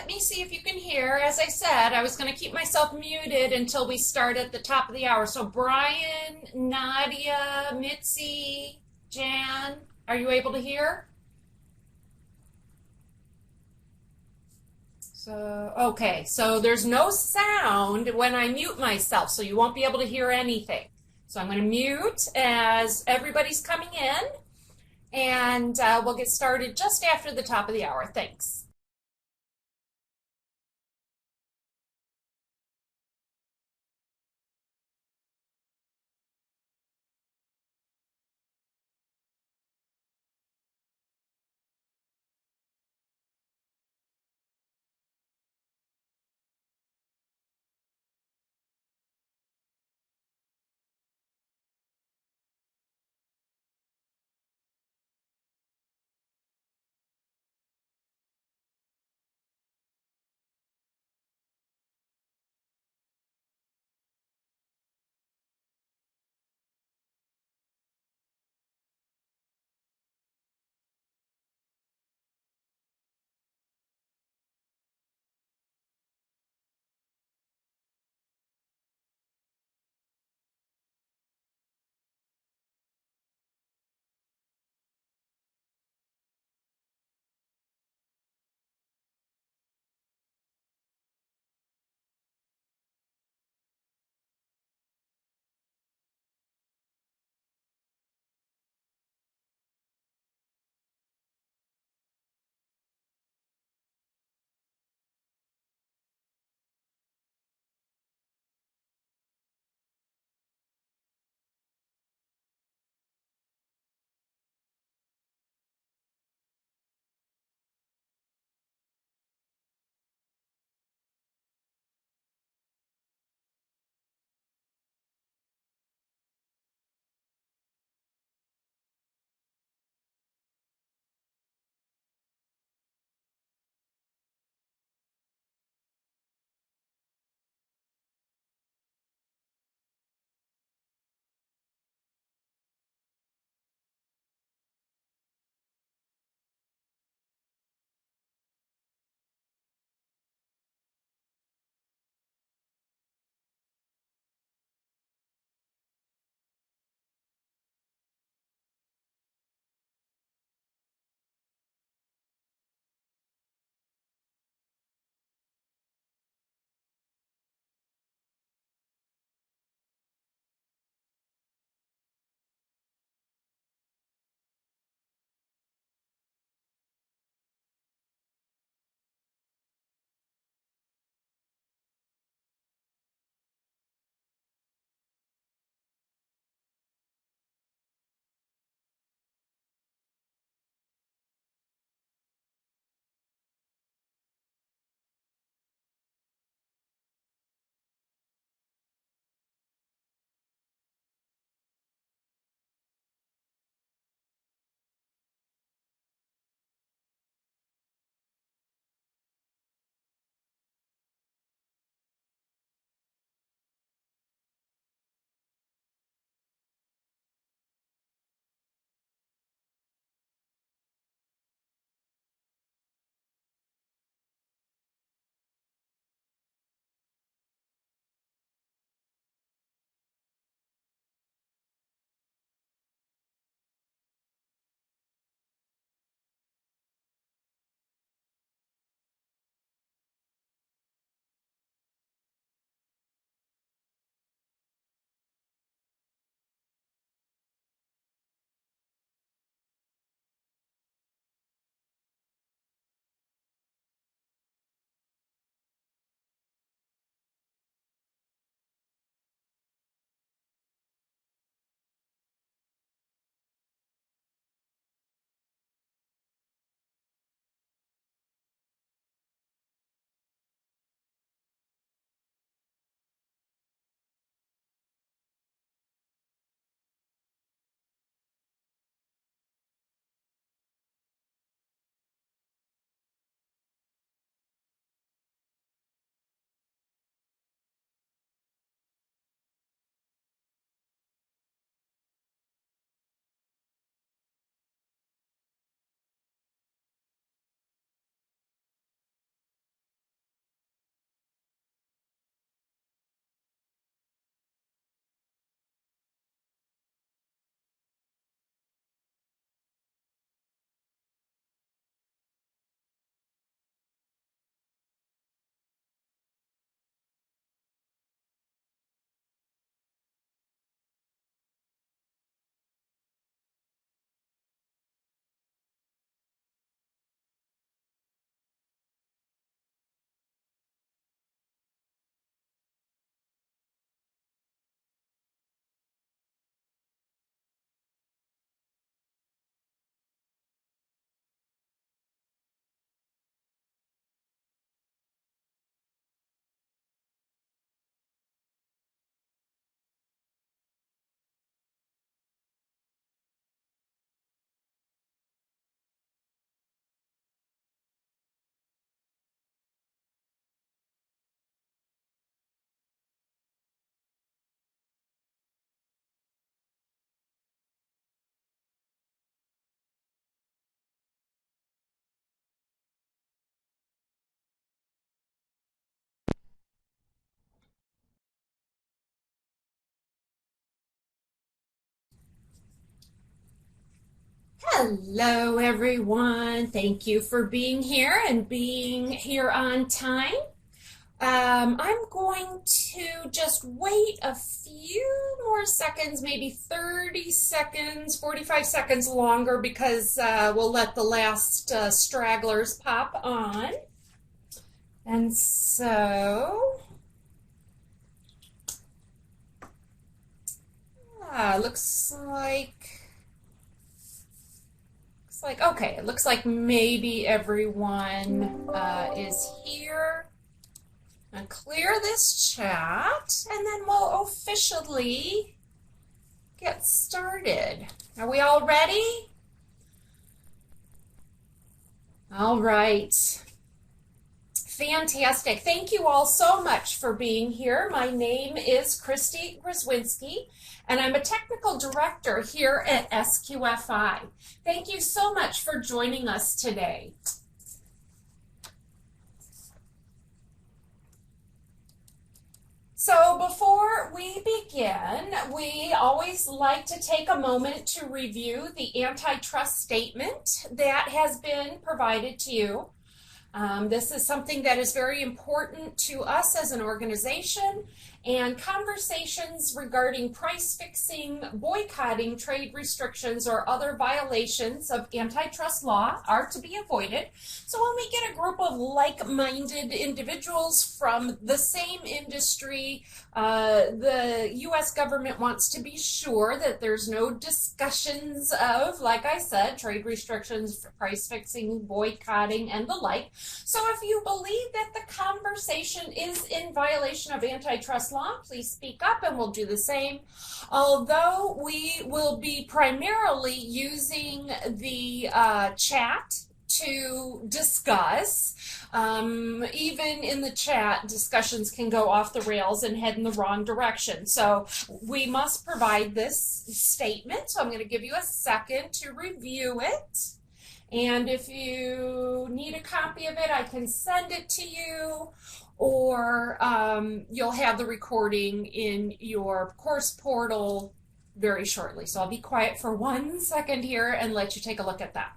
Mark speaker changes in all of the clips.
Speaker 1: let me see if you can hear. As I said, I was going to keep myself muted until we start at the top of the hour. So Brian, Nadia, Mitzi, Jan, are you able to hear? So, okay, so there's no sound when I mute myself, so you won't be able to hear anything. So I'm going to mute as everybody's coming in, and we'll get started just after the top of the hour. Thanks. Hello, everyone. Thank you for being here and being here on time. I'm going to just wait a few more seconds, maybe 30 seconds, 45 seconds longer, because we'll let the last stragglers pop on. And so, okay, it looks like maybe everyone is here. I'll clear this chat and then we'll officially get started. Are we all ready? All right. Fantastic. Thank you all so much for being here. My name is Christy Grzywinski, and I'm a technical director here at SQFI. Thank you so much for joining us today. So before we begin, we always like to take a moment to review the antitrust statement that has been provided to you. This is something that is very important to us as an organization, and conversations regarding price fixing, boycotting, trade restrictions, or other violations of antitrust law are to be avoided. So when we get a group of like-minded individuals from the same industry, the U.S. government wants to be sure that there's no discussions of, like I said, trade restrictions, price fixing, boycotting, and the like. So if you believe that the conversation is in violation of antitrust law, please speak up and we'll do the same. Although we will be primarily using the chat to discuss, even in the chat, discussions can go off the rails and head in the wrong direction. So we must provide this statement. So I'm going to give you a second to review it. And if you need a copy of it, I can send it to you, or you'll have the recording in your course portal very shortly. So I'll be quiet for 1 second here and let you take a look at that.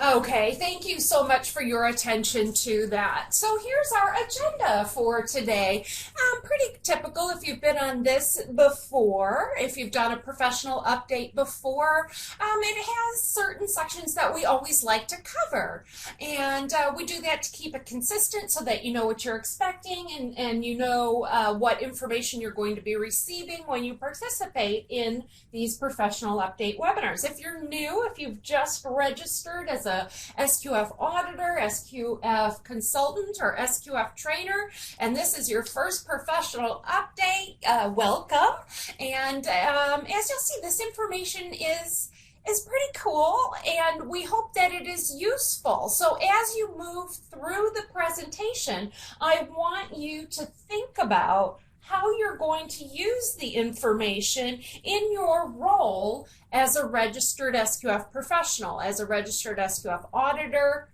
Speaker 1: Okay, thank you so much for your attention to that. So here's our agenda for today. Pretty typical if you've been on this before, if you've done a professional update before. It has certain sections that we always like to cover. And we do that to keep it consistent so that you know what you're expecting and you know what information you're going to be receiving when you participate in these professional update webinars. If you're new, if you've just registered as a SQF auditor, SQF consultant, or SQF trainer, and this is your first professional update, welcome. And as you'll see, this information is pretty cool, and we hope that it is useful. So as you move through the presentation, I want you to think about how you're going to use the information in your role as a registered SQF professional, as a registered SQF auditor,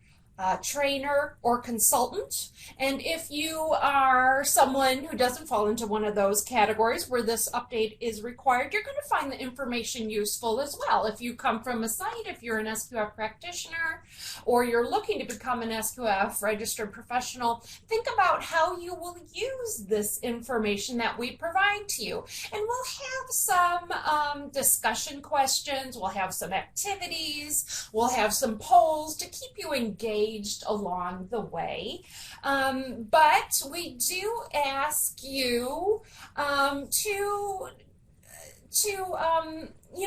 Speaker 1: trainer, or consultant. And if you are someone who doesn't fall into one of those categories where this update is required, you're going to find the information useful as well. If you come from a site, if you're an SQF practitioner, or you're looking to become an SQF registered professional, think about how you will use this information that we provide to you. And we'll have some discussion questions, we'll have some activities, we'll have some polls to keep you engaged along the way. But we do ask you to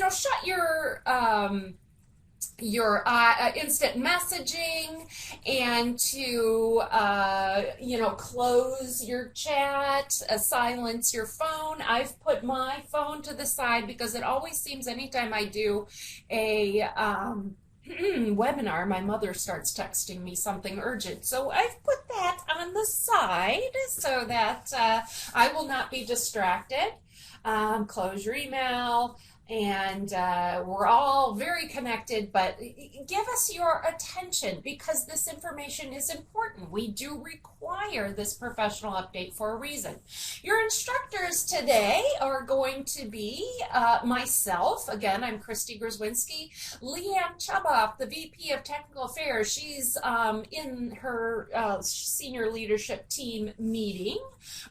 Speaker 1: shut your instant messaging and to close your chat, silence your phone. I've put my phone to the side because it always seems anytime I do a webinar, my mother starts texting me something urgent. So I've put that on the side so that I will not be distracted. Close your email. And we're all very connected, but give us your attention because this information is important. We do require this professional update for a reason. Your instructors today are going to be myself. Again, I'm Christy Grzwinski. Leanne Chuboff, the VP of Technical Affairs. She's in her senior leadership team meeting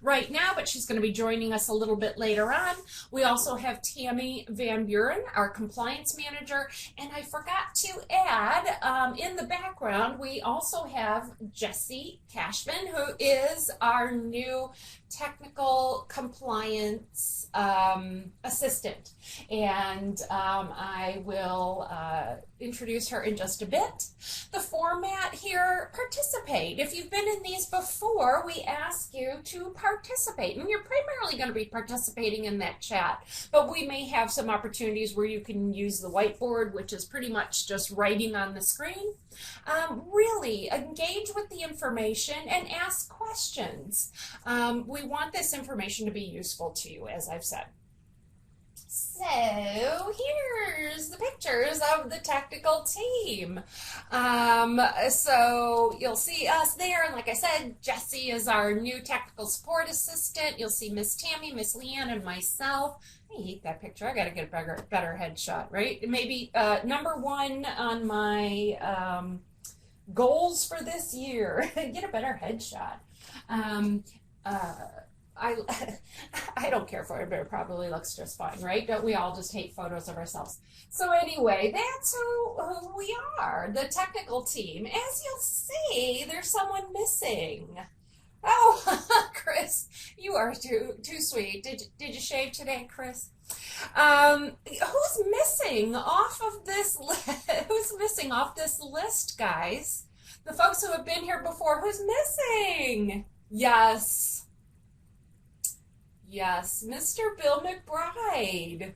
Speaker 1: right now, but she's going to be joining us a little bit later on. We also have Tammy Van Buren, our compliance manager, and I forgot to add in the background we also have Jesse Cashman, who is our new technical compliance assistant, and I will introduce her in just a bit. The format here: participate. If you've been in these before, we ask you to participate, and you're primarily going to be participating in that chat, but we may have some opportunities where you can use the whiteboard, which is pretty much just writing on the screen. Really engage with the information and ask questions. We want this information to be useful to you, as I've said. So here's the pictures of the technical team. So you'll see us there, and like I said, Jessie is our new technical support assistant. You'll see Miss Tammy, Miss Leanne, and myself. I hate that picture. I got to get a better headshot, right? Maybe number one on my goals for this year. Get a better headshot. I don't care for it, but it probably looks just fine, right? Don't we all just hate photos of ourselves? So anyway, that's who we are, the technical team. As you'll see, there's someone missing. Oh, Chris, you are too sweet. Did you shave today, Chris? Who's missing off of this who's missing off this list, guys? The folks who have been here before, who's missing? Yes, Mr. Bill McBride.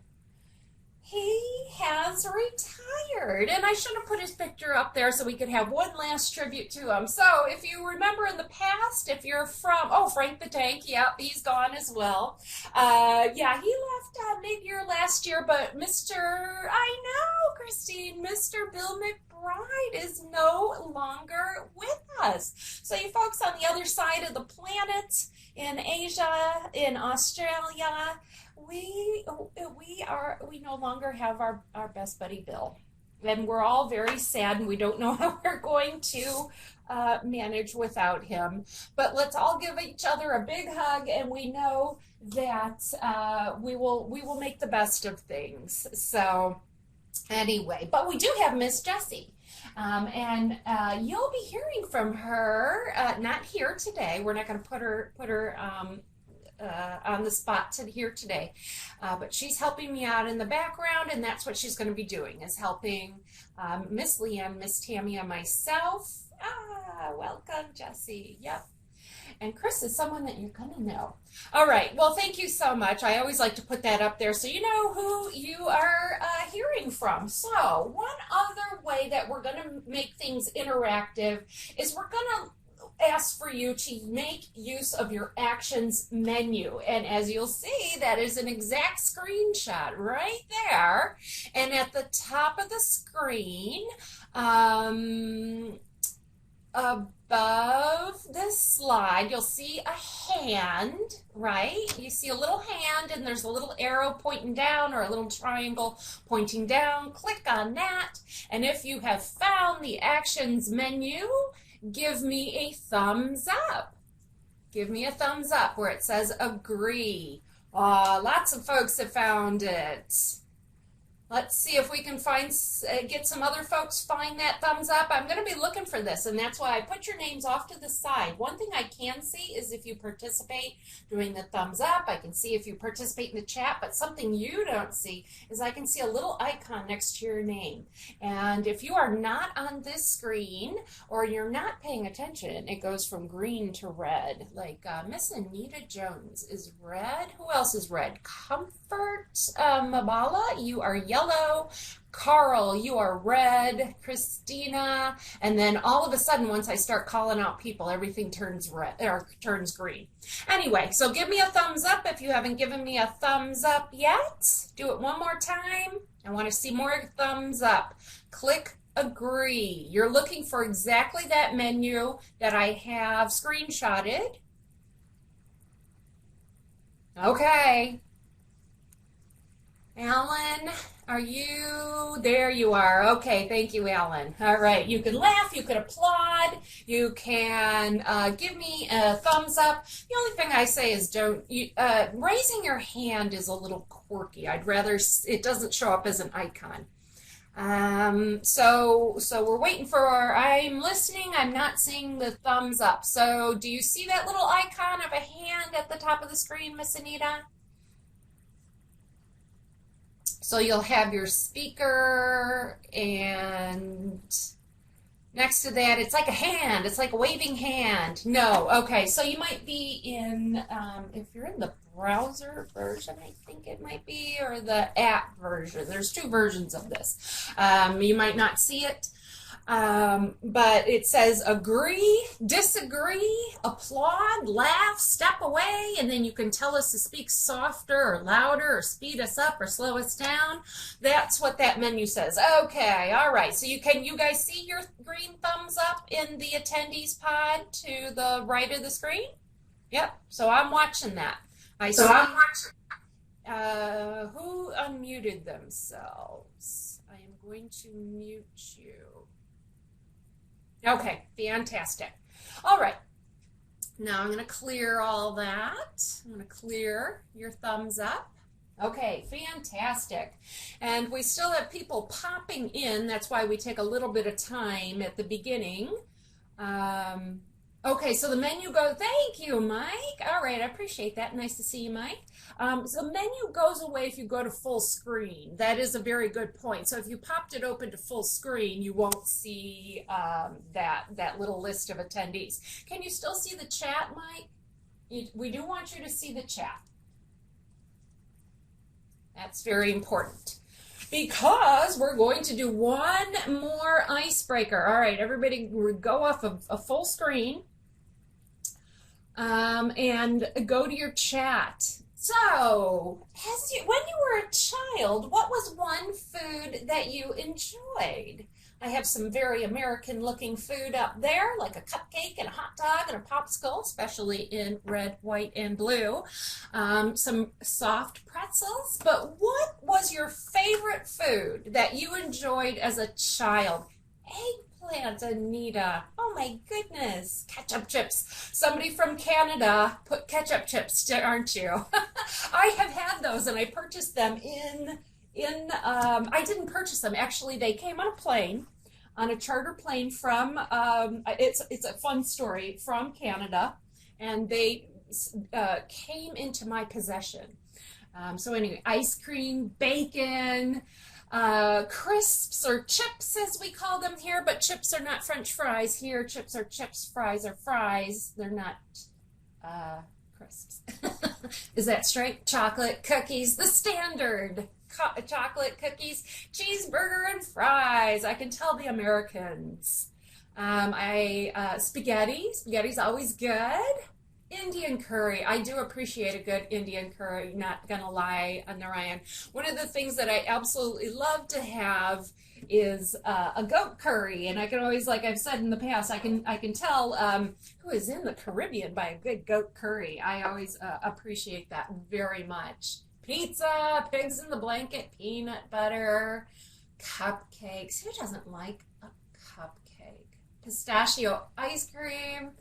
Speaker 1: He has retired, and I should have put his picture up there so we could have one last tribute to him. So if you remember in the past, if you're from, Frank the Tank, yep, he's gone as well. Yeah, he left mid-year last year, but I know, Christine, Mr. Bill McBride is no longer with us. So you folks on the other side of the planet, in Asia, in Australia, we no longer have our best buddy Bill, and we're all very sad, and we don't know how we're going to manage without him. But let's all give each other a big hug, and we know that we will make the best of things. So anyway, but we do have Miss Jessie. And you'll be hearing from her, not here today. We're not going to put her on the spot here today, but she's helping me out in the background, and that's what she's going to be doing, is helping Miss Leanne, Miss Tammy, and myself. Welcome, Jessie. Yep. And Chris is someone that you're going to know. All right. Well, thank you so much. I always like to put that up there so you know who you are hearing from. So one other way that we're going to make things interactive is we're going to ask for you to make use of your actions menu. And as you'll see, that is an exact screenshot right there. And at the top of the screen, above this slide, you'll see a hand, right? You see a little hand, and there's a little arrow pointing down, or a little triangle pointing down. Click on that, and if you have found the actions menu, give me a thumbs up. Give me a thumbs up where it says agree. Lots of folks have found it. Let's see if we can get some other folks find that thumbs up. I'm going to be looking for this, and that's why I put your names off to the side. One thing I can see is if you participate doing the thumbs up. I can see if you participate in the chat, but something you don't see is I can see a little icon next to your name. And if you are not on this screen or you're not paying attention, it goes from green to red. Like Miss Anita Jones is red. Who else is red? Comfort Mabala, you are yellow. yellow. Carl, you are red. Christina, and then all of a sudden, once I start calling out people, everything turns red or turns green. Anyway, so give me a thumbs up if you haven't given me a thumbs up yet. Do it one more time. I want to see more thumbs up. Click agree. You're looking for exactly that menu that I have screenshotted. Okay. Alan, are you? There you are. Okay, thank you, Alan. All right, you can laugh, you can applaud, you can give me a thumbs up. The only thing I say is raising your hand is a little quirky. I'd rather it doesn't show up as an icon. So we're waiting for I'm listening, I'm not seeing the thumbs up. So do you see that little icon of a hand at the top of the screen, Miss Anita? So you'll have your speaker, and next to that, it's like a hand. It's like a waving hand. No, okay. So you might be in, if you're in the browser version, I think it might be, or the app version. There's two versions of this. You might not see it. But it says agree, disagree, applaud, laugh, step away, and then you can tell us to speak softer or louder or speed us up or slow us down. That's what that menu says. Okay, all right. So you guys see your green thumbs up in the attendees pod to the right of the screen? Yep. So I'm watching that. Who unmuted themselves? I am going to mute you. Okay, fantastic. All right, now I'm going to clear all that. I'm going to clear your thumbs up. Okay, fantastic. And we still have people popping in. That's why we take a little bit of time at the beginning. Okay, so the menu goes, thank you, Mike. All right, I appreciate that. Nice to see you, Mike. So the menu goes away if you go to full screen. That is a very good point. So if you popped it open to full screen, you won't see that little list of attendees. Can you still see the chat, Mike? We do want you to see the chat. That's very important, because we're going to do one more icebreaker. All right, everybody go off of a full screen and go to your chat. So, when you were a child, what was one food that you enjoyed? I have some very American-looking food up there, like a cupcake and a hot dog and a popsicle, especially in red, white, and blue. Some soft pretzels. But what was your favorite food that you enjoyed as a child? Eggplant, Anita. Oh my goodness. Ketchup chips. Somebody from Canada put ketchup chips, aren't you? I have had those, and I purchased them I didn't purchase them. Actually, they came on a plane, on a charter plane from, it's a fun story, from Canada, and they came into my possession. So anyway, ice cream, bacon, crisps or chips as we call them here, but chips are not French fries here. Chips are chips, fries are fries. They're not crisps. Is that straight? Chocolate, cookies, the standard. Chocolate, cookies, cheeseburger, and fries. I can tell the Americans. Spaghetti's always good. Indian curry. I do appreciate a good Indian curry, not gonna lie, Narayan. One of the things that I absolutely love to have is a goat curry, and I can always, like I've said in the past, I can tell who is in the Caribbean by a good goat curry. I always appreciate that very much. Pizza, pigs in the blanket, peanut butter, cupcakes. Who doesn't like a cupcake? Pistachio ice cream,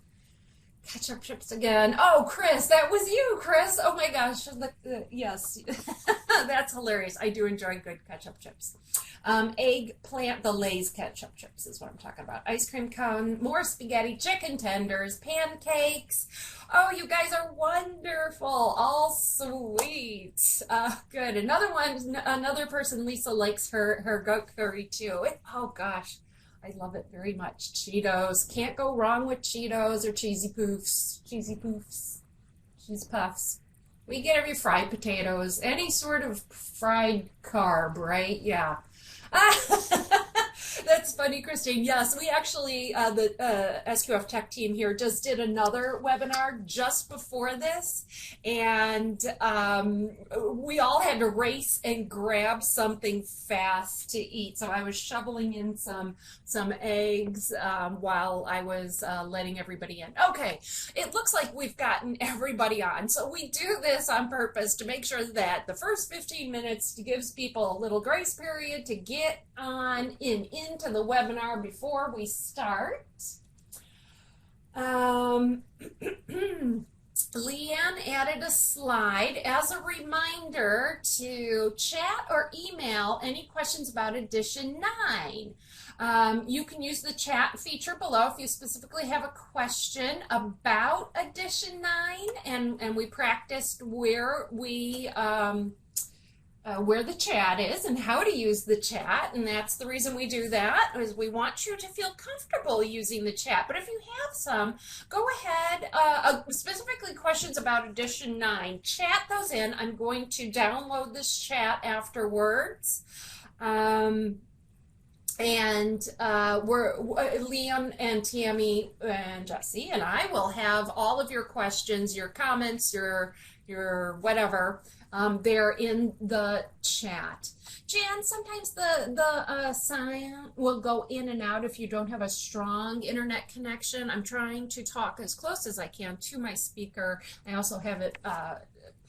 Speaker 1: ketchup chips again. Oh, Chris, that was you, Chris. Oh my gosh, yes, that's hilarious. I do enjoy good ketchup chips. Eggplant, the Lay's ketchup chips is what I'm talking about. Ice cream cone, more spaghetti, chicken tenders, pancakes. Oh, you guys are wonderful. All sweet. Good. Another person, Lisa, likes her goat curry too. Oh gosh, I love it very much. Cheetos. Can't go wrong with Cheetos or cheesy poofs. Cheese puffs. We get every fried potatoes, any sort of fried carb, right? Yeah. That's funny, Christine. Yes, we actually, the SQF Tech team here just did another webinar just before this, and we all had to race and grab something fast to eat. So I was shoveling in some eggs while I was letting everybody in. Okay, it looks like we've gotten everybody on. So we do this on purpose to make sure that the first 15 minutes gives people a little grace period to get on into the webinar before we start. Leanne added a slide as a reminder to chat or email any questions about edition 9. You can use the chat feature below if you specifically have a question about edition 9, and we practiced where the chat is and how to use the chat, and that's the reason we do that, is we want you to feel comfortable using the chat. But if you have some, go ahead, specifically questions about edition 9, chat those in. I'm going to download this chat afterwards. Liam and Tammy and Jesse and I will have all of your questions, your comments, your whatever, there in the chat. Jan, sometimes the sound will go in and out if you don't have a strong internet connection. I'm trying to talk as close as I can to my speaker. I also have it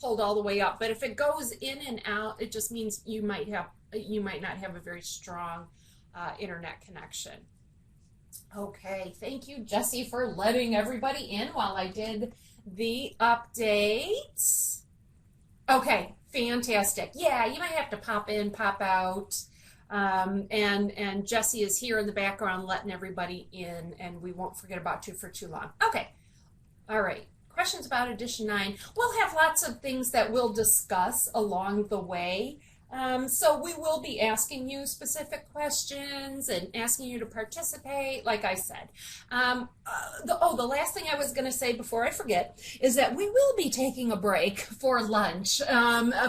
Speaker 1: pulled all the way up, but if it goes in and out, it just means you might not have a very strong internet connection. Okay, thank you, Jesse, for letting everybody in while I did the updates. Okay, fantastic. Yeah, you might have to pop in, pop out, and Jesse is here in the background letting everybody in, and we won't forget about you for too long. Okay, all right. Questions about edition 9. We'll have lots of things that we'll discuss along the way. So we will be asking you specific questions and asking you to participate, like I said. The last thing I was going to say before I forget is that we will be taking a break for lunch,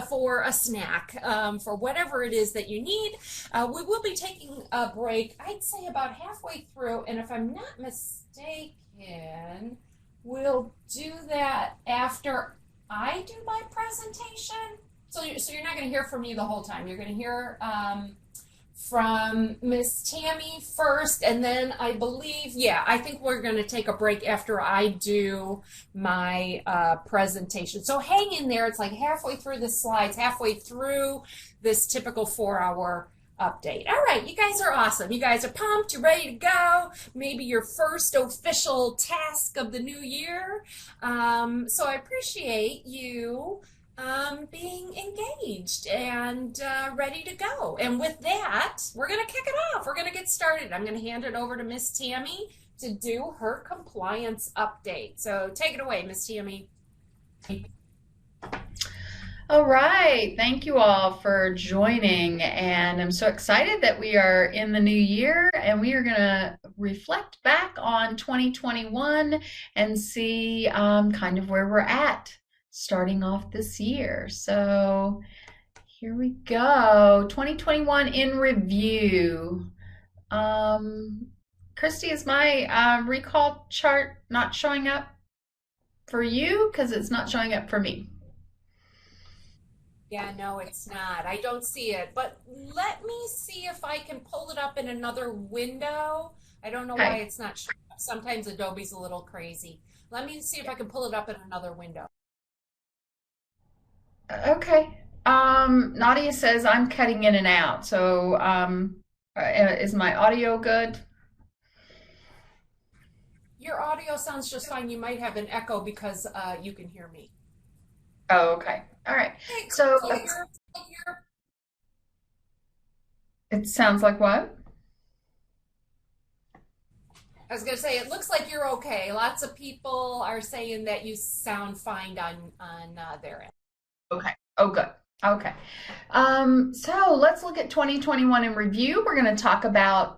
Speaker 1: for a snack, for whatever it is that you need. We will be taking a break, I'd say about halfway through, and if I'm not mistaken, we'll do that after I do my presentation. So you're not going to hear from me the whole time. You're going to hear from Miss Tammy first, and then I believe, I think we're going to take a break after I do my presentation. So hang in there. It's like halfway through the slides, halfway through this typical 4-hour update. All right, you guys are awesome. You guys are pumped. You're ready to go. Maybe your first official task of the new year. So I appreciate you being engaged and ready to go. And with that, we're going to kick it off. We're going to get started. I'm going to hand it over to Miss Tammy to do her compliance update. So take it away, Miss Tammy.
Speaker 2: All right, thank you all for joining, and I'm so excited that we are in the new year, and we are going to reflect back on 2021 and see kind of where we're at starting off this year. So here we go. 2021 in review. Christy, is my recall chart not showing up for you? Because it's not showing up for me.
Speaker 1: Yeah, no, it's not. I don't see it. But let me see if I can pull it up in another window. I don't know why it's not showing up. Sometimes Adobe's a little crazy. Let me see if I can pull it up in another window.
Speaker 2: Okay. Nadia says I'm cutting in and out. So is my audio good?
Speaker 1: Your audio sounds just fine. You might have an echo because you can hear me.
Speaker 2: Oh, okay. All right.
Speaker 1: Hey,
Speaker 2: So it sounds like what?
Speaker 1: I was going to say, it looks like you're okay. Lots of people are saying that you sound fine on their end.
Speaker 2: Okay. Oh, good. Okay. So let's look at 2021 in review. We're going to talk about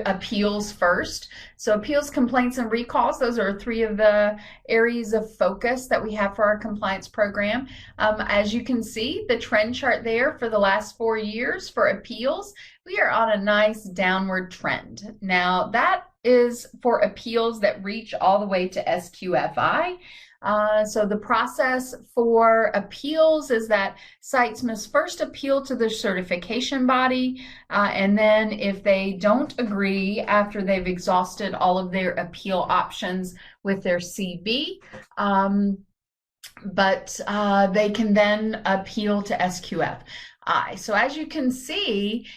Speaker 2: appeals first. So appeals, complaints, and recalls, those are three of the areas of focus that we have for our compliance program. As you can see, the trend chart there for the last 4 years for appeals, we are on a nice downward trend. Now that is for appeals that reach all the way to SQFI. So the process for appeals is that sites must first appeal to the certification body, and then if they don't agree after they've exhausted all of their appeal options with their CB, they can then appeal to SQF. So as you can see,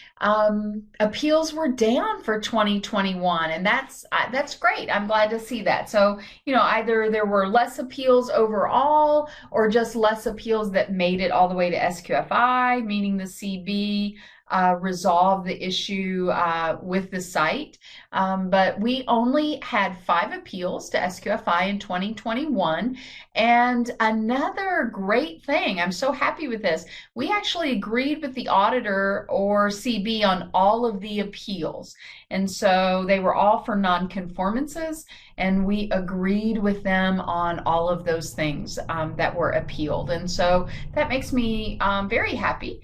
Speaker 2: appeals were down for 2021, and that's great. I'm glad to see that. So, either there were less appeals overall or just less appeals that made it all the way to SQFI, meaning the CB resolve the issue with the site. But we only had 5 appeals to SQFI in 2021. And another great thing, I'm so happy with this, we actually agreed with the auditor or CB on all of the appeals. And so they were all for non-conformances, and we agreed with them on all of those things that were appealed. And so that makes me very happy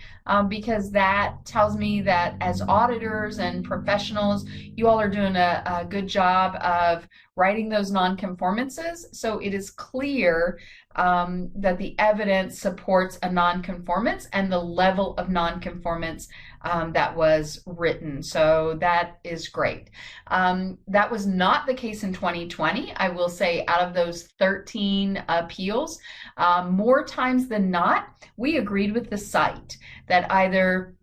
Speaker 2: because that tells me that as auditors and professionals, you all are doing a good job of writing those non-conformances. So it is clear that the evidence supports a non-conformance and the level of non-conformance that was written. So that is great. That was not the case in 2020. I will say out of those 13 appeals, more times than not, we agreed with the site that either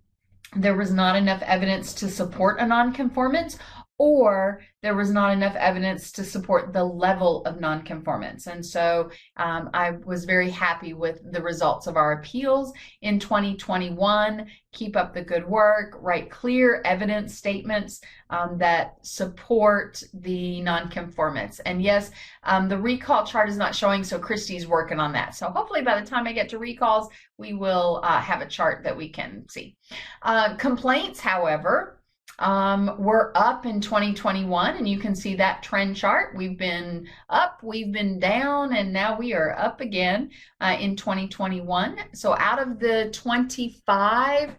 Speaker 2: there was not enough evidence to support a non-conformance, or there was not enough evidence to support the level of non-conformance. And so I was very happy with the results of our appeals in 2021. Keep up the good work, write clear evidence statements that support the non-conformance. And yes, the recall chart is not showing, so Christy's working on that. So hopefully by the time I get to recalls, we will have a chart that we can see. Complaints, however, we're up in 2021, and you can see that trend chart. We've been up, we've been down, and now we are up again in 2021. So out of the 25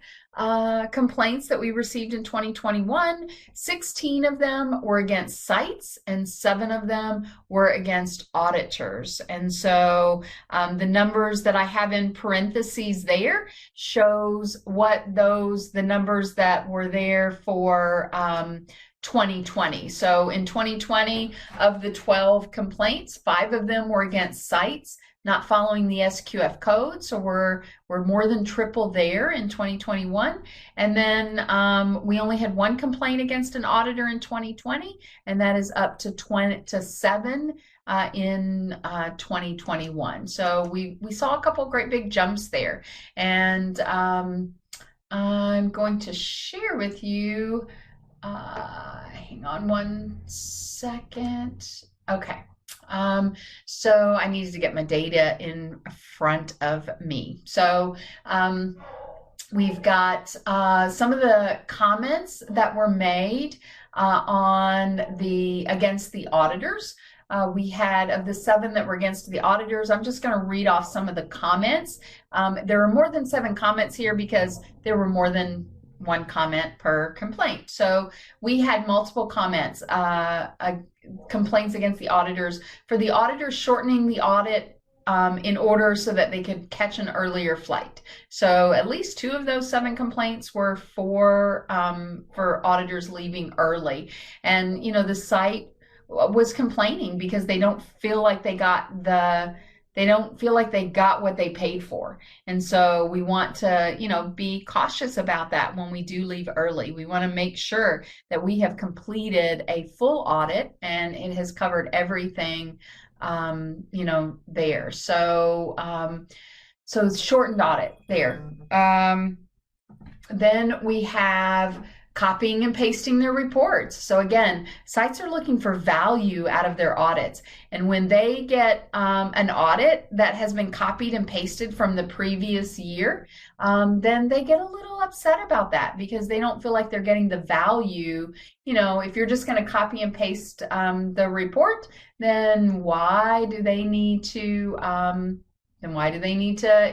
Speaker 2: complaints that we received in 2021, 16 of them were against sites and 7 of them were against auditors. And so the numbers that I have in parentheses there shows what the numbers that were there for 2020. So in 2020, of the 12 complaints, 5 of them were against sites not following the SQF code. So we're more than triple there in 2021. And then we only had 1 complaint against an auditor in 2020, and that is up to 7 in 2021. So we saw a couple great big jumps there. And I'm going to share with you, hang on one second. Okay. So I needed to get my data in front of me. So we've got some of the comments that were made against the auditors. We had, of the 7 that were against the auditors, I'm just going to read off some of the comments. There are more than 7 comments here because there were more than 1 comment per complaint. So we had multiple comments, complaints against the auditors for the auditors shortening the audit in order so that they could catch an earlier flight. So at least 2 of those 7 complaints were for auditors leaving early. And, the site was complaining because they don't feel like they got what they paid for. And so we want to, be cautious about that when we do leave early. We want to make sure that we have completed a full audit and it has covered everything, there. So, shortened audit there. Then we have copying and pasting their reports. So again, sites are looking for value out of their audits. And when they get an audit that has been copied and pasted from the previous year, then they get a little upset about that because they don't feel like they're getting the value. If you're just going to copy and paste the report, then why do they need to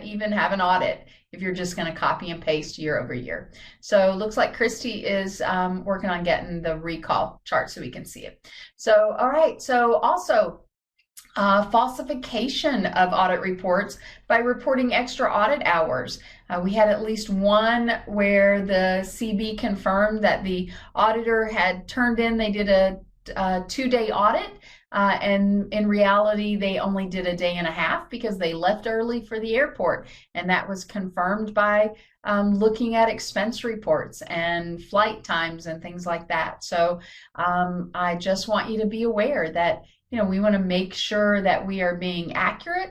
Speaker 2: even have an audit if you're just going to copy and paste year over year? So it looks like Christy is working on getting the recall chart so we can see it. So, all right. So also, falsification of audit reports by reporting extra audit hours. We had at least one where the CB confirmed that the auditor had turned in, they did a 2-day audit, and in reality, they only did a day and a half because they left early for the airport. And that was confirmed by looking at expense reports and flight times and things like that. So I just want you to be aware that we want to make sure that we are being accurate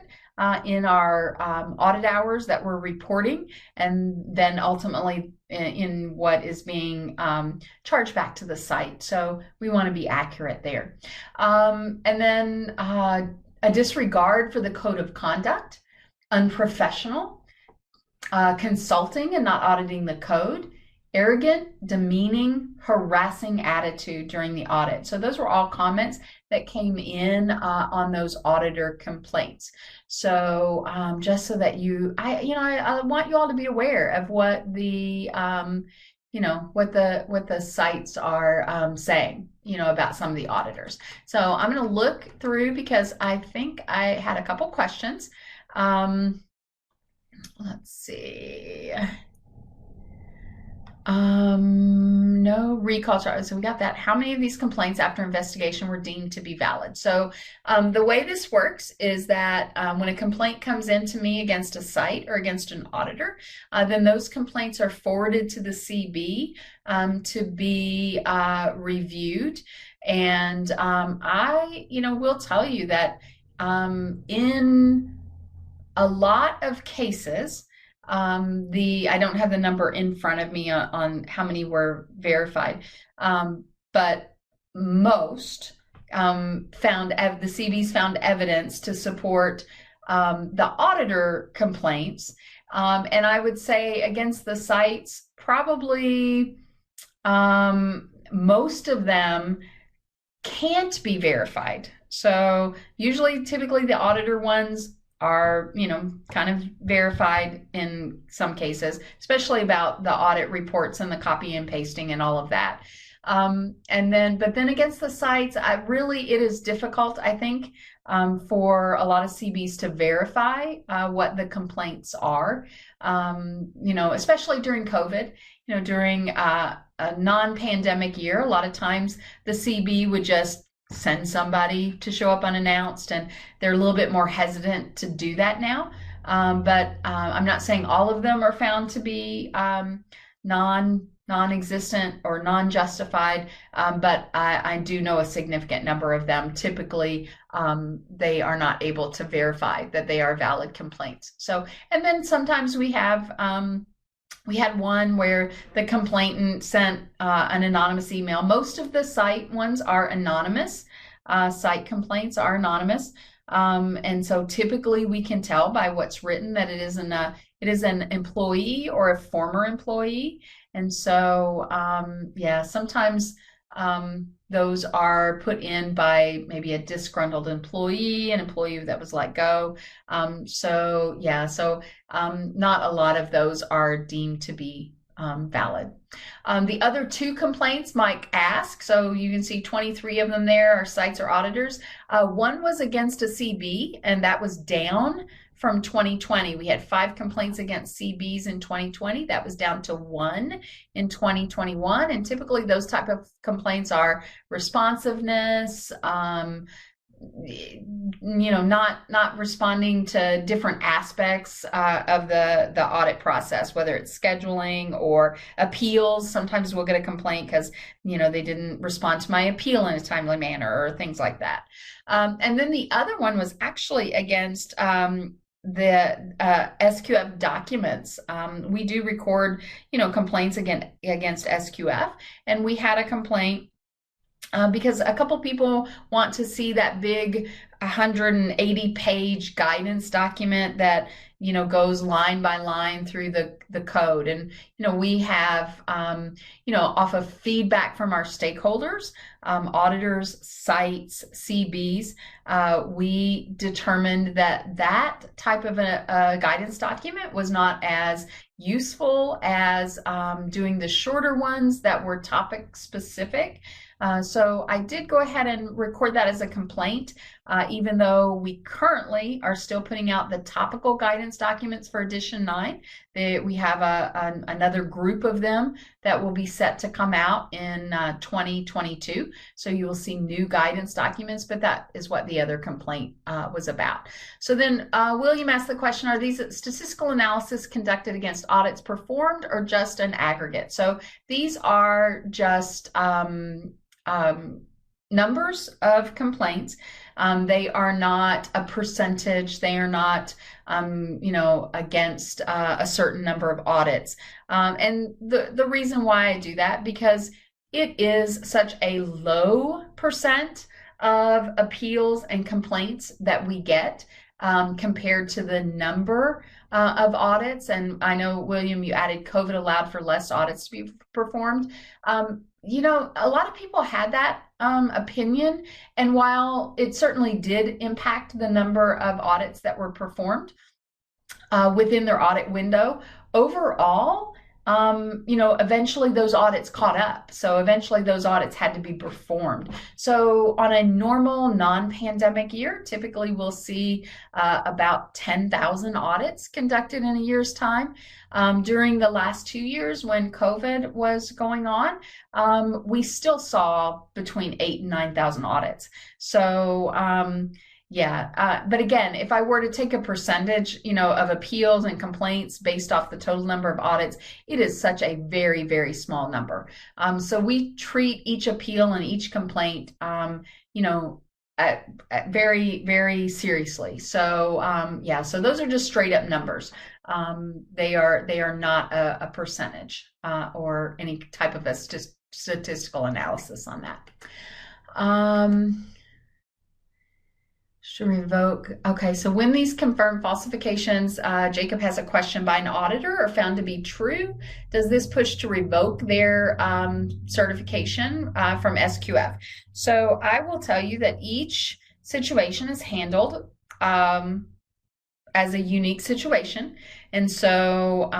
Speaker 2: in our audit hours that we're reporting, and then ultimately in what is being charged back to the site. So we want to be accurate there. And then a disregard for the code of conduct, unprofessional, consulting and not auditing the code, arrogant, demeaning, harassing attitude during the audit. So those were all comments that came in on those auditor complaints. So just so that I want you all to be aware of what the what the sites are saying, about some of the auditors. So I'm going to look through because I think I had a couple questions. Let's see. No recall charges. So we got that. How many of these complaints after investigation were deemed to be valid? So the way this works is that when a complaint comes in to me against a site or against an auditor, then those complaints are forwarded to the CB to be reviewed. And I, will tell you that in a lot of cases, I don't have the number in front of me on how many were verified, but most the CBs found evidence to support the auditor complaints, and I would say against the sites, probably most of them can't be verified. So typically the auditor ones are, kind of verified in some cases, especially about the audit reports and the copy and pasting and all of that. But then against the sites, it is difficult, I think, for a lot of CBs to verify what the complaints are, especially during COVID, during a non-pandemic year, a lot of times the CB would just send somebody to show up unannounced, and they're a little bit more hesitant to do that now. But I'm not saying all of them are found to be non-existent or non-justified, but I do know a significant number of them. Typically, they are not able to verify that they are valid complaints. So, and then sometimes we had one where the complainant sent an anonymous email. Most of the site ones are anonymous. Site complaints are anonymous. And so typically we can tell by what's written that it is an employee or a former employee. And so, sometimes those are put in by maybe a disgruntled employee, an employee that was let go. So not a lot of those are deemed to be valid. The other two complaints Mike asked, so you can see 23 of them there are sites or auditors. One was against a CB, and that was down from 2020. We had 5 complaints against CBs in 2020. That was down to 1 in 2021. And typically those type of complaints are responsiveness, not responding to different aspects of the audit process, whether it's scheduling or appeals. Sometimes we'll get a complaint because, they didn't respond to my appeal in a timely manner or things like that. And then the other one was actually against the SQF documents. We do record, complaints against SQF, and we had a complaint because a couple people want to see that big 180-page guidance document that goes line by line through the code. And we have off of feedback from our stakeholders, auditors, sites, CBs, we determined that that type of a guidance document was not as useful as doing the shorter ones that were topic specific. So I did go ahead and record that as a complaint, even though we currently are still putting out the topical guidance documents for edition 9. We have another group of them that will be set to come out in 2022. So you will see new guidance documents, but that is what the other complaint was about. So then William asked the question, are these statistical analysis conducted against audits performed or just an aggregate? So these are just numbers of complaints. They are not a percentage. They are not, against a certain number of audits. And the reason why I do that, because it is such a low percent of appeals and complaints that we get compared to the number of audits. And I know, William, you added COVID allowed for less audits to be performed. A lot of people had that opinion, and while it certainly did impact the number of audits that were performed within their audit window, overall, eventually those audits caught up. So eventually those audits had to be performed. So on a normal non-pandemic year, typically we'll see about 10,000 audits conducted in a year's time. During the last 2 years when COVID was going on, we still saw between 8,000 and 9,000 audits. So but again, if I were to take a percentage, of appeals and complaints based off the total number of audits, it is such a very, very small number. So we treat each appeal and each complaint, very, very seriously. So so those are just straight up numbers. They are not a percentage or any type of a statistical analysis on that. Should revoke. Okay, so when these confirmed falsifications, Jacob has a question, by an auditor are found to be true, does this push to revoke their certification from SQF? So I will tell you that each situation is handled as a unique situation. And so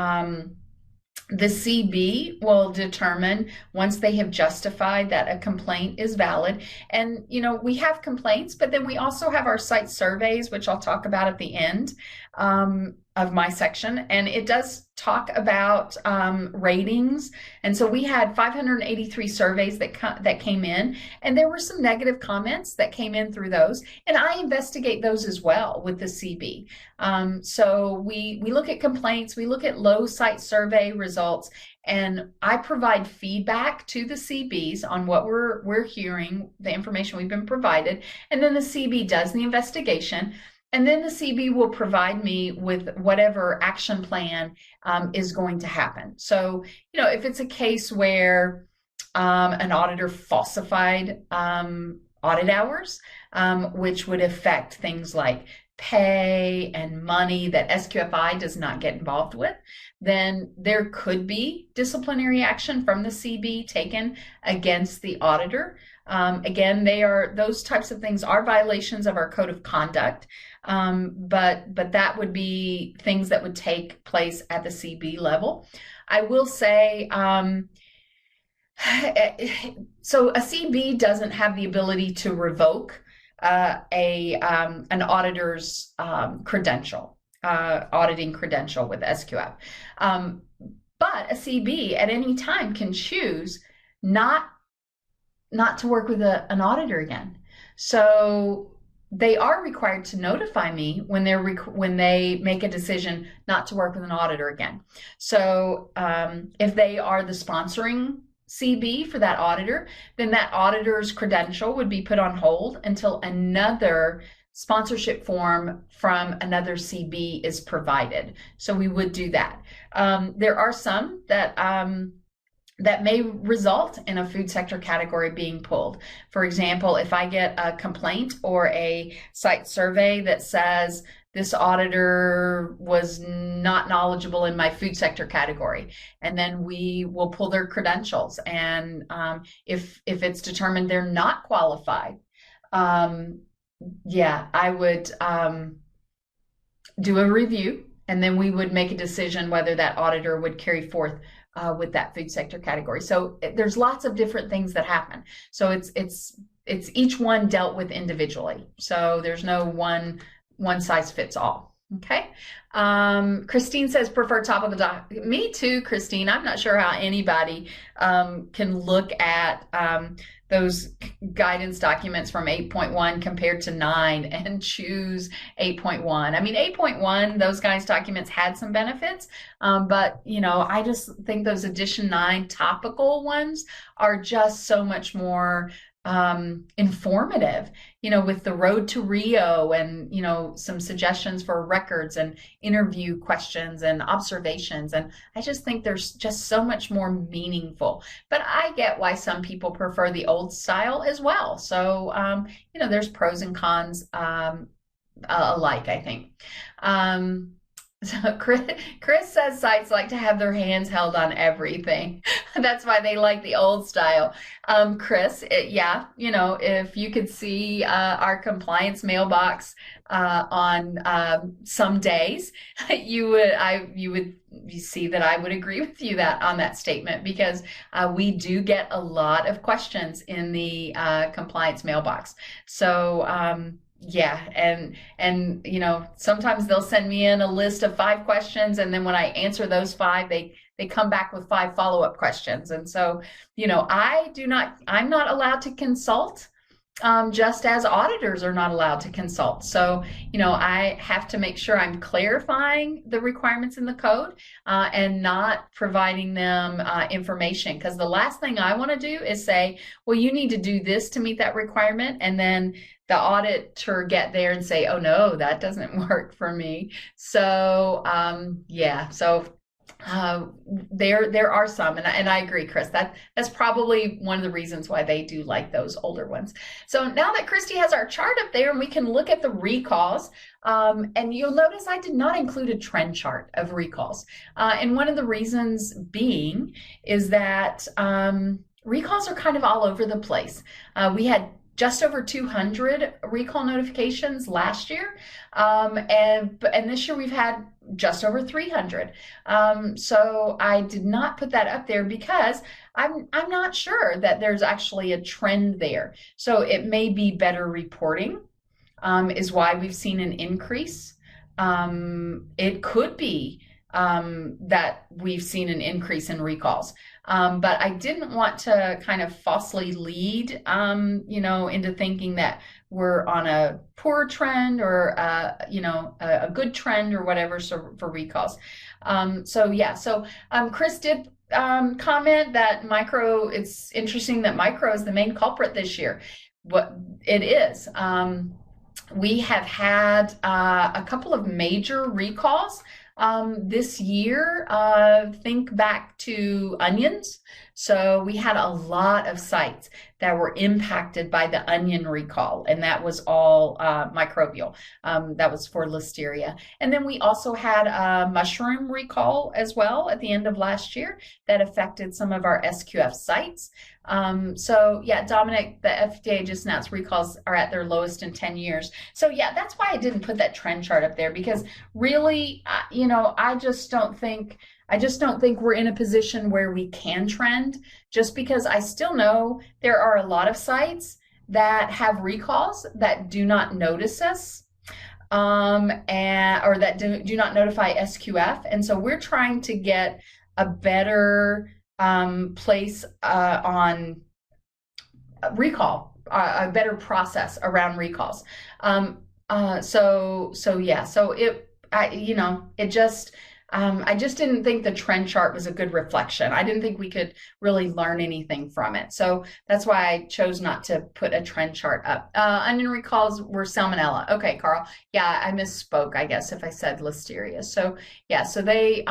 Speaker 2: the CB will determine, once they have justified that a complaint is valid. And, we have complaints, but then we also have our site surveys, which I'll talk about at the end of my section. And it does talk about ratings. And so we had 583 surveys that came in, and there were some negative comments that came in through those. And I investigate those as well with the CB. So we look at complaints, we look at low site survey results, and I provide feedback to the CBs on what we're hearing, the information we've been provided, and then the CB does the investigation. And then the CB will provide me with whatever action plan is going to happen. So, if it's a case where an auditor falsified audit hours, which would affect things like pay and money that SQFI does not get involved with, then there could be disciplinary action from the CB taken against the auditor. Again, those types of things are violations of our code of conduct, but that would be things that would take place at the CB level. I will say, so a CB doesn't have the ability to revoke an auditor's credential, auditing credential with SQF. But a CB at any time can choose not to work with an auditor again. So they are required to notify me when they make a decision not to work with an auditor again. So if they are the sponsoring CB for that auditor, then that auditor's credential would be put on hold until another sponsorship form from another CB is provided. So we would do that. There are some that that may result in a food sector category being pulled. For example, if I get a complaint or a site survey that says this auditor was not knowledgeable in my food sector category, and then we will pull their credentials. And if it's determined they're not qualified, yeah, I would do a review, and then we would make a decision whether that auditor would carry forth with that food sector category. So there's lots of different things that happen. So it's each one dealt with individually. So there's no one size fits all. Okay. Christine says prefer top of the doc. Me too, Christine. I'm not sure how anybody can look at those guidance documents from 8.1 compared to 9 and choose 8.1. I mean, 8.1, those guys' documents had some benefits, but I just think those edition 9 topical ones are just so much more informative, with the road to Rio and, some suggestions for records and interview questions and observations. And I just think there's just so much more meaningful, but I get why some people prefer the old style as well. So, there's pros and cons, alike, I think. So Chris says sites like to have their hands held on everything. That's why they like the old style. Chris, yeah, if you could see our compliance mailbox on some days, you would see that I would agree with you on that statement, because we do get a lot of questions in the compliance mailbox. So yeah, and sometimes they'll send me in a list of 5 questions, and then when I answer those 5, they come back with 5 follow-up questions. And so, I'm not allowed to consult, just as auditors are not allowed to consult. So, I have to make sure I'm clarifying the requirements in the code, and not providing them information, because the last thing I want to do is say, well, you need to do this to meet that requirement, and then the auditor get there and say, oh no, that doesn't work for me. So yeah, so there are some, and I agree, Chris, that's probably one of the reasons why they do like those older ones. So now that Christy has our chart up there and we can look at the recalls, and you'll notice I did not include a trend chart of recalls, and one of the reasons being is that recalls are kind of all over the place. We had just over 200 recall notifications last year, and this year we've had just over 300. So I did not put that up there because I'm not sure that there's actually a trend there. So it may be better reporting, is why we've seen an increase. It could be that we've seen an increase in recalls. But I didn't want to kind of falsely lead, into thinking that we're on a poor trend or, a good trend or whatever, so for recalls. So yeah, so Chris did comment that it's interesting that micro is the main culprit this year. What it is. We have had a couple of major recalls this year. Think back to onions. So we had a lot of sites that were impacted by the onion recall, and that was all microbial. That was for listeria. And then we also had a mushroom recall as well at the end of last year that affected some of our SQF sites. So yeah, Dominic, the FDA just announced recalls are at their lowest in 10 years. So yeah, that's why I didn't put that trend chart up there, because really, I just don't think we're in a position where we can trend, just because I still know there are a lot of sites that have recalls that do not notice us, or that do not notify SQF. And so we're trying to get a better place on recall, a better process around recalls. So yeah, so I just didn't think the trend chart was a good reflection. I didn't think we could really learn anything from it. So that's why I chose not to put a trend chart up. Onion recalls were salmonella. Okay, Carl. Yeah, I misspoke, I guess, if I said listeria. So yeah, so they,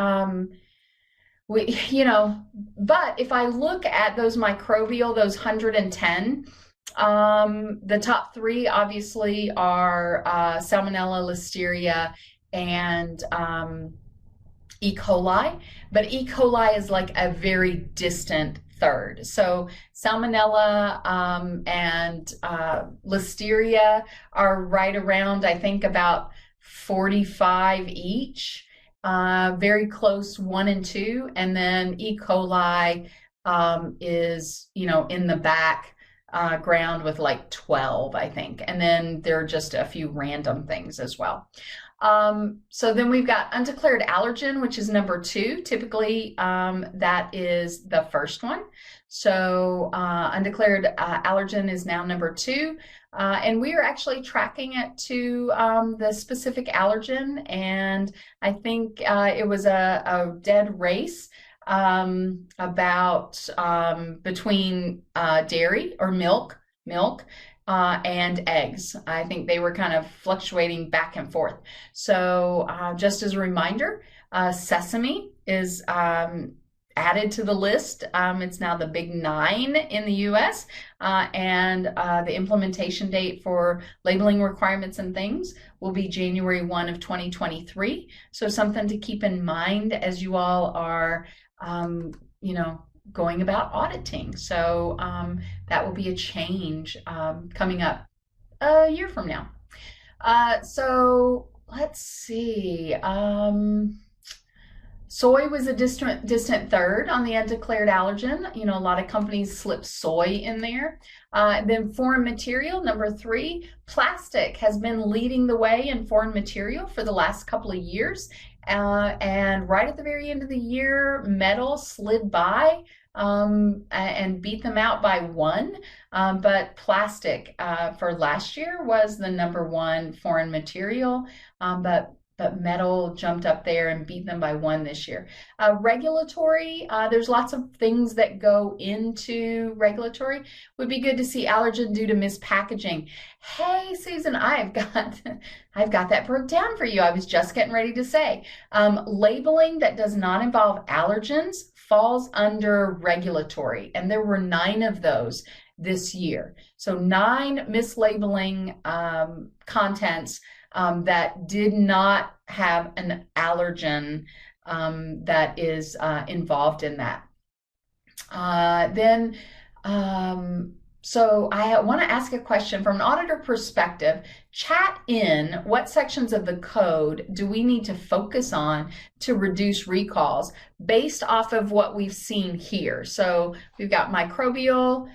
Speaker 2: but if I look at those microbial, those 110, the top three obviously are Salmonella, Listeria, and E. coli, but E. coli is like a very distant third. So Salmonella and Listeria are right around, I think, about 45 each. Very close, 1 and 2, and then E. coli is, in the back ground with like 12, I think, and then there are just a few random things as well. So then we've got undeclared allergen, which is number 2. Typically, that is the first one. So undeclared allergen is now number 2. And we are actually tracking it to the specific allergen. And I think it was a dead race about between dairy or milk, and eggs. I think they were kind of fluctuating back and forth. So just as a reminder, sesame is added to the list. It's now the big 9 in the US, and the implementation date for labeling requirements and things will be January 1 of 2023. So something to keep in mind as you all are, going about auditing. So that will be a change coming up a year from now. So let's see. Soy was a distant third on the undeclared allergen. A lot of companies slip soy in there. Then foreign material, number 3. Plastic has been leading the way in foreign material for the last couple of years. And right at the very end of the year, metal slid by and beat them out by 1. But plastic for last year was the number 1 foreign material. But metal jumped up there and beat them by 1 this year. Regulatory, there's lots of things that go into regulatory. Would be good to see allergen due to mispackaging. Hey, Susan, I've got that broke down for you. I was just getting ready to say. Labeling that does not involve allergens falls under regulatory, and there were 9 of those this year. So 9 mislabeling contents that did not have an allergen that is involved in that. So I want to ask a question from an auditor perspective. Chat in what sections of the code do we need to focus on to reduce recalls based off of what we've seen here. So we've got microbial,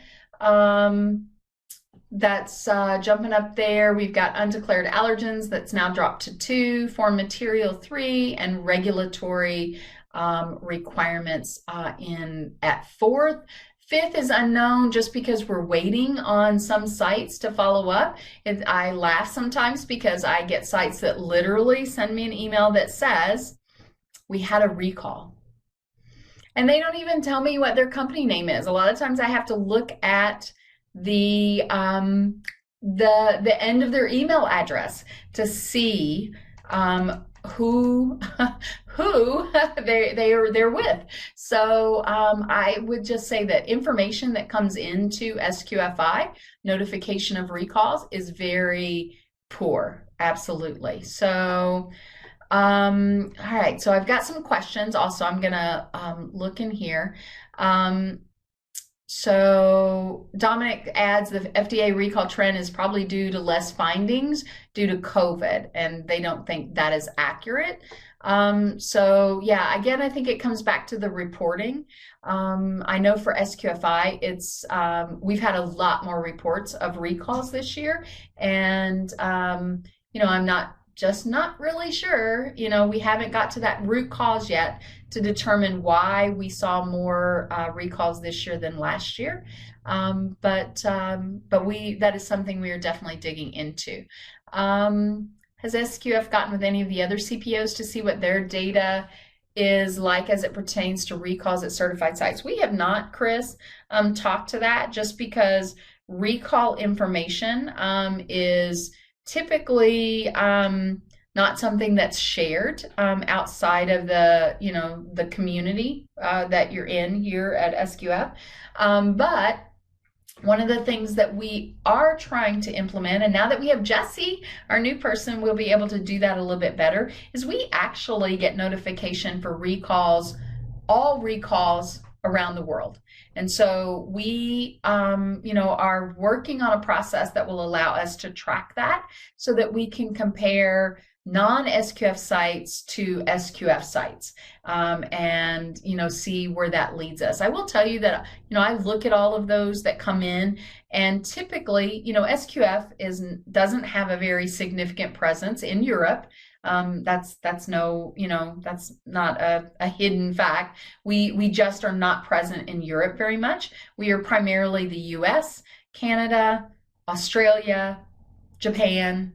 Speaker 2: that's jumping up there. We've got undeclared allergens that's now dropped to 2, foreign material 3, and regulatory requirements at 4th. 5th is unknown just because we're waiting on some sites to follow up. I laugh sometimes because I get sites that literally send me an email that says, we had a recall. And they don't even tell me what their company name is. A lot of times I have to look at the end of their email address to see who they're with. So I would just say that information that comes into SQFI, notification of recalls, is very poor. Absolutely. So all right, so I've got some questions. Also, I'm gonna look in here. So Dominic adds the FDA recall trend is probably due to less findings due to COVID, and they don't think that is accurate. So yeah, again, I think it comes back to the reporting. I know for SQFI, it's we've had a lot more reports of recalls this year, and I'm not really sure. We haven't got to that root cause yet to determine why we saw more recalls this year than last year. But that is something we are definitely digging into. Has SQF gotten with any of the other CPOs to see what their data is like as it pertains to recalls at certified sites? We have not, Chris, talked to that, just because recall information is typically not something that's shared outside of the, the community that you're in here at SQF. But one of the things that we are trying to implement, and now that we have Jesse, our new person, we'll be able to do that a little bit better, is we actually get notification for recalls, all recalls around the world. And so we, are working on a process that will allow us to track that so that we can compare non-SQF sites to SQF sites, and see where that leads us. I will tell you that I look at all of those that come in, and typically SQF doesn't have a very significant presence in Europe. That's not a hidden fact. We just are not present in Europe very much. We are primarily the US, Canada, Australia, Japan,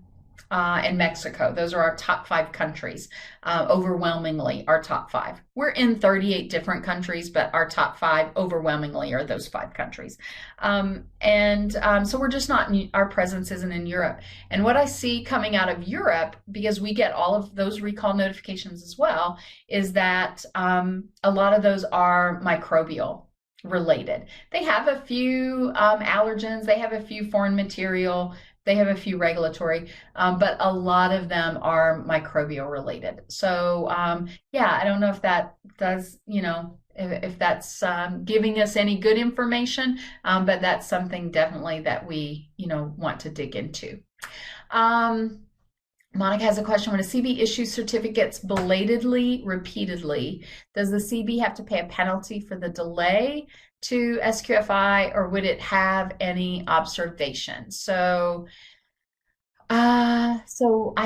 Speaker 2: and Mexico. Those are our top 5 countries, overwhelmingly our top 5. We're in 38 different countries, but our top 5 overwhelmingly are those 5 countries. So we're just not, our presence isn't in Europe. And what I see coming out of Europe, because we get all of those recall notifications as well, is that a lot of those are microbial related. They have a few allergens, they have a few foreign material, they have a few regulatory, but a lot of them are microbial related. So I don't know if that does, if that's giving us any good information, but that's something definitely that we, want to dig into. Monica has a question. When a CB issues certificates belatedly, repeatedly, does the CB have to pay a penalty for the delay to SQFI, or would it have any observation? So I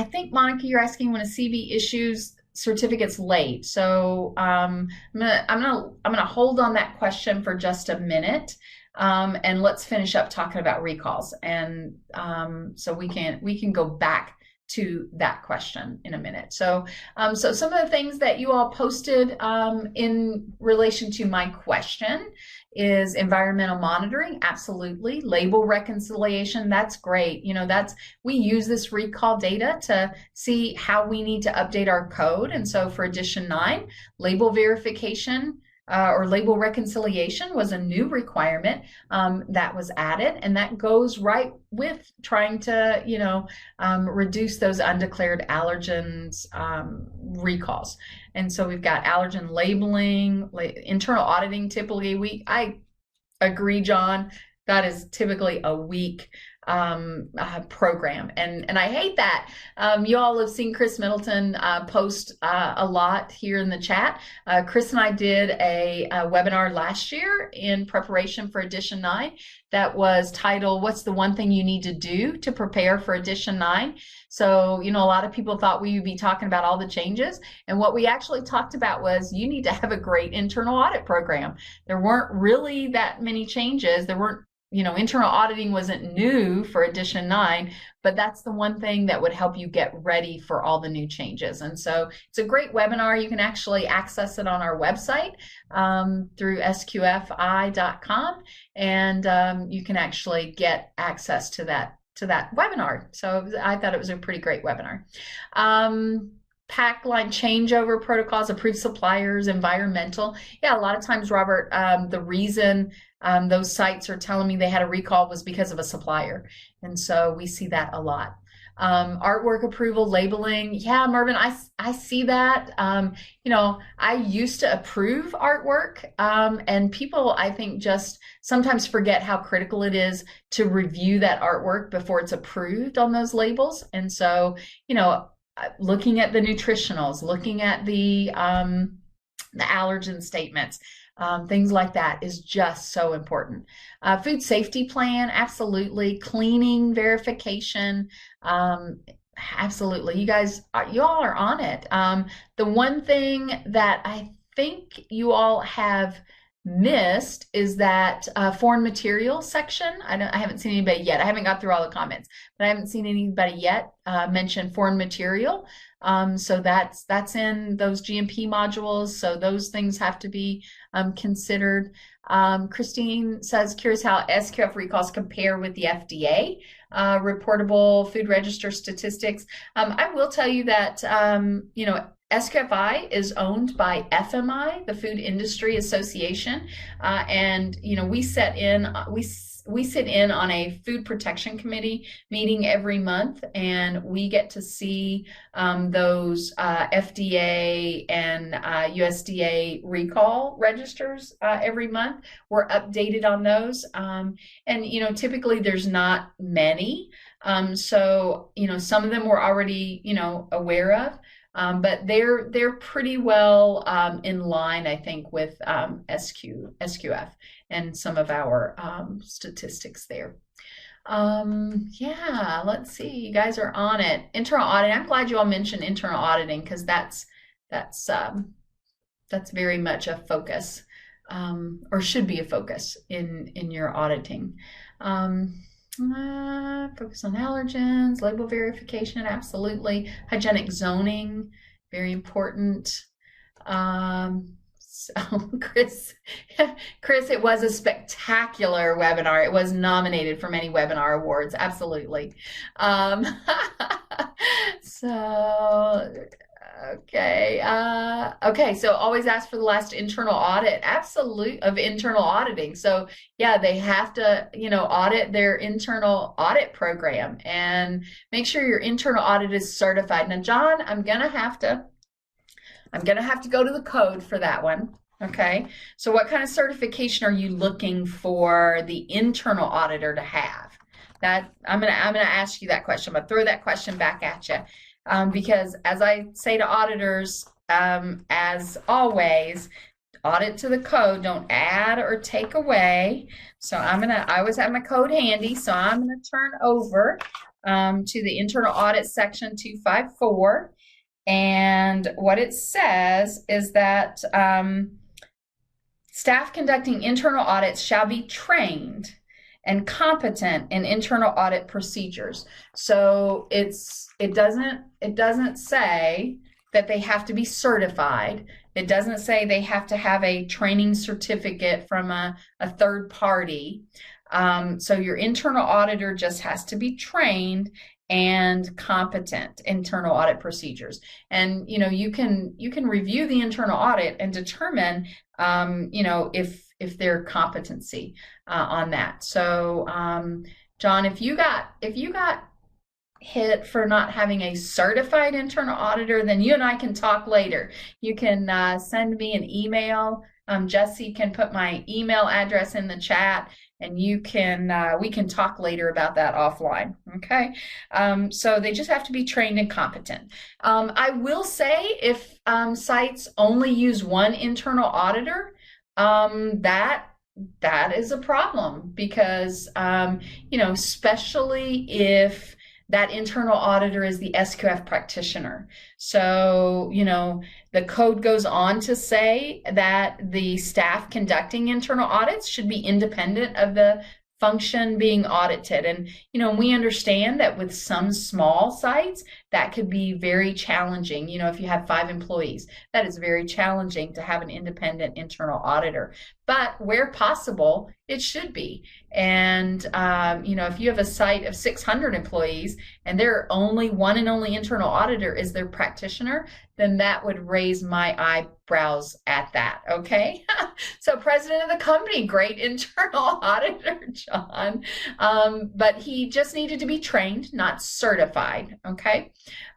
Speaker 2: think, Monica, you're asking when a CB issues certificates late. So I'm gonna hold on that question for just a minute, and let's finish up talking about recalls, and so we can go back to that question in a minute. So some of the things that you all posted in relation to my question is environmental monitoring. Absolutely. Label reconciliation. That's great. We use this recall data to see how we need to update our code. And so for edition 9, label verification or label reconciliation was a new requirement that was added, and that goes right with trying to reduce those undeclared allergens recalls. And so we've got allergen labeling, internal auditing. Typically, I agree, John, that is typically a week program, and I hate that. You all have seen Chris Middleton post a lot here in the chat. Chris and I did a webinar last year in preparation for edition 9 that was titled, "What's the one thing you need to do to prepare for edition 9?" So, a lot of people thought we would be talking about all the changes, and what we actually talked about was you need to have a great internal audit program. There weren't really that many changes. There weren't internal auditing wasn't new for edition 9, but that's the one thing that would help you get ready for all the new changes. And so it's a great webinar. You can actually access it on our website through sqfi.com, and you can actually get access to that webinar. So I thought it was a pretty great webinar. Pack line changeover protocols, approved suppliers, environmental. Yeah, a lot of times, Robert, the reason those sites are telling me they had a recall was because of a supplier. And so we see that a lot. Artwork approval, labeling. Yeah, Mervin, I see that. I used to approve artwork, and people, I think, just sometimes forget how critical it is to review that artwork before it's approved on those labels. And so, looking at the nutritionals, looking at the allergen statements, things like that is just so important. Food safety plan, absolutely. Cleaning verification, absolutely. You all are on it. The one thing that I think you all have missed is that foreign material section. I haven't seen anybody yet. I haven't got through all the comments, but I haven't seen anybody yet mention foreign material. So that's in those GMP modules. So those things have to be considered. Christine says, curious how SQF recalls compare with the FDA reportable food register statistics. I will tell you that, SQFI is owned by FMI, the Food Industry Association, and we sit in on a food protection committee meeting every month, and we get to see those FDA and USDA recall registers every month. We're updated on those, and typically there's not many, so some of them we're already aware of. But they're pretty well in line, I think, with SQF and some of our statistics there. Yeah, let's see. You guys are on it. Internal audit. I'm glad you all mentioned internal auditing because that's very much a focus, or should be a focus in your auditing. Focus on allergens, label verification, absolutely. Hygienic zoning, very important. So Chris, it was a spectacular webinar. It was nominated for many webinar awards, absolutely. Okay, so always ask for the last internal audit, absolutely, of internal auditing. So yeah, they have to, audit their internal audit program and make sure your internal audit is certified. Now, John, I'm gonna have to go to the code for that one. Okay, so what kind of certification are you looking for the internal auditor to have? That I'm gonna ask you that question. I'm gonna throw that question back at you. Because as I say to auditors, as always, audit to the code, don't add or take away. So I always have my code handy, so I'm gonna turn over to the internal audit section 254. And what it says is that staff conducting internal audits shall be trained and competent in internal audit procedures. So it doesn't say that they have to be certified. It doesn't say they have to have a training certificate from a third party. So your internal auditor just has to be trained and competent internal audit procedures. And you can review the internal audit and determine if their competency on that. So John, if you got hit for not having a certified internal auditor, then you and I can talk later. You can send me an email. Jesse can put my email address in the chat, and we can talk later about that offline. Okay, so they just have to be trained and competent. I will say if sites only use one internal auditor, that is a problem because especially if that internal auditor is the SQF practitioner. So, the code goes on to say that the staff conducting internal audits should be independent of the function being audited. And, we understand that with some small sites, that could be very challenging. If you have 5 employees, that is very challenging to have an independent internal auditor. But where possible, it should be. And, if you have a site of 600 employees and their only internal auditor is their practitioner, then that would raise my eyebrows at that, okay? So president of the company, great internal auditor, John. But he just needed to be trained, not certified, okay?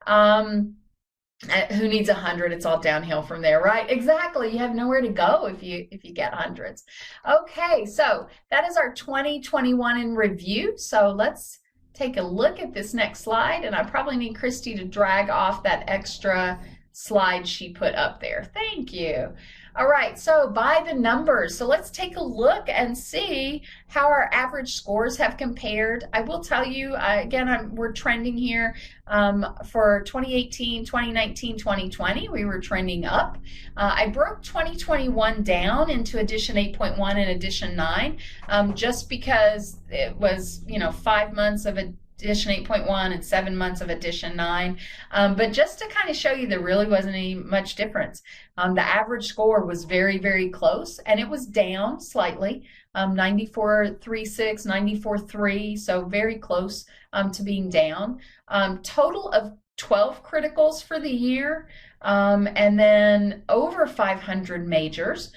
Speaker 2: Who needs 100? It's all downhill from there, right? Exactly. You have nowhere to go if you get hundreds. Okay, so that is our 2021 in review. So let's take a look at this next slide, and I probably need Christy to drag off that extra slide she put up there. Thank you. All right, so by the numbers. So let's take a look and see how our average scores have compared. I will tell you, again, we're trending here for 2018, 2019, 2020. We were trending up. I broke 2021 down into edition 8.1 and edition 9 just because it was, 5 months of edition 8.1 and 7 months of edition 9. But just to kind of show you, there really wasn't any much difference. The average score was very, very close, and it was down slightly, 94.36, 94.3, so very close to being down. Total of 12 criticals for the year, and then over 500 majors,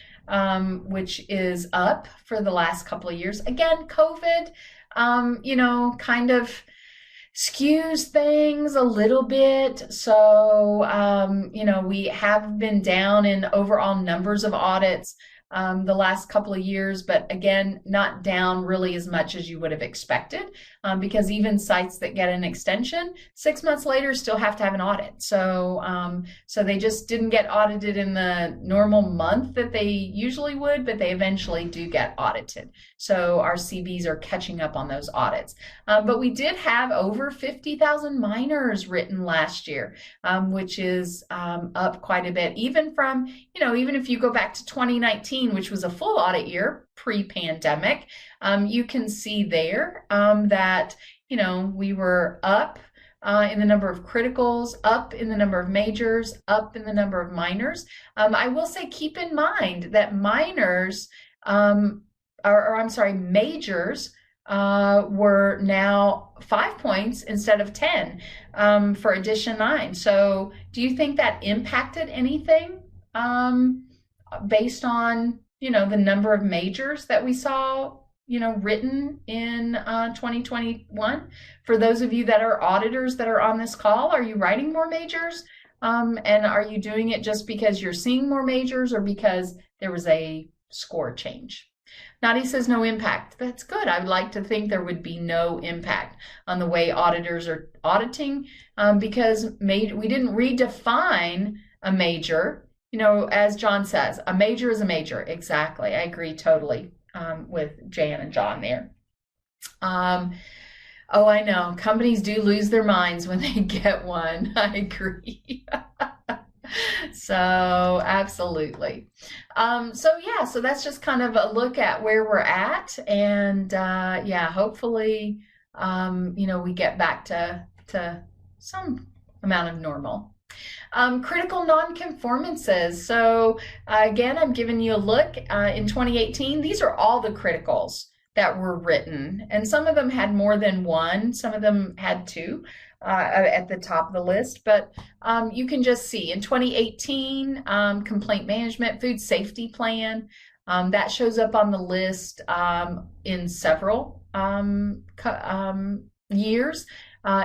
Speaker 2: which is up for the last couple of years. Again, COVID, kind of skews things a little bit. So, we have been down in overall numbers of audits the last couple of years, but again, not down really as much as you would have expected, because even sites that get an extension 6 months later still have to have an audit. So, so they just didn't get audited in the normal month that they usually would, but they eventually do get audited. So our CVs are catching up on those audits. But we did have over 50,000 minors written last year, which is up quite a bit, even from, even if you go back to 2019, which was a full audit year pre-pandemic, you can see there that, we were up in the number of criticals, up in the number of majors, up in the number of minors. I will say, keep in mind that majors were now 5 points instead of 10 for edition 9. So do you think that impacted anything based on, the number of majors that we saw, written in 2021? For those of you that are auditors that are on this call, are you writing more majors? And are you doing it just because you're seeing more majors or because there was a score change? Nadi says no impact. That's good. I would like to think there would be no impact on the way auditors are auditing, because we didn't redefine a major. As John says, a major is a major. Exactly. I agree totally with Jan and John there. Oh, I know. Companies do lose their minds when they get one. I agree. So absolutely. So that's just kind of a look at where we're at, and hopefully, we get back to some amount of normal. Critical non-conformances. So again, I'm giving you a look in 2018. These are all the criticals that were written, and some of them had more than one, some of them had two at the top of the list, but you can just see in 2018, complaint management, food safety plan, that shows up on the list in several years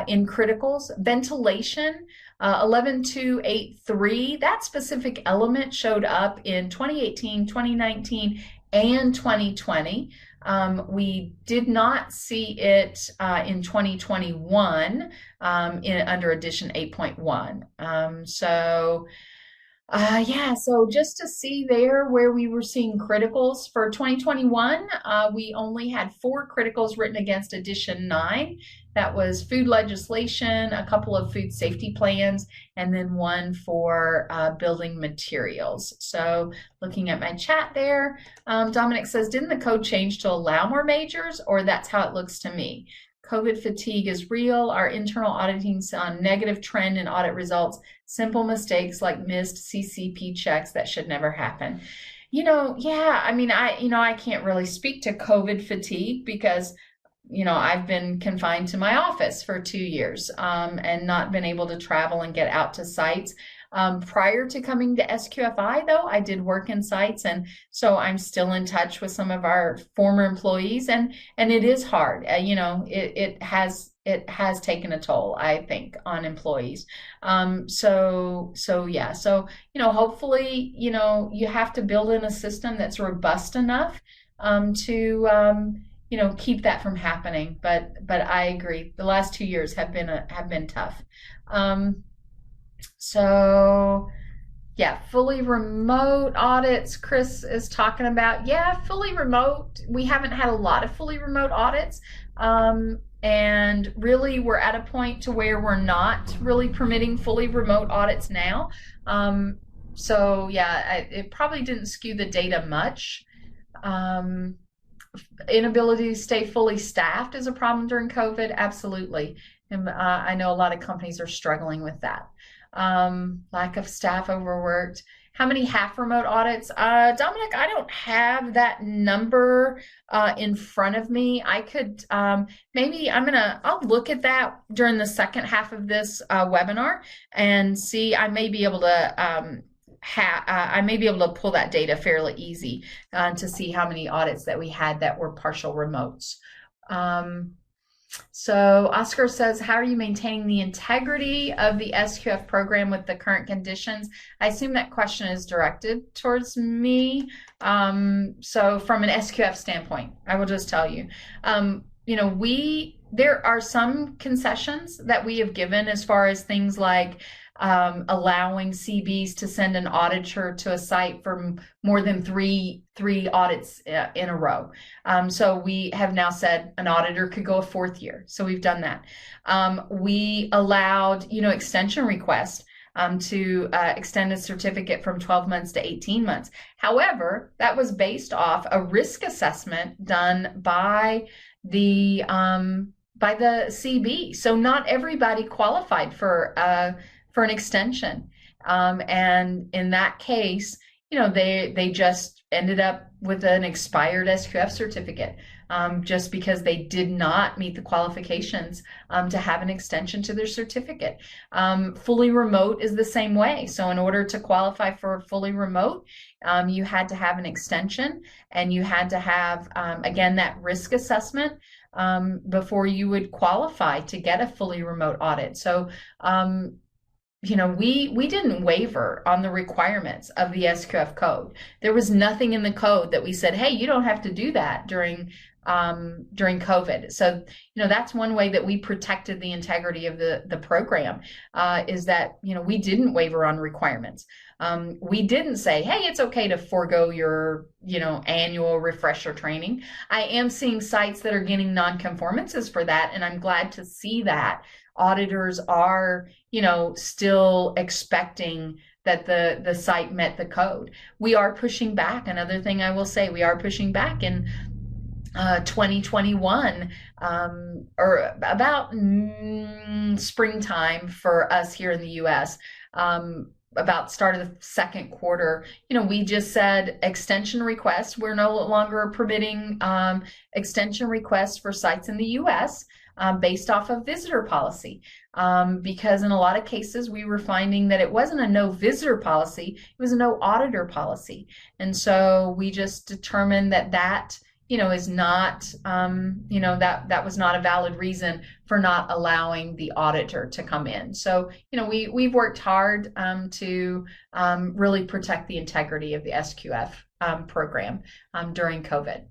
Speaker 2: in criticals. Ventilation, 11283, that specific element showed up in 2018, 2019, and 2020. We did not see it in 2021 under edition 8.1. So just to see there where we were seeing criticals for 2021, we only had 4 criticals written against edition 9. That was food legislation, a couple of food safety plans, and then one for building materials. So looking at my chat there, Dominic says, didn't the code change to allow more majors, or that's how it looks to me? COVID fatigue is real. Our internal auditing saw a negative trend in audit results, simple mistakes like missed CCP checks that should never happen. I can't really speak to COVID fatigue because I've been confined to my office for 2 years and not been able to travel and get out to sites. Prior to coming to SQFI, though, I did work in sites, and so I'm still in touch with some of our former employees, and it is hard. It has taken a toll, I think, on employees. Hopefully, you have to build in a system that's robust enough to keep that from happening. But I agree. The last 2 years have been tough. Fully remote audits, Chris is talking about. Yeah, fully remote. We haven't had a lot of fully remote audits. And really we're at a point to where we're not really permitting fully remote audits now. It probably didn't skew the data much. inability to stay fully staffed is a problem during COVID? Absolutely. And I know a lot of companies are struggling with that. Lack of staff, overworked. How many half remote audits? Dominic, I don't have that number in front of me. I could maybe I'll look at that during the second half of this webinar and see. I may be able to I may be able to pull that data fairly easy to see how many audits that we had that were partial remotes. So Oscar says, how are you maintaining the integrity of the SQF program with the current conditions? I assume that question is directed towards me. So from an SQF standpoint, I will just tell you, there are some concessions that we have given as far as things like allowing CBs to send an auditor to a site for more than three audits in a row. So we have now said an auditor could go a fourth year. So we've done that. We allowed, extension requests to extend a certificate from 12 months to 18 months. However, that was based off a risk assessment done by the CB. So not everybody qualified for an extension. And in that case, they just ended up with an expired SQF certificate just because they did not meet the qualifications to have an extension to their certificate. Fully remote is the same way. So in order to qualify for fully remote, you had to have an extension and you had to have, again, that risk assessment before you would qualify to get a fully remote audit. So we didn't waver on the requirements of the SQF code. There was nothing in the code that we said, hey, you don't have to do that during COVID. So, that's one way that we protected the integrity of the program, is that, we didn't waver on requirements. We didn't say, hey, it's okay to forego your, annual refresher training. I am seeing sites that are getting non-conformances for that, and I'm glad to see that. Auditors are, still expecting that the site met the code. We are pushing back. Another thing I will say, we are pushing back in 2021 or about springtime for us here in the US. About start of the second quarter, we just said extension requests. We're no longer permitting extension requests for sites in the US based off of visitor policy. Because in a lot of cases, we were finding that it wasn't a no visitor policy, it was a no auditor policy. And so we just determined that is not, that was not a valid reason for not allowing the auditor to come in. So, we've worked hard to really protect the integrity of the SQF program during COVID.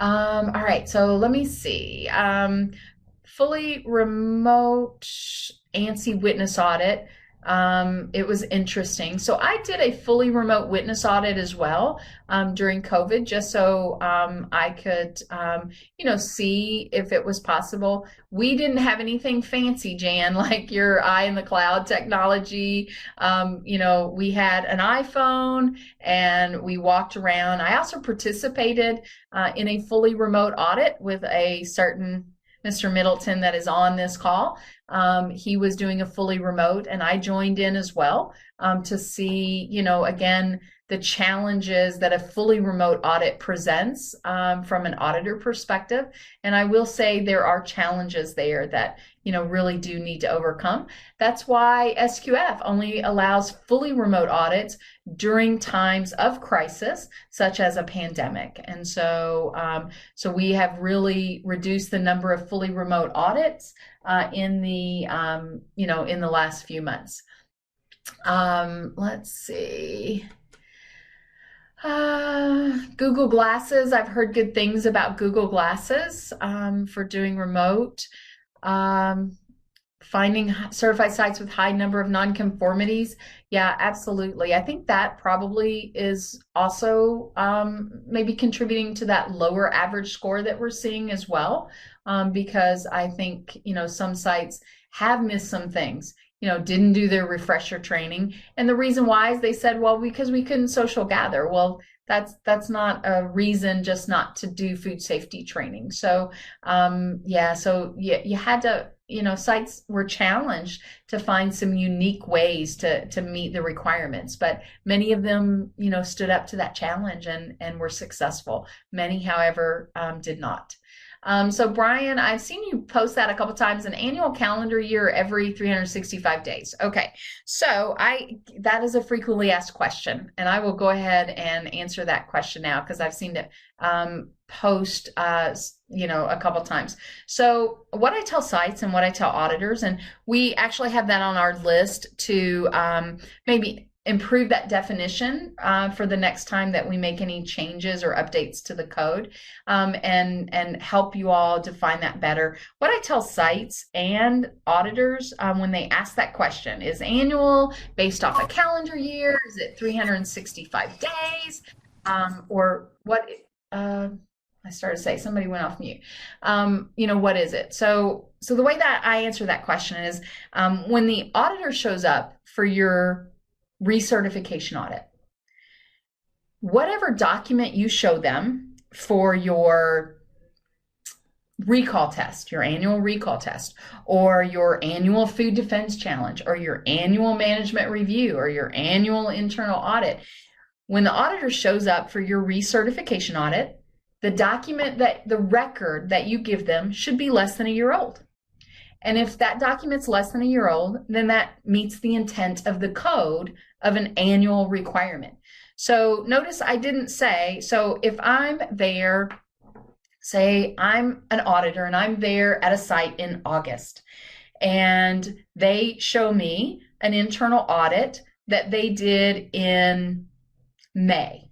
Speaker 2: All right, so let me see. Fully remote ANSI witness audit. It was interesting. So I did a fully remote witness audit as well during COVID, just so I could, see if it was possible. We didn't have anything fancy, Jan, like your eye in the cloud technology. We had an iPhone and we walked around. I also participated in a fully remote audit with a certain Mr. Middleton that is on this call. He was doing a fully remote and I joined in as well to see, again, the challenges that a fully remote audit presents from an auditor perspective. And I will say there are challenges there that, really do need to overcome. That's why SQF only allows fully remote audits during times of crisis, such as a pandemic. And so, we have really reduced the number of fully remote audits in the, in the last few months. Let's see. Google Glasses. I've heard good things about Google Glasses for doing remote. Finding certified sites with high number of nonconformities. Yeah, absolutely. I think that probably is also maybe contributing to that lower average score that we're seeing as well, because I think, some sites have missed some things, didn't do their refresher training. And the reason why is they said, well, because we couldn't social gather. Well, That's not a reason just not to do food safety training. So yeah, so you had to, sites were challenged to find some unique ways to meet the requirements, but many of them, stood up to that challenge and were successful. Many, however, did not. So Brian, I've seen you post that a couple times, an annual calendar year every 365 days. Okay. So that is a frequently asked question, and I will go ahead and answer that question now because I've seen it post a couple times. So what I tell sites and what I tell auditors, and we actually have that on our list to maybe improve that definition for the next time that we make any changes or updates to the code, and help you all define that better. What I tell sites and auditors when they ask that question is annual based off a calendar year? Is it 365 days? Or what? I started to say somebody went off mute. What is it? So the way that I answer that question is when the auditor shows up for your recertification audit, whatever document you show them for your recall test, your annual recall test, or your annual food defense challenge, or your annual management review, or your annual internal audit, when the auditor shows up for your recertification audit, the record that you give them should be less than a year old. And if that document's less than a year old, then that meets the intent of the code of an annual requirement. So notice I didn't say, so if I'm there, say I'm an auditor and I'm there at a site in August, and they show me an internal audit that they did in May.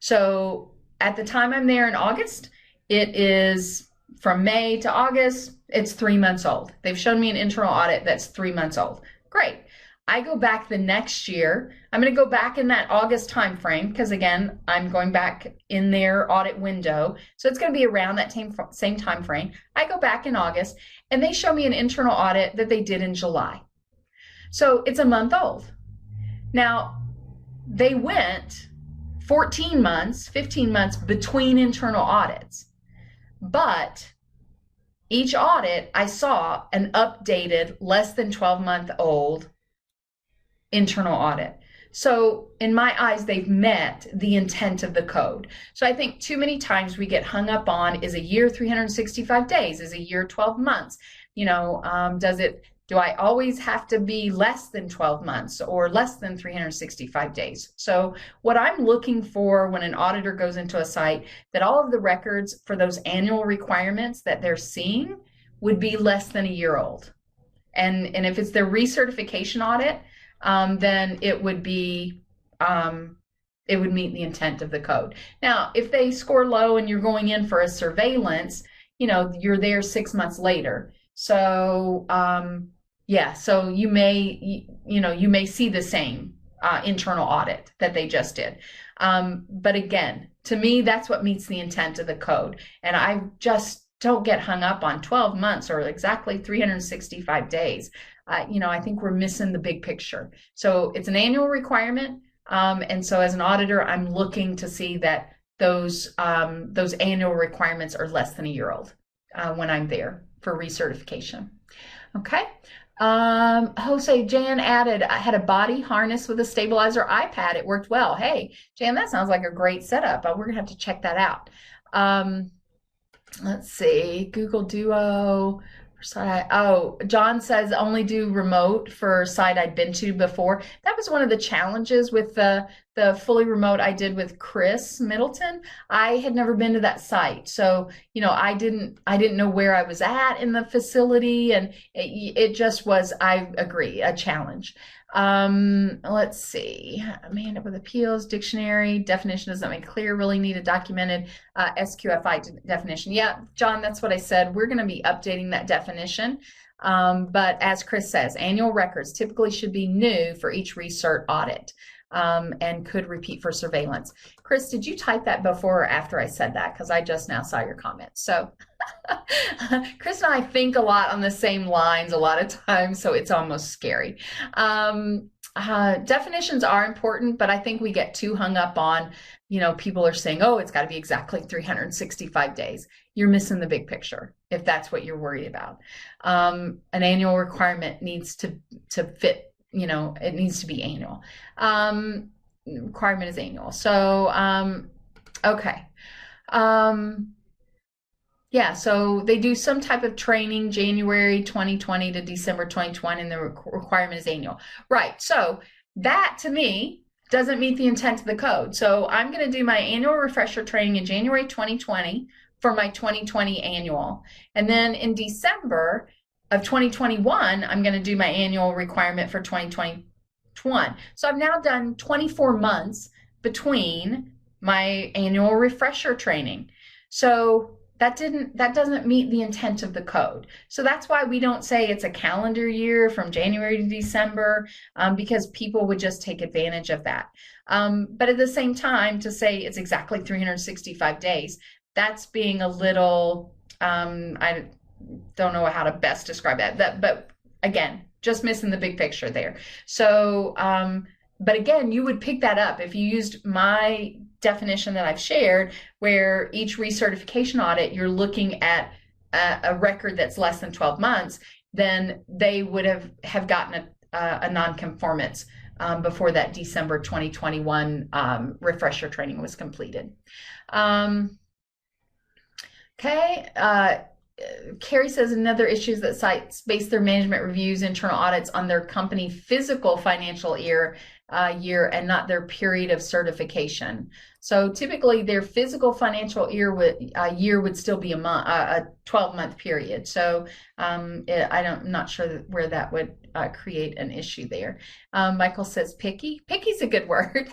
Speaker 2: So at the time I'm there in August, it is from May to August, it's 3 months old. They've shown me an internal audit that's 3 months old. Great. I go back the next year. I'm going to go back in that August time frame because, again, I'm going back in their audit window. So it's going to be around that same time frame. I go back in August, and they show me an internal audit that they did in July. So it's a month old. Now, they went 14 months, 15 months between internal audits. But each audit, I saw an updated, less than 12-month-old internal audit. So in my eyes, they've met the intent of the code. So I think too many times we get hung up on, is a year 365 days? Is a year 12 months? Do I always have to be less than 12 months or less than 365 days? So what I'm looking for when an auditor goes into a site, that all of the records for those annual requirements that they're seeing would be less than a year old. And if it's their recertification audit, then it would be, it would meet the intent of the code. Now, if they score low and you're going in for a surveillance, you're there 6 months later. So, so you may see the same internal audit that they just did. But again, to me, that's what meets the intent of the code. And I just don't get hung up on 12 months or exactly 365 days. I think we're missing the big picture. So it's an annual requirement. And so as an auditor, I'm looking to see that those annual requirements are less than a year old when I'm there for recertification. Okay. Jose, Jan added, I had a body harness with a stabilizer iPad. It worked well. Hey, Jan, that sounds like a great setup. We're going to have to check that out. Let's see, Google Duo. John says only do remote for a site I'd been to before. That was one of the challenges with the fully remote I did with Chris Middleton. I had never been to that site. So, I didn't know where I was at in the facility, and it just was, I agree, a challenge. Let's see, Amanda with appeals, dictionary, definition doesn't make clear, really need a documented SQFI definition. Yeah, John, that's what I said. We're going to be updating that definition. But as Chris says, annual records typically should be new for each recert audit, and could repeat for surveillance. Chris, did you type that before or after I said that? Because I just now saw your comment. So Chris and I think a lot on the same lines a lot of times, so it's almost scary. Definitions are important, but I think we get too hung up on, people are saying, oh, it's got to be exactly 365 days. You're missing the big picture if that's what you're worried about. An annual requirement needs to fit, it needs to be annual. Requirement is annual. So, okay. Yeah, so they do some type of training January 2020 to December 2020, and the requirement is annual. Right, so that to me doesn't meet the intent of the code. So I'm going to do my annual refresher training in January 2020 for my 2020 annual. And then in December of 2021, I'm going to do my annual requirement for 2021. So I've now done 24 months between my annual refresher training. So that doesn't meet the intent of the code. So that's why we don't say it's a calendar year from January to December, because people would just take advantage of that. But at the same time, to say it's exactly 365 days, that's being a little, I don't know how to best describe that. But again, just missing the big picture there. So, but again, you would pick that up if you used my definition that I've shared, where each recertification audit, you're looking at a record that's less than 12 months, then they would have gotten a non-conformance before that December 2021 refresher training was completed. Okay. Carrie says another issue is that sites base their management reviews, internal audits on their company physical financial year and not their period of certification. So typically their physical financial year would still be a 12-month period. So I'm not sure where that would create an issue there. Michael says picky. Picky's a good word.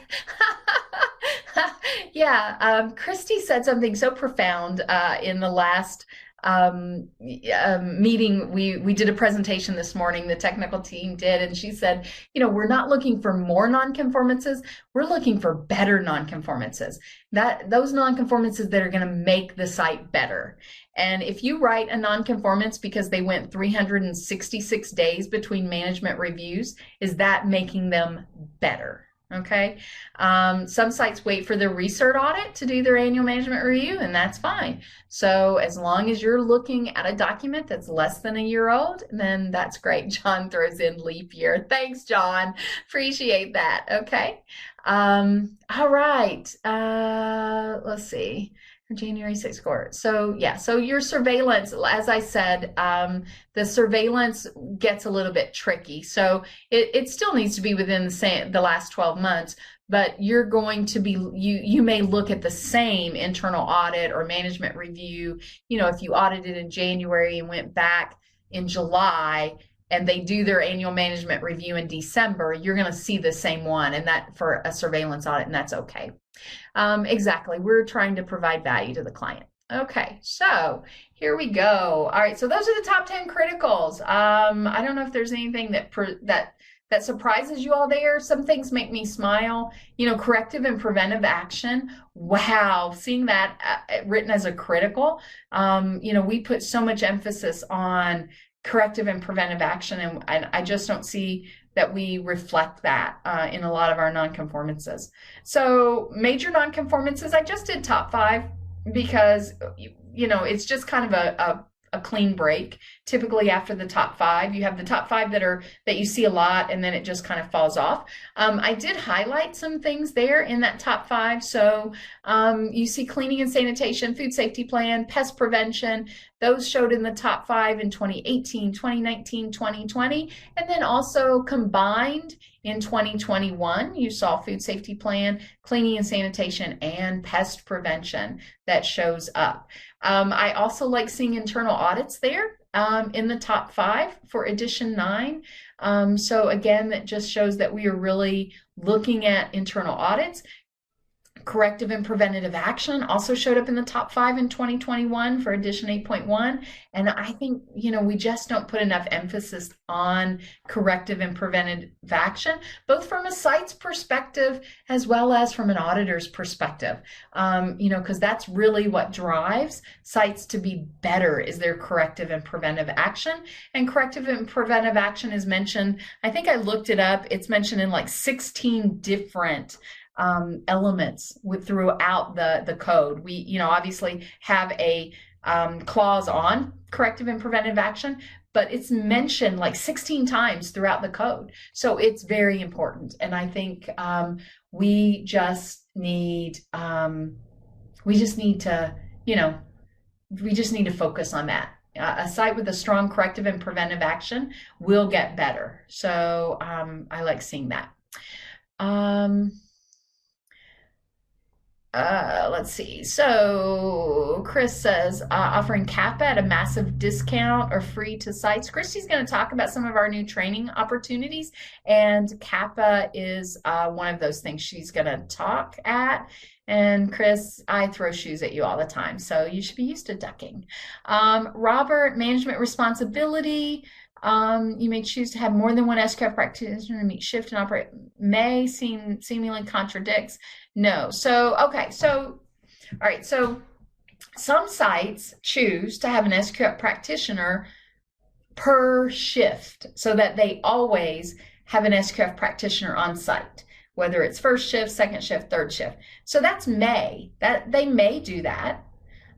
Speaker 2: Yeah, Christy said something so profound in the last meeting. We did a presentation this morning, the technical team did, and she said, we're not looking for more nonconformances, we're looking for better nonconformances. Those nonconformances that are going to make the site better. And if you write a nonconformance because they went 366 days between management reviews, is that making them better? Okay. Some sites wait for the recert audit to do their annual management review, and that's fine. So as long as you're looking at a document that's less than a year old, then that's great. John throws in leap year. Thanks, John. Appreciate that. Okay. All right. Let's see. January 6th quarter. So yeah, so your surveillance, as I said, the surveillance gets a little bit tricky. So it still needs to be within the last 12 months, but you're going to be, you may look at the same internal audit or management review. If you audited in January and went back in July, and they do their annual management review in December, you're going to see the same one, and that for a surveillance audit, and that's okay. Exactly. We're trying to provide value to the client. Okay, so here we go. All right, so those are the top 10 criticals. I don't know if there's anything that surprises you all there. Some things make me smile. Corrective and preventive action. Wow, seeing that written as a critical. We put so much emphasis on corrective and preventive action, and I just don't see that we reflect that in a lot of our nonconformances. So major nonconformances, I just did top 5 because it's just kind of a clean break. Typically after the top 5, you have the top 5 that you see a lot, and then it just kind of falls off. I did highlight some things there in that top 5. So you see cleaning and sanitation, food safety plan, pest prevention. Those showed in the top 5 in 2018, 2019, 2020, and then also combined in 2021, you saw food safety plan, cleaning and sanitation, and pest prevention that shows up. I also like seeing internal audits there in the top 5 for edition 9. So again, that just shows that we are really looking at internal audits. Corrective and preventative action also showed up in the top 5 in 2021 for edition 8.1. And I think, we just don't put enough emphasis on corrective and preventative action, both from a site's perspective as well as from an auditor's perspective. Because that's really what drives sites to be better, is their corrective and preventive action. And corrective and preventive action is mentioned, I think I looked it up, it's mentioned in like 16 different elements throughout the code. We, obviously have a clause on corrective and preventive action, but it's mentioned like 16 times throughout the code. So it's very important. And I think we just need to, we just need to focus on that. A site with a strong corrective and preventive action will get better. So I like seeing that. Let's see. So Chris says, offering CAPA at a massive discount or free to sites. Christy's going to talk about some of our new training opportunities, and CAPA is one of those things she's going to talk at. And Chris, I throw shoes at you all the time, so you should be used to ducking. Robert, management responsibility. You may choose to have more than one SQF practitioner to meet shift and operate. May seemingly contradicts. No. So, okay. So, all right. So some sites choose to have an SQF practitioner per shift so that they always have an SQF practitioner on site, whether it's first shift, second shift, third shift. So that's that they may do that.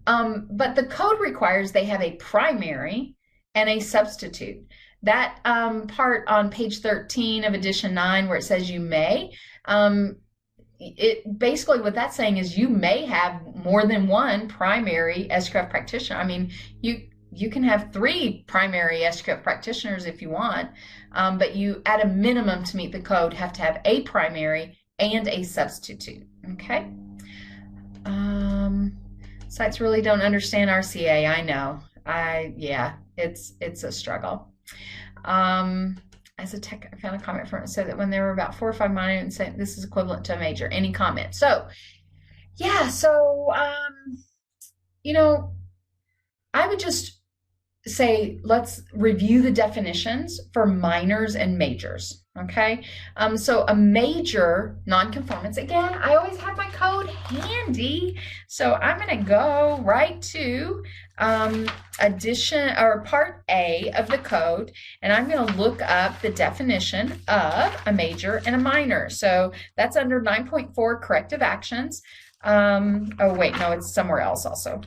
Speaker 2: But the code requires they have a primary and a substitute. That part on page 13 of edition 9 where it says you may, it basically what that's saying is you may have more than one primary SQF practitioner. I mean, you can have 3 primary SQF practitioners if you want, but you at a minimum to meet the code have to have a primary and a substitute. Okay. Sites really don't understand RCA. I know. Yeah, it's a struggle. As a tech, I found a comment from it said that when there were about 4 or 5 minor and saying this is equivalent to a major. Any comment? So, yeah. So, I would just say let's review the definitions for minors and majors. Okay. So a major nonconformance, again, I always have my code handy. So I'm going to go right to addition or part A of the code, and I'm going to look up the definition of a major and a minor. So that's under 9.4 corrective actions. Oh wait, no, it's somewhere else also.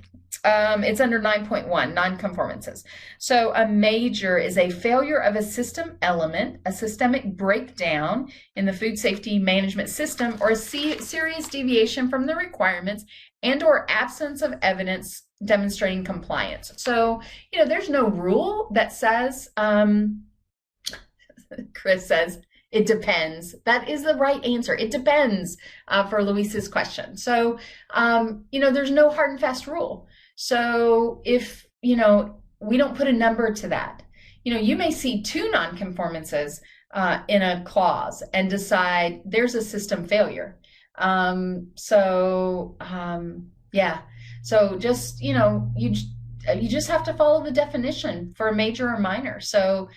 Speaker 2: It's under 9.1 nonconformances. So a major is a failure of a system element, a systemic breakdown in the food safety management system, or a serious deviation from the requirements and or absence of evidence demonstrating compliance. So, there's no rule that says, Chris says, it depends. That is the right answer. It depends for Luis's question. So, there's no hard and fast rule. So if, we don't put a number to that, you may see 2 nonconformances in a clause and decide there's a system failure. Yeah. So just, you just have to follow the definition for a major or minor. So,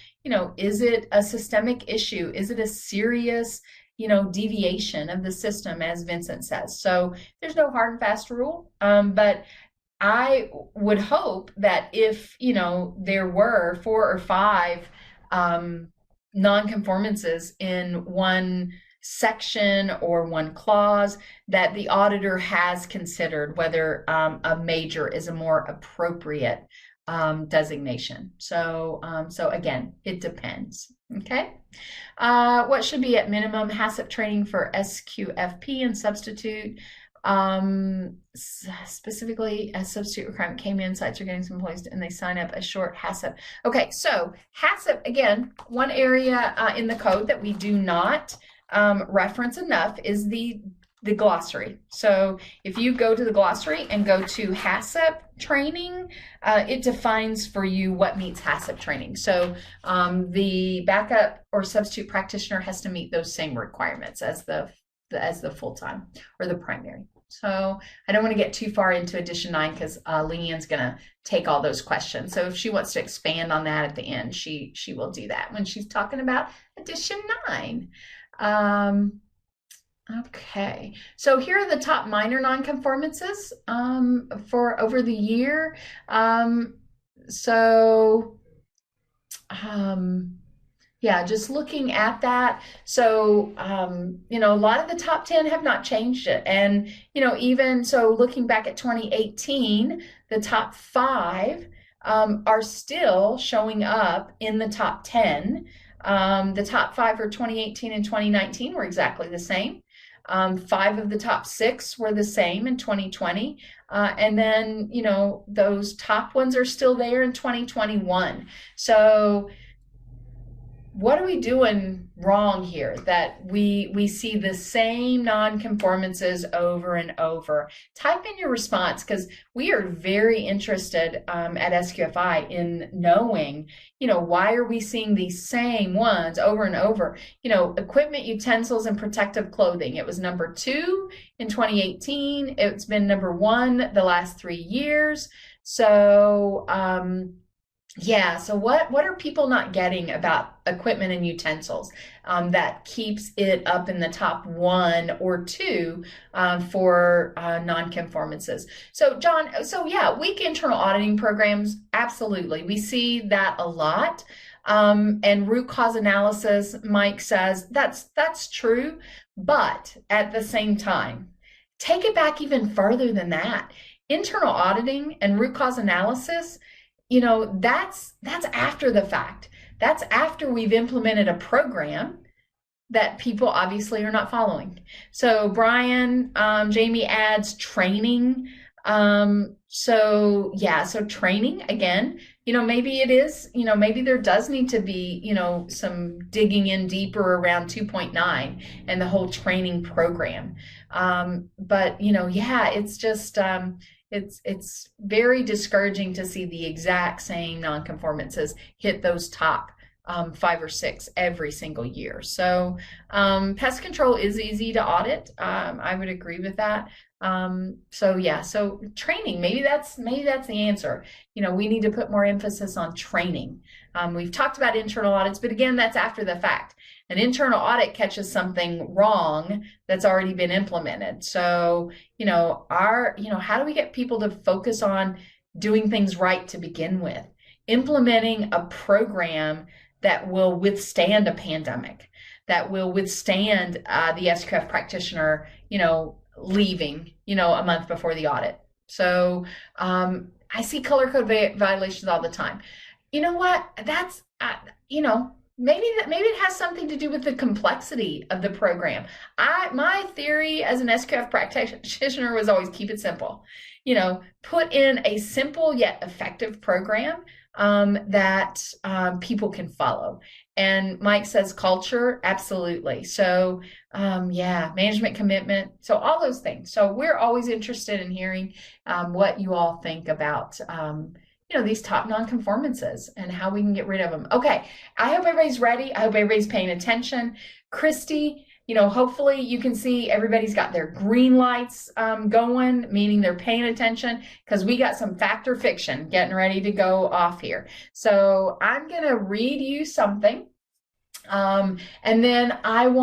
Speaker 2: is it a systemic issue? Is it a serious, deviation of the system, as Vincent says? So there's no hard and fast rule. But I would hope that if, there were 4 or 5 nonconformances in one section or one clause, that the auditor has considered whether a major is a more appropriate designation. So again, it depends. Okay. What should be at minimum HACCP training for SQFP and substitute? Specifically, a substitute requirement came in, sites are getting some employees and they sign up a short HACCP. Okay, so HACCP, again, one area in the code that we do not reference enough is the glossary. So if you go to the glossary and go to HACCP training, it defines for you what meets HACCP training. So the backup or substitute practitioner has to meet those same requirements as the as the full-time or the primary. So I don't want to get too far into Edition 9 because Leanne's going to take all those questions. So if she wants to expand on that at the end, she will do that when she's talking about Edition 9. Okay, so here are the top minor nonconformances for over the year. So yeah, just looking at that. So, a lot of the top 10 have not changed it. And, even so looking back at 2018, the top 5 are still showing up in the top 10. The top 5 for 2018 and 2019 were exactly the same. 5 of the top 6 were the same in 2020. And then, those top ones are still there in 2021. So what are we doing wrong here that we see the same nonconformances over and over? Type in your response because we are very interested at SQFI in knowing, why are we seeing these same ones over and over? Equipment, utensils, and protective clothing. It was number 2 in 2018. It's been number 1 the last 3 years. So, yeah, so what are people not getting about equipment and utensils that keeps it up in the top 1 or 2 for nonconformances? So John, yeah, weak internal auditing programs, absolutely. We see that a lot. And root cause analysis, Mike says, that's true, but at the same time, take it back even further than that. Internal auditing and root cause analysis, that's after the fact. That's after we've implemented a program that people obviously are not following. So Brian, Jamie adds training. So training again, maybe it is, maybe there does need to be, some digging in deeper around 2.9 and the whole training program. But it's just, it's very discouraging to see the exact same nonconformances hit those top 5 or 6 every single year. So pest control is easy to audit. I would agree with that. So training, maybe that's the answer. We need to put more emphasis on training. We've talked about internal audits, but again, that's after the fact. An internal audit catches something wrong that's already been implemented. So, how do we get people to focus on doing things right to begin with? Implementing a program that will withstand a pandemic, that will withstand the SQF practitioner, leaving, a month before the audit. So I see color code violations all the time. You know what? That's, maybe it has something to do with the complexity of the program. My theory as an SQF practitioner was always keep it simple. Put in a simple yet effective program that people can follow. And Mike says culture, absolutely. So management commitment. So all those things. So we're always interested in hearing what you all think about these top nonconformances and how we can get rid of them. Okay, I hope everybody's ready. I hope everybody's paying attention. Christy, hopefully you can see everybody's got their green lights going, meaning they're paying attention because we got some fact or fiction getting ready to go off here. So I'm going to read you something. And then I've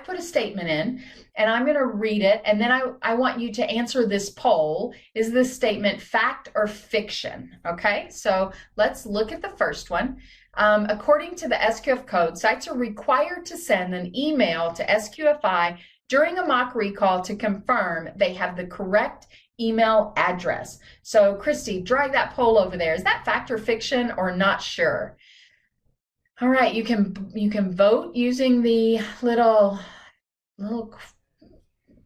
Speaker 2: put a statement in and I'm going to read it. And then I want you to answer this poll. Is this statement fact or fiction? Okay, so let's look at the first one. According to the SQF code, sites are required to send an email to SQFI during a mock recall to confirm they have the correct email address. So Christy, drag that poll over there. Is that fact or fiction or not sure? All right, you can vote using the little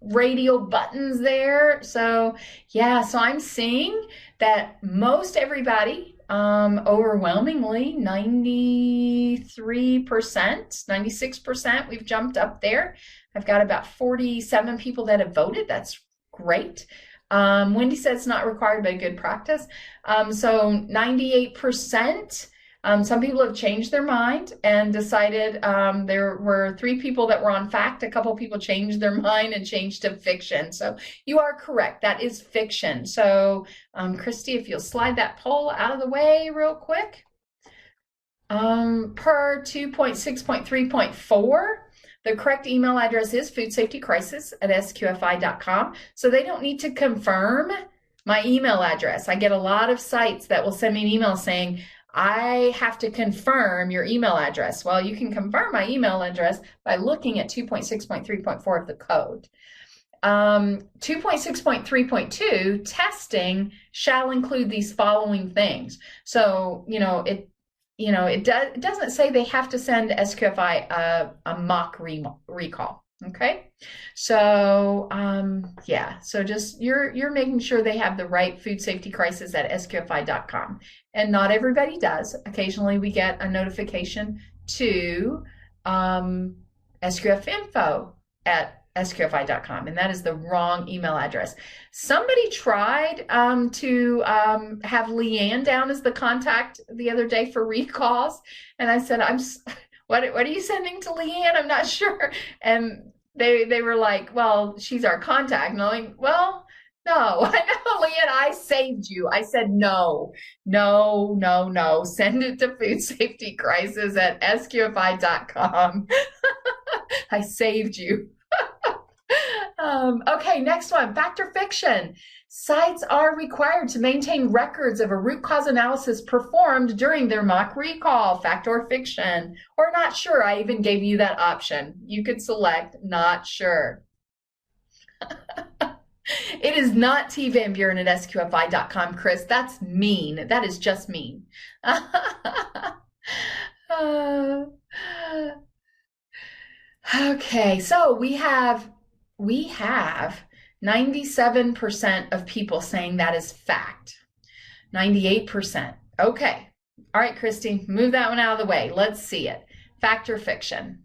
Speaker 2: radial buttons there. So so I'm seeing that most everybody, overwhelmingly 93%, 96%, we've jumped up there. I've got about 47 people that have voted. That's great. Wendy said it's not required, but a good practice. So 98%. Some people have changed their mind and decided there were 3 people that were on fact. A couple people changed their mind and changed to fiction. So you are correct. That is fiction. So Christy, if you'll slide that poll out of the way real quick. Per 2.6.3.4, the correct email address is foodsafetycrisis@sqfi.com. So they don't need to confirm my email address. I get a lot of sites that will send me an email saying, I have to confirm your email address. Well, you can confirm my email address by looking at 2.6.3.4 of the code. 2.6.3.2, testing shall include these following things. So, it doesn't say they have to send SQFI a mock recall. Okay, so so just you're making sure they have the right food safety crisis at sqfi.com, and not everybody does. Occasionally we get a notification to SQF info at sqfi.com, and that is the wrong email address. Somebody tried to have Leanne down as the contact the other day for recalls, and I said, what are you sending to Leanne? I'm not sure. And they were like, well, she's our contact. And I'm like, well, no, I know, Leanne, I saved you. I said, no. Send it to Food Safety Crisis at sqfi.com. I saved you. Okay, next one, fact or fiction. Sites are required to maintain records of a root cause analysis performed during their mock recall. Fact or fiction? Or not sure. I even gave you that option. You could select not sure. It is not T. Van Buren at sqfi.com, Chris. That's mean. That is just mean. Okay, so we have 97% of people saying that is fact. 98%. Okay. All right, Christy, move that one out of the way. Let's see it. Fact or fiction?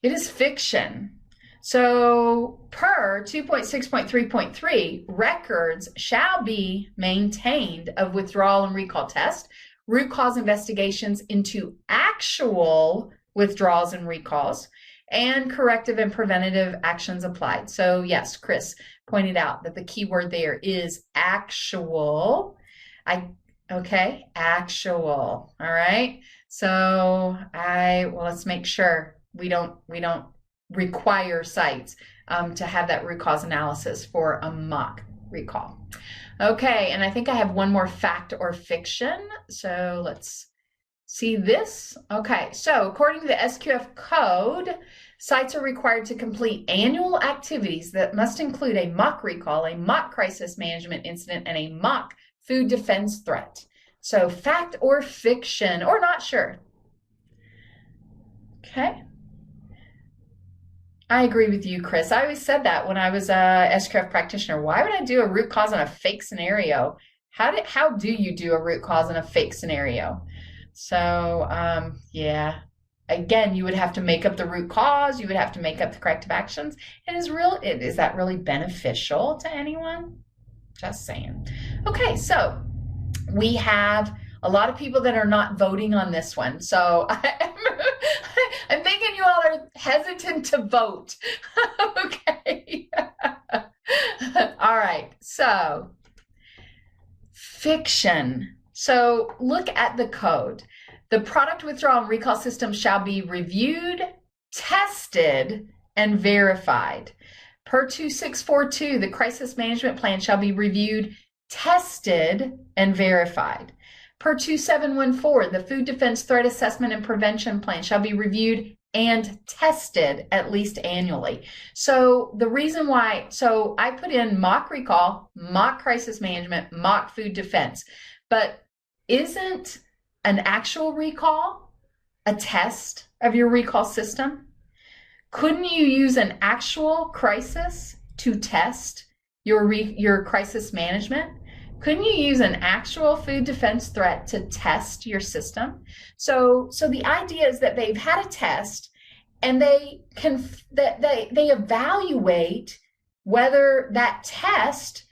Speaker 2: It is fiction. So per 2.6.3.3, records shall be maintained of withdrawal and recall test, root cause investigations into actual withdrawals and recalls, and corrective and preventative actions applied. So yes, Chris pointed out that the key word there is actual. Actual. All right. So let's make sure we don't require sites to have that root cause analysis for a mock recall. Okay, and I think I have one more fact or fiction. So let's see this. Okay, so according to the SQF code, sites are required to complete annual activities that must include a mock recall, a mock crisis management incident, and a mock food defense threat. So fact or fiction, or not sure. Okay. I agree with you, Chris. I always said that when I was a SQF practitioner. Why would I do a root cause on a fake scenario? How do you do a root cause in a fake scenario? So, yeah, again, you would have to make up the root cause. You would have to make up the corrective actions. And is that really beneficial to anyone? Just saying. Okay, so we have a lot of people that are not voting on this one. So I'm thinking you all are hesitant to vote. Okay. All right, so fiction. So look at the code. The product withdrawal and recall system shall be reviewed, tested, and verified. Per 2642, the crisis management plan shall be reviewed, tested, and verified. Per 2714, the food defense threat assessment and prevention plan shall be reviewed and tested at least annually. So the reason why, so I put in mock recall, mock crisis management, mock food defense, but isn't an actual recall a test of your recall system? Couldn't you use an actual crisis to test your crisis management? Couldn't you use an actual food defense threat to test your system? So the idea is that they've had a test and they evaluate whether that test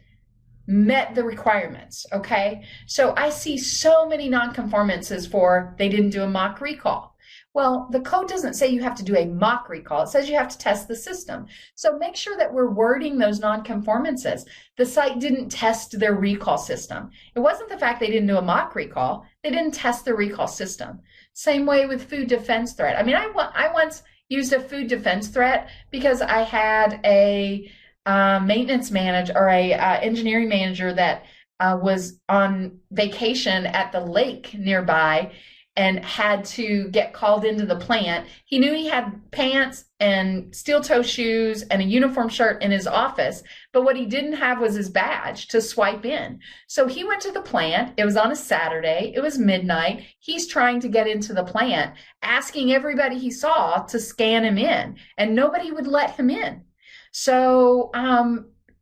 Speaker 2: met the requirements. Okay. So I see so many nonconformances for they didn't do a mock recall. Well, the code doesn't say you have to do a mock recall. It says you have to test the system. So make sure that we're wording those nonconformances. The site didn't test their recall system. It wasn't the fact they didn't do a mock recall. They didn't test the recall system. Same way with food defense threat. I mean, I once used a food defense threat because I had a maintenance manager or a engineering manager that was on vacation at the lake nearby and had to get called into the plant. He knew he had pants and steel toe shoes and a uniform shirt in his office, but what he didn't have was his badge to swipe in. So he went to the plant. It was on a Saturday. It was midnight. He's trying to get into the plant, asking everybody he saw to scan him in, and nobody would let him in. So,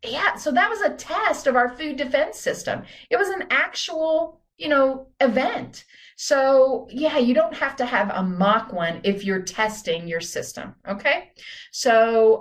Speaker 2: yeah, so that was a test of our food defense system. It was an actual, event. So, yeah, you don't have to have a mock one if you're testing your system. Okay. So,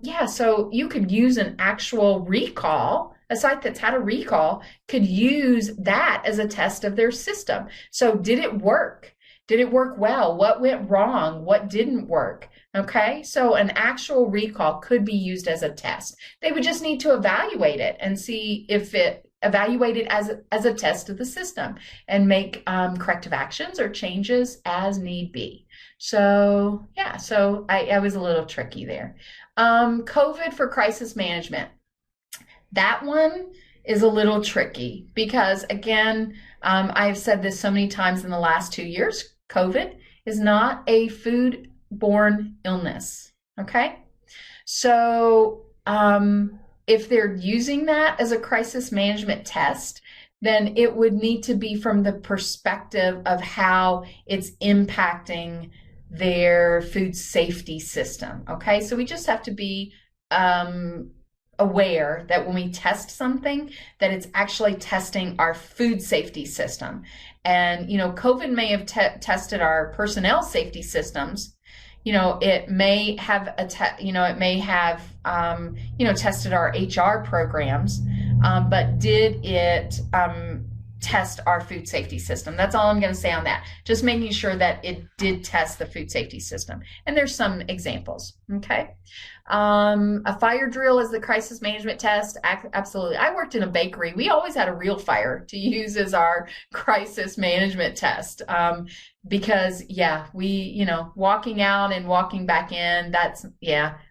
Speaker 2: yeah, so you could use an actual recall. A site that's had a recall could use that as a test of their system. So, did it work? Did it work well? What went wrong? What didn't work? Okay, so an actual recall could be used as a test. They would just need to evaluate it and see if it evaluated as a test of the system and make corrective actions or changes as need be. So yeah, so I was a little tricky there. COVID for crisis management. That one is a little tricky because again, I've said this so many times in the last 2 years, COVID is not a food-borne illness, okay? So if they're using that as a crisis management test, then it would need to be from the perspective of how it's impacting their food safety system, okay? So we just have to be aware that when we test something, that it's actually testing our food safety system. And, COVID may have tested our personnel safety systems. It may have, tested our HR programs, but did it test our food safety system? That's all I'm going to say on that. Just making sure that it did test the food safety system. And there's some examples, okay? A fire drill is the crisis management test. Absolutely. I worked in a bakery. We always had a real fire to use as our crisis management test. Because yeah, we, walking out and walking back in,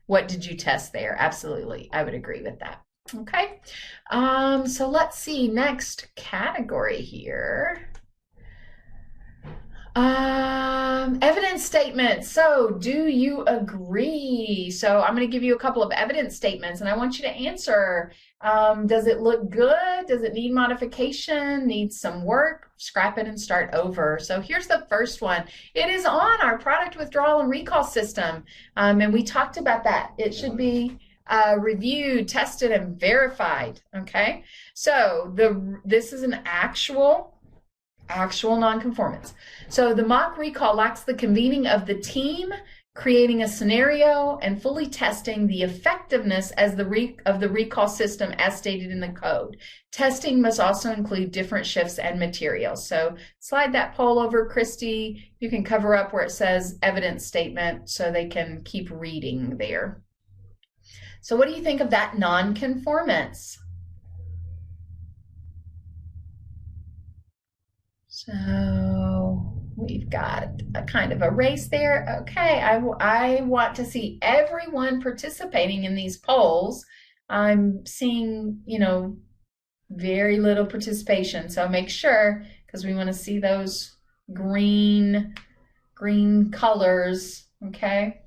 Speaker 2: what did you test there? Absolutely. I would agree with that. Okay. So let's see, next category here. Evidence statements. So do you agree? So I'm going to give you a couple of evidence statements and I want you to answer. Does it look good? Does it need modification? Needs some work? Scrap it and start over. So here's the first one. It is on our product withdrawal and recall system. And we talked about that. It should be reviewed, tested, and verified. Okay. So this is an actual nonconformance. So the mock recall lacks the convening of the team, creating a scenario, and fully testing the effectiveness of the recall system as stated in the code. Testing must also include different shifts and materials. So slide that poll over, Christy. You can cover up where it says evidence statement so they can keep reading there. So what do you think of that nonconformance? So we've got a kind of a race there. Okay, I want to see everyone participating in these polls. I'm seeing, very little participation. So make sure, because we want to see those green colors, okay?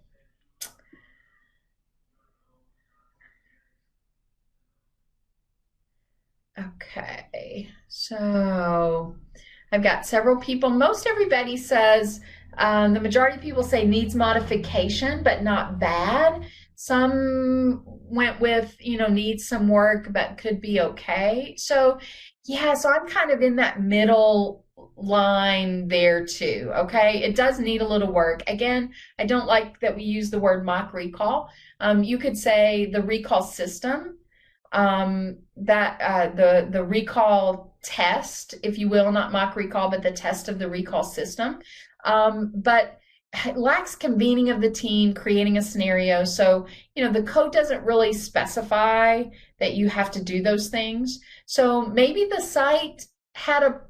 Speaker 2: Okay, so I've got several people. Most everybody says, the majority of people say needs modification, but not bad. Some went with, needs some work, but could be okay. So yeah, so I'm kind of in that middle line there too, okay? It does need a little work. Again, I don't like that we use the word mock recall. You could say the recall system the recall test, if you will, not mock recall, but the test of the recall system. But it lacks convening of the team, creating a scenario. So, the code doesn't really specify that you have to do those things. So maybe the site had a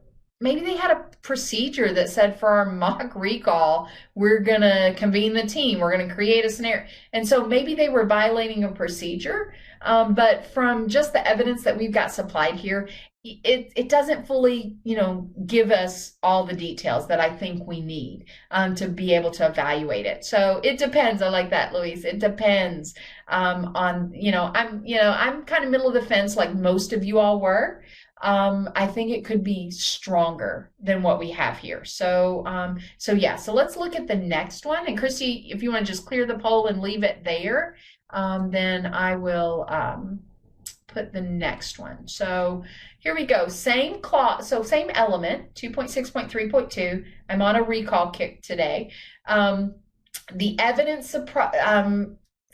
Speaker 2: maybe they had a procedure that said for our mock recall, we're going to convene the team, we're going to create a scenario. And so maybe they were violating a procedure. But from just the evidence that we've got supplied here, it doesn't fully, give us all the details that I think we need to be able to evaluate it. So it depends. I like that, Louise. It depends on, I'm kind of middle of the fence like most of you all were. I think it could be stronger than what we have here. So yeah, so let's look at the next one. And Christy, if you want to just clear the poll and leave it there, then I will put the next one. So here we go. Same clause, so same element, 2.6.3.2. I'm on a recall kick today. The evidence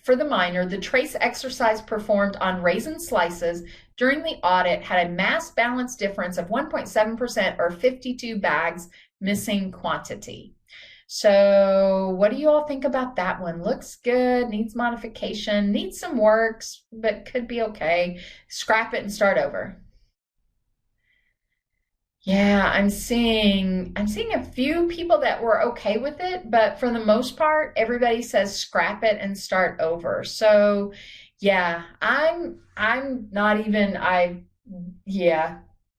Speaker 2: for the minor, the trace exercise performed on raisin slices during the audit had a mass balance difference of 1.7% or 52 bags missing quantity. So what do you all think about that one? Looks good, needs modification, needs some works, but could be okay. Scrap it and start over. Yeah, I'm seeing a few people that were okay with it, but for the most part, everybody says scrap it and start over. So yeah, I'm not even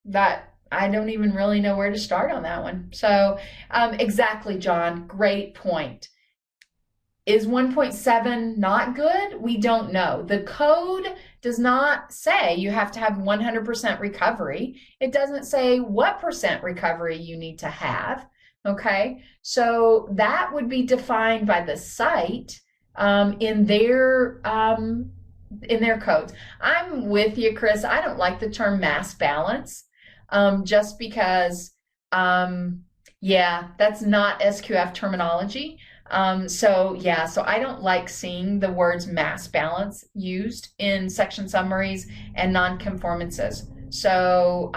Speaker 2: that I don't even really know where to start on that one. So exactly, John, great point. Is 1.7 not good? We don't know. The code does not say you have to have 100% recovery. It doesn't say what percent recovery you need to have. Okay, so that would be defined by the site in their codes. I'm with you, Chris. I don't like the term mass balance just because, yeah, that's not SQF terminology. So I don't like seeing the words mass balance used in section summaries and nonconformances. So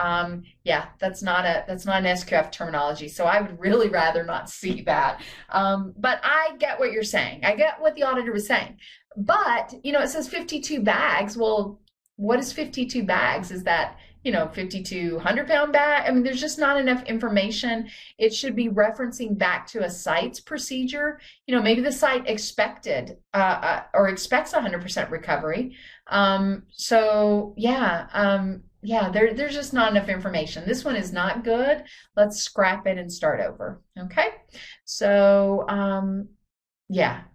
Speaker 2: that's not an SQF terminology. So I would really rather not see that. But I get what you're saying. I get what the auditor was saying. But it says 52 bags. Well, what is 52 bags? Is that 5,200-pound bag? I mean, there's just not enough information. It should be referencing back to a site's procedure. Maybe the site expected or expects 100% recovery. There's just not enough information. This one is not good. Let's scrap it and start over. Okay. So,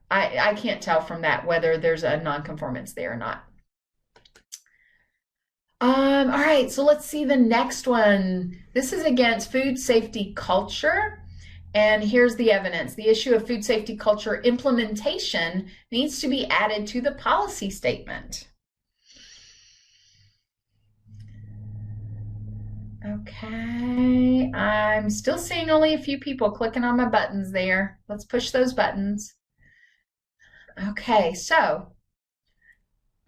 Speaker 2: I can't tell from that whether there's a nonconformance there or not. All right, so let's see the next one. This is against food safety culture. And here's the evidence. The issue of food safety culture implementation needs to be added to the policy statement. Okay, I'm still seeing only a few people clicking on my buttons there. Let's push those buttons. Okay, so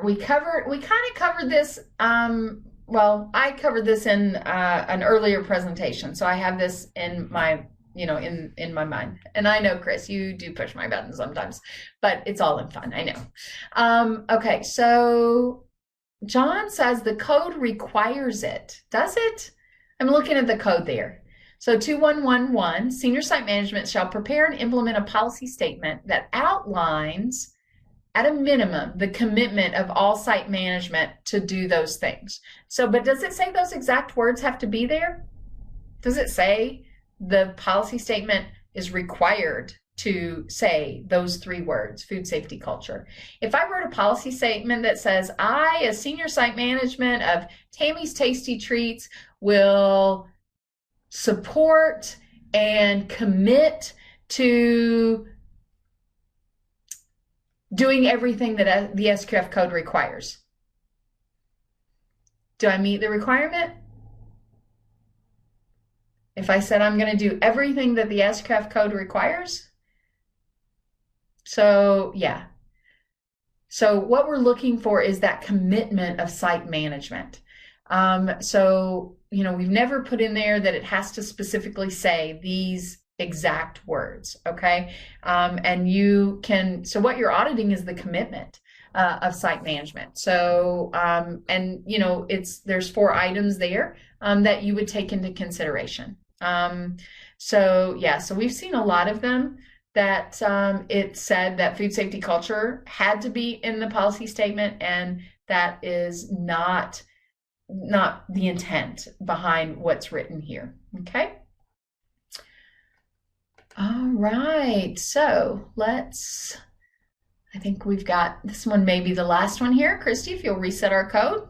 Speaker 2: we kind of covered this. I covered this in an earlier presentation, so I have this in my, in my mind. And I know, Chris, you do push my buttons sometimes, but it's all in fun. I know. Okay, so John says the code requires it. Does it? I'm looking at the code there. So 2111, senior site management shall prepare and implement a policy statement that outlines at a minimum the commitment of all site management to do those things. So, but does it say those exact words have to be there? Does it say the policy statement is required to say those 3 words, food safety culture? If I wrote a policy statement that says, I, as senior site management of Tammy's Tasty Treats, will support and commit to doing everything that the SQF code requires. Do I meet the requirement? If I said I'm going to do everything that the SQF code requires? So, yeah. So what we're looking for is that commitment of site management. So, we've never put in there that it has to specifically say these exact words, okay? And so what you're auditing is the commitment of site management. So, there's 4 items there that you would take into consideration. So we've seen a lot of them that it said that food safety culture had to be in the policy statement, and that is not the intent behind what's written here. Okay. All right. So I think we've got this one, maybe the last one here. Christy, if you'll reset our code.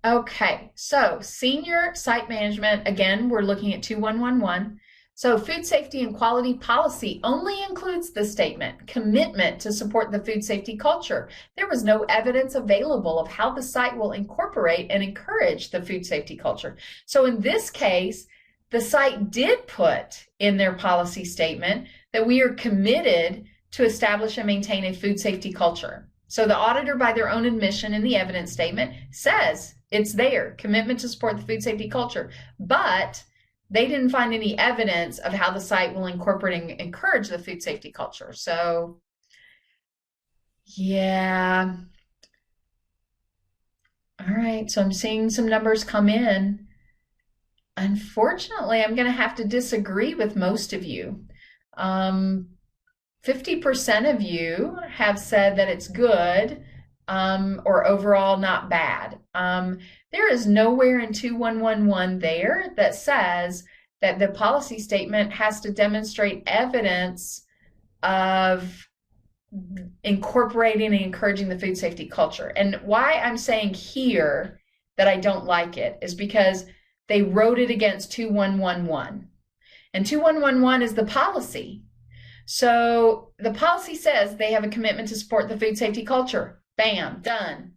Speaker 2: Okay, so senior site management, again, we're looking at 2111. So food safety and quality policy only includes the statement, commitment to support the food safety culture. There was no evidence available of how the site will incorporate and encourage the food safety culture. So in this case, the site did put in their policy statement that we are committed to establish and maintain a food safety culture. So the auditor, by their own admission in the evidence statement, says it's there, commitment to support the food safety culture, but they didn't find any evidence of how the site will incorporate and encourage the food safety culture. So, yeah. All right, so I'm seeing some numbers come in. Unfortunately, I'm going to have to disagree with most of you. 50% of you have said that it's good, or overall not bad. There is nowhere in 2111 there that says that the policy statement has to demonstrate evidence of incorporating and encouraging the food safety culture. And why I'm saying here that I don't like it is because they wrote it against 2111. And 2111 is the policy. So the policy says they have a commitment to support the food safety culture. Bam, done.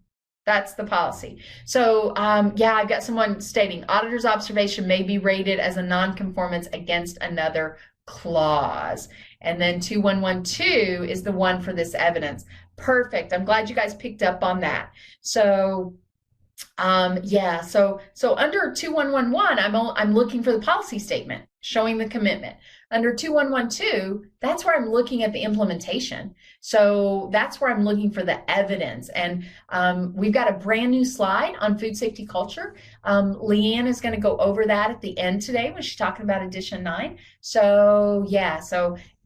Speaker 2: That's the policy. So I've got someone stating auditor's observation may be rated as a nonconformance against another clause. And then 2112 is the one for this evidence. Perfect. I'm glad you guys picked up on that. So so under 2111, I'm looking for the policy statement showing the commitment. Under 2112, that's where I'm looking at the implementation. So that's where I'm looking for the evidence. And we've got a brand new slide on food safety culture. Leanne is going to go over that at the end today when she's talking about edition 9. So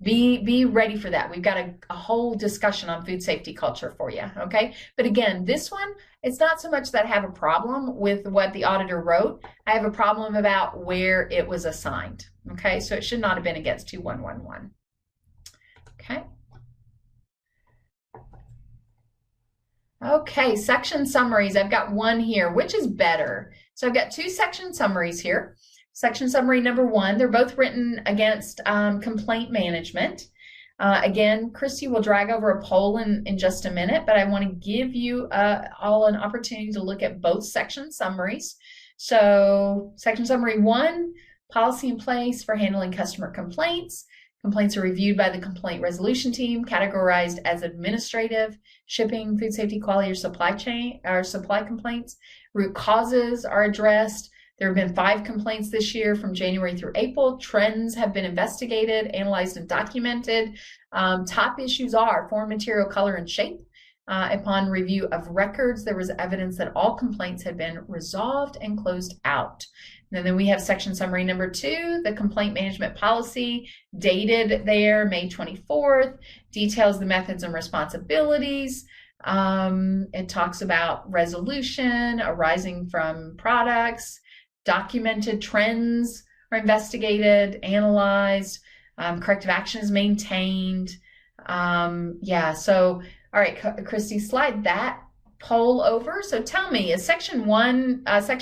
Speaker 2: be ready for that. We've got a whole discussion on food safety culture for you. Okay. But again, this one, it's not so much that I have a problem with what the auditor wrote. I have a problem about where it was assigned. Okay, so it should not have been against 2111. Okay. Okay, section summaries. I've got one here. Which is better? So I've got 2 section summaries here. Section summary number 1, they're both written against complaint management. Again, Christy will drag over a poll in just a minute, but I want to give you all an opportunity to look at both section summaries. So section summary 1, policy in place for handling customer complaints. Complaints are reviewed by the complaint resolution team, categorized as administrative, shipping, food safety, quality, or supply chain or supply complaints. Root causes are addressed. There have been 5 complaints this year from January through April. Trends have been investigated, analyzed, and documented. Top issues are form, material, color, and shape. Upon review of records, there was evidence that all complaints had been resolved and closed out. And then we have section summary number 2, the complaint management policy, dated there May 24th, details the methods and responsibilities. It talks about resolution arising from products, documented trends are investigated, analyzed, corrective action is maintained. So all right, Christy, slide that poll over. So tell me, is section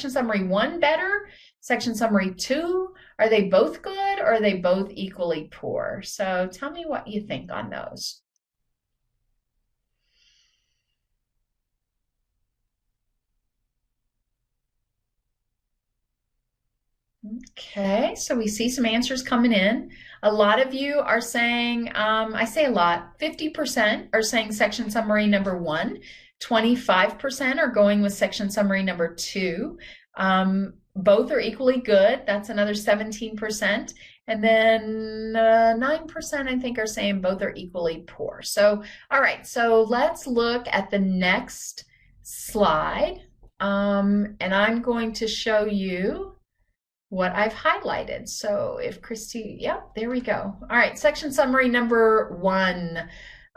Speaker 2: summary 1 better? Section summary 2, are they both good, or are they both equally poor? So tell me what you think on those. Okay, so we see some answers coming in. A lot of you are saying, I say a lot, 50% are saying section summary number 1, 25% are going with section summary number 2. Both are equally good. That's another 17%. And then 9% I think are saying both are equally poor. So, all right, so let's look at the next slide. And I'm going to show you what I've highlighted. So if Christy, yep, there we go. All right, section summary number 1.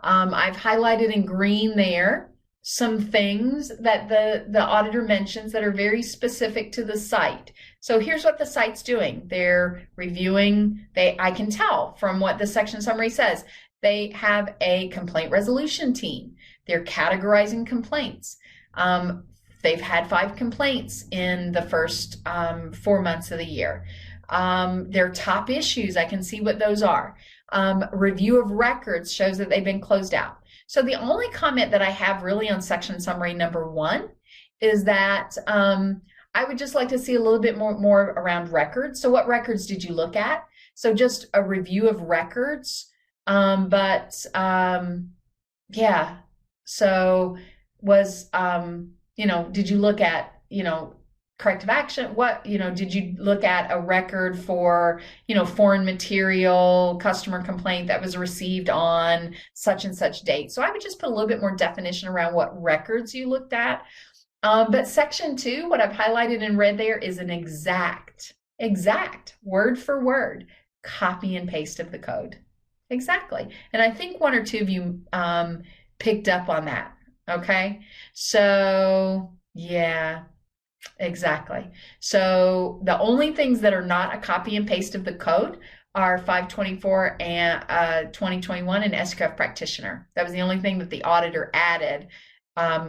Speaker 2: I've highlighted in green there some things that the auditor mentions that are very specific to the site. So here's what the site's doing. They're reviewing, I can tell from what the section summary says, they have a complaint resolution team. They're categorizing complaints. They've had 5 complaints in the first 4 months of the year. Their top issues, I can see what those are. Review of records shows that they've been closed out. So the only comment that I have really on section summary number 1 is that I would just like to see a little bit more around records. So what records did you look at? So just a review of records. Yeah, so was, did you look at, corrective action? What, did you look at a record for, foreign material, customer complaint that was received on such and such date? So I would just put a little bit more definition around what records you looked at. But section 2, what I've highlighted in red there is an exact, word for word, copy and paste of the code. Exactly. And I think 1 or 2 of you picked up on that. Okay. So yeah, exactly. So the only things that are not a copy and paste of the code are 524 and 2021 and SQF practitioner. That was the only thing that the auditor added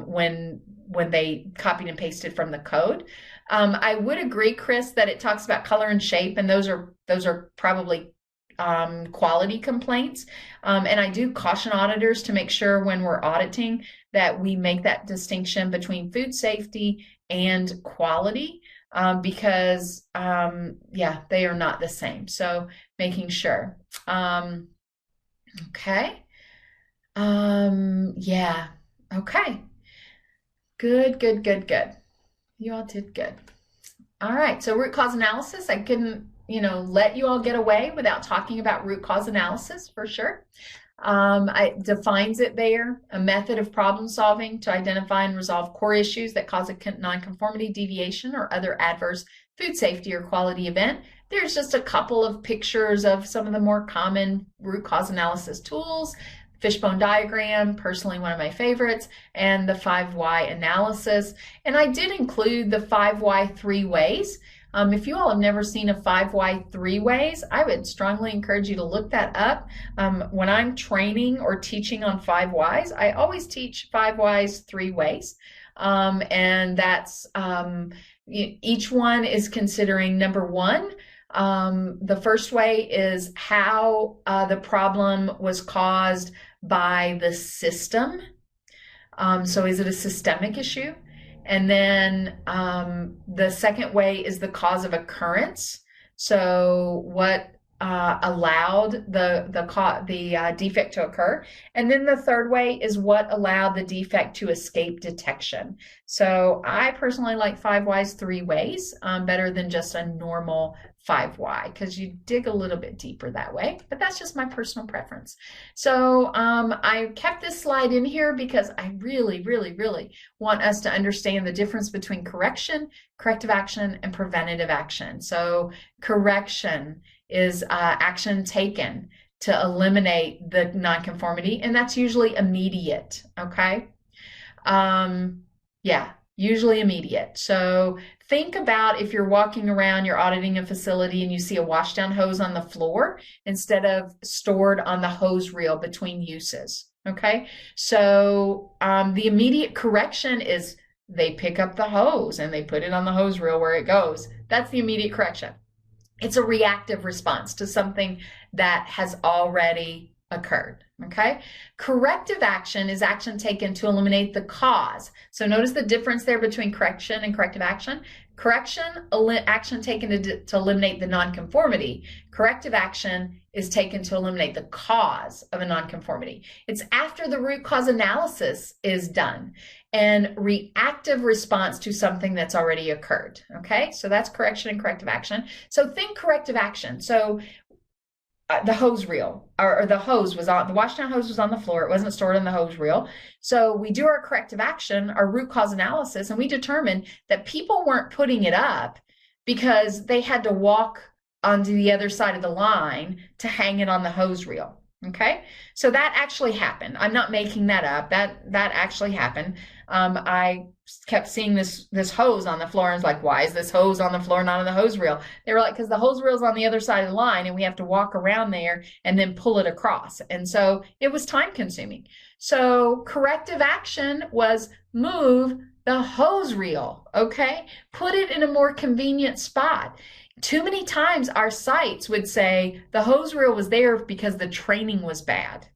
Speaker 2: when they copied and pasted from the code. I would agree, Chris, that it talks about color and shape, and those are probably quality complaints. And I do caution auditors to make sure when we're auditing that we make that distinction between food safety and quality, because they are not the same. So making sure. Okay. Yeah. Okay. Good. You all did good. All right. So root cause analysis, I couldn't let you all get away without talking about root cause analysis for sure. It defines it there, a method of problem solving to identify and resolve core issues that cause a nonconformity, deviation, or other adverse food safety or quality event. There's just a couple of pictures of some of the more common root cause analysis tools. Fishbone diagram, personally one of my favorites, and the 5 why analysis. And I did include the 5 why 3 ways. If you all have never seen a 5 why 3 ways, I would strongly encourage you to look that up. When I'm training or teaching on 5 whys, I always teach 5 whys 3 ways. And that's each one is considering number 1. The first way is how the problem was caused by the system. So is it a systemic issue? And then the second way is the cause of occurrence. So what allowed the defect to occur. And then the third way is what allowed the defect to escape detection. So I personally like 5 whys 3 ways better than just a normal 5 why, because you dig a little bit deeper that way, but that's just my personal preference. So I kept this slide in here because I really want us to understand the difference between correction, corrective action, and preventative action. So correction is action taken to eliminate the nonconformity, and that's usually immediate, okay? Yeah, usually immediate. So think about if you're walking around, you're auditing a facility, and you see a washdown hose on the floor instead of stored on the hose reel between uses, okay? So the immediate correction is they pick up the hose and they put it on the hose reel where it goes. That's the immediate correction. It's a reactive response to something that has already occurred. Okay. Corrective action is action taken to eliminate the cause. So notice the difference there between correction and corrective action. Correction, action taken to eliminate the nonconformity. Corrective action is taken to eliminate the cause of a nonconformity. It's after the root cause analysis is done and reactive response to something that's already occurred. Okay, so that's correction and corrective action. So think corrective action. So the hose reel or the hose was on the washdown hose was on the floor. It wasn't stored in the hose reel. So we do our corrective action, our root cause analysis, and we determined that people weren't putting it up because they had to walk onto the other side of the line to hang it on the hose reel. Okay, so that actually happened. I'm not making that up. That actually happened. I kept seeing this hose on the floor and was like, why is this hose on the floor, not on the hose reel? They were like, because the hose reel's on the other side of the line and we have to walk around there and then pull it across. And so it was time consuming. So corrective action was move the hose reel, okay? Put it in a more convenient spot. Too many times our sites would say the hose reel was there because the training was bad.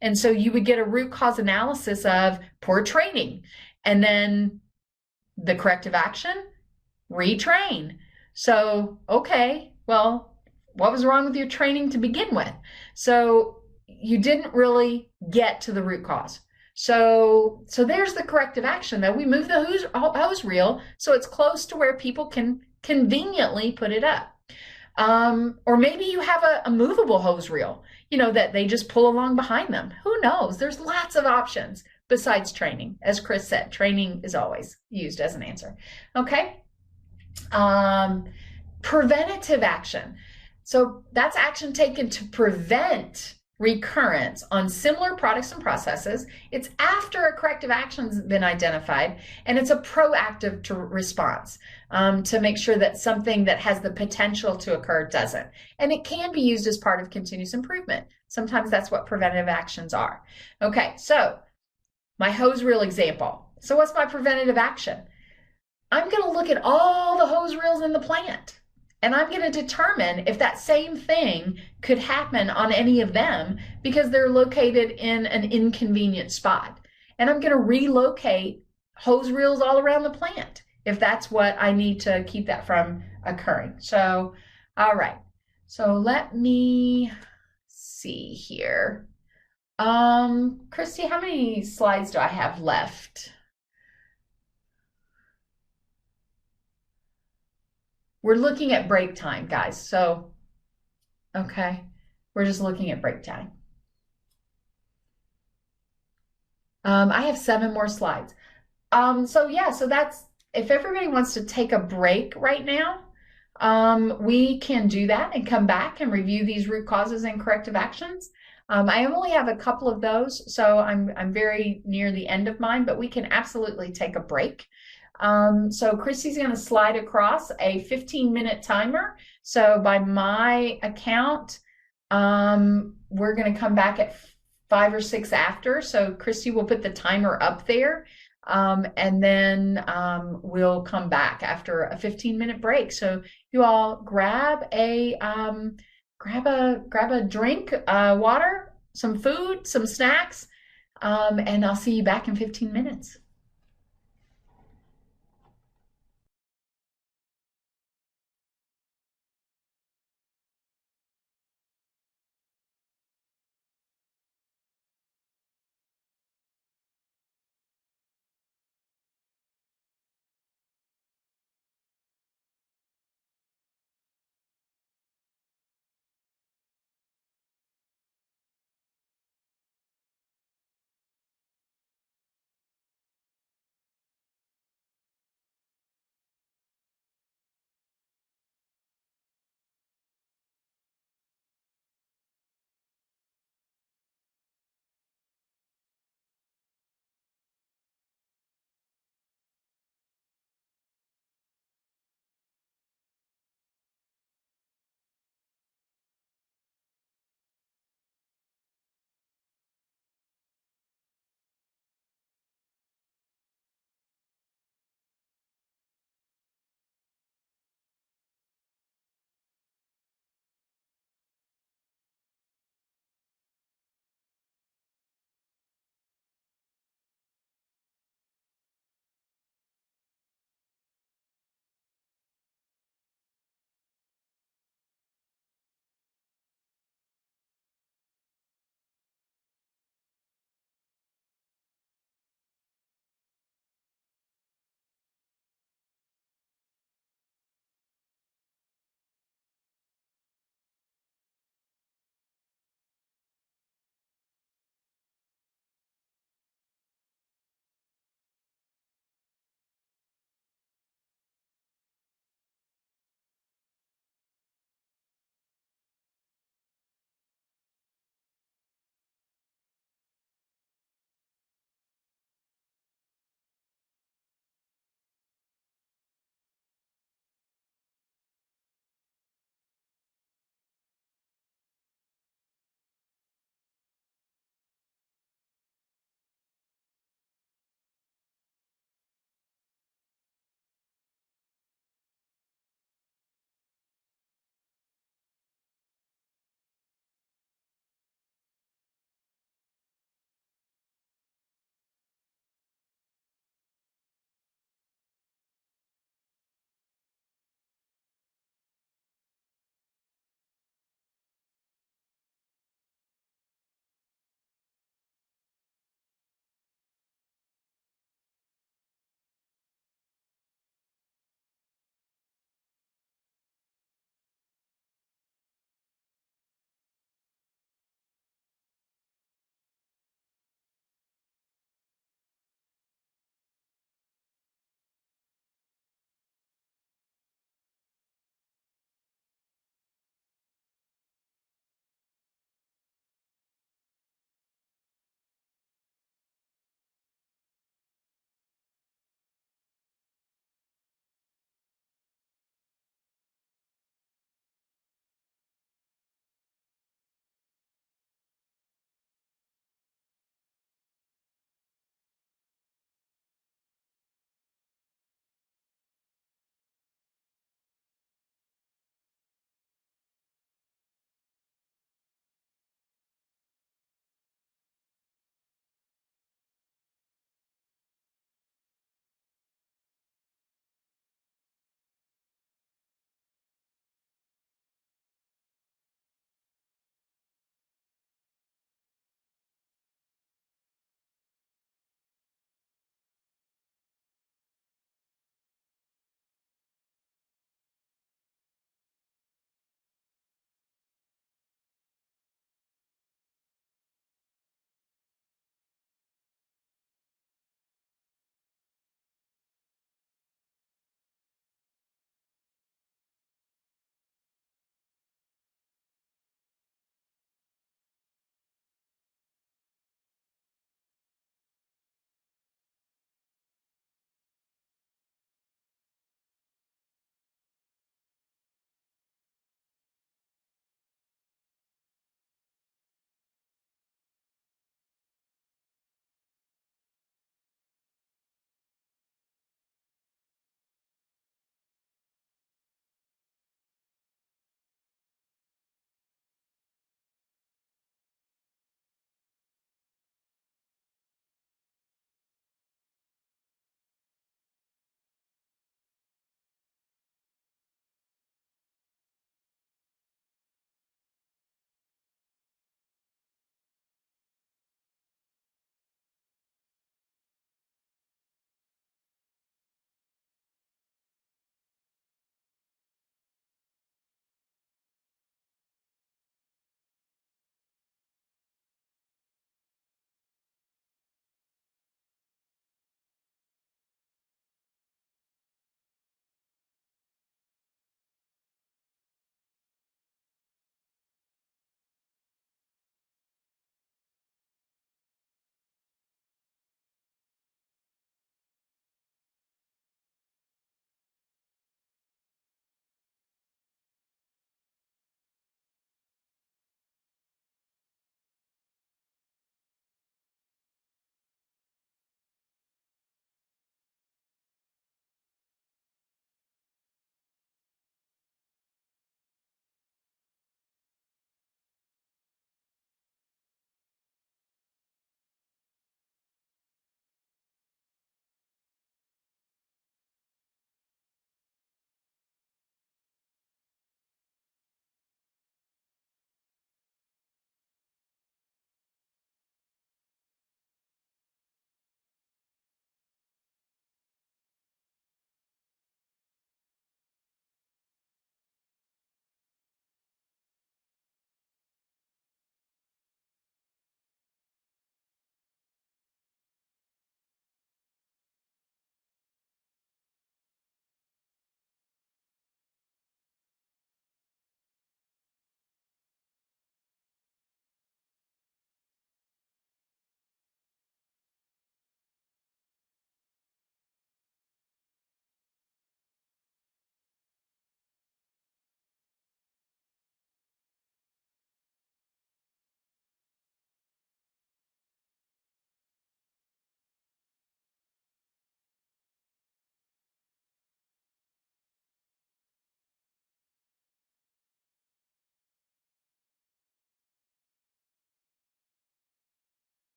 Speaker 2: And so you would get a root cause analysis of poor training. And then the corrective action, retrain. So, okay, well, what was wrong with your training to begin with? So you didn't really get to the root cause. So there's the corrective action, though. We move the hose reel so it's close to where people can conveniently put it up. Or maybe you have a movable hose reel, that they just pull along behind them. Who knows? There's lots of options besides training. As Chris said, training is always used as an answer. Okay. Preventative action. So that's action taken to prevent recurrence on similar products and processes. It's after a corrective action's been identified, and it's a proactive response to make sure that something that has the potential to occur doesn't. And it can be used as part of continuous improvement. Sometimes that's what preventative actions are. Okay, so my hose reel example. So what's my preventative action? I'm going to look at all the hose reels in the plant. And I'm going to determine if that same thing could happen on any of them because they're located in an inconvenient spot. And I'm going to relocate hose reels all around the plant if that's what I need to keep that from occurring. So, all right. So let me see here. Christy, how many slides do I have left? We're looking at break time, guys. So, okay, we're just looking at break time. I have 7 more slides. So that's, if everybody wants to take a break right now, we can do that and come back and review these root causes and corrective actions. I only have a couple of those, so I'm very near the end of mine, but we can absolutely take a break. So Christy's going to slide across a 15-minute timer. So by my account, we're going to come back at 5 or 6 after. So Christy will put the timer up there, and then we'll come back after a 15-minute break. So you all grab a drink, water, some food, some snacks, and I'll see you back in 15 minutes.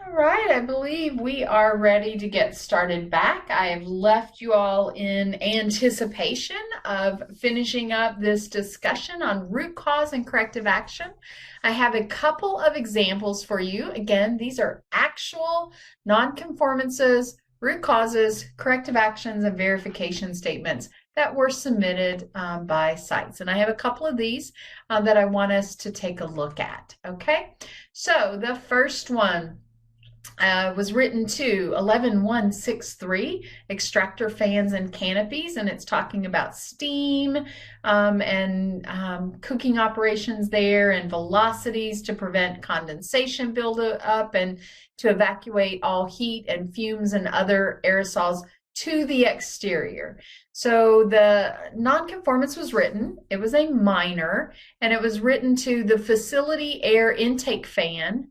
Speaker 2: All right, I believe we are ready to get started back. I have left you all in anticipation of finishing up this discussion on root cause and corrective action. I have a couple of examples for you. Again, these are actual nonconformances, root causes, corrective actions, and verification statements that were submitted by sites. And I have a couple of these that I want us to take a look at. Okay, so the first one was written to 11163 extractor fans and canopies, and it's talking about steam and cooking operations there and velocities to prevent condensation buildup and to evacuate all heat and fumes and other aerosols to the exterior. So the nonconformance was written, it was a minor, and it was written to the facility air intake fan.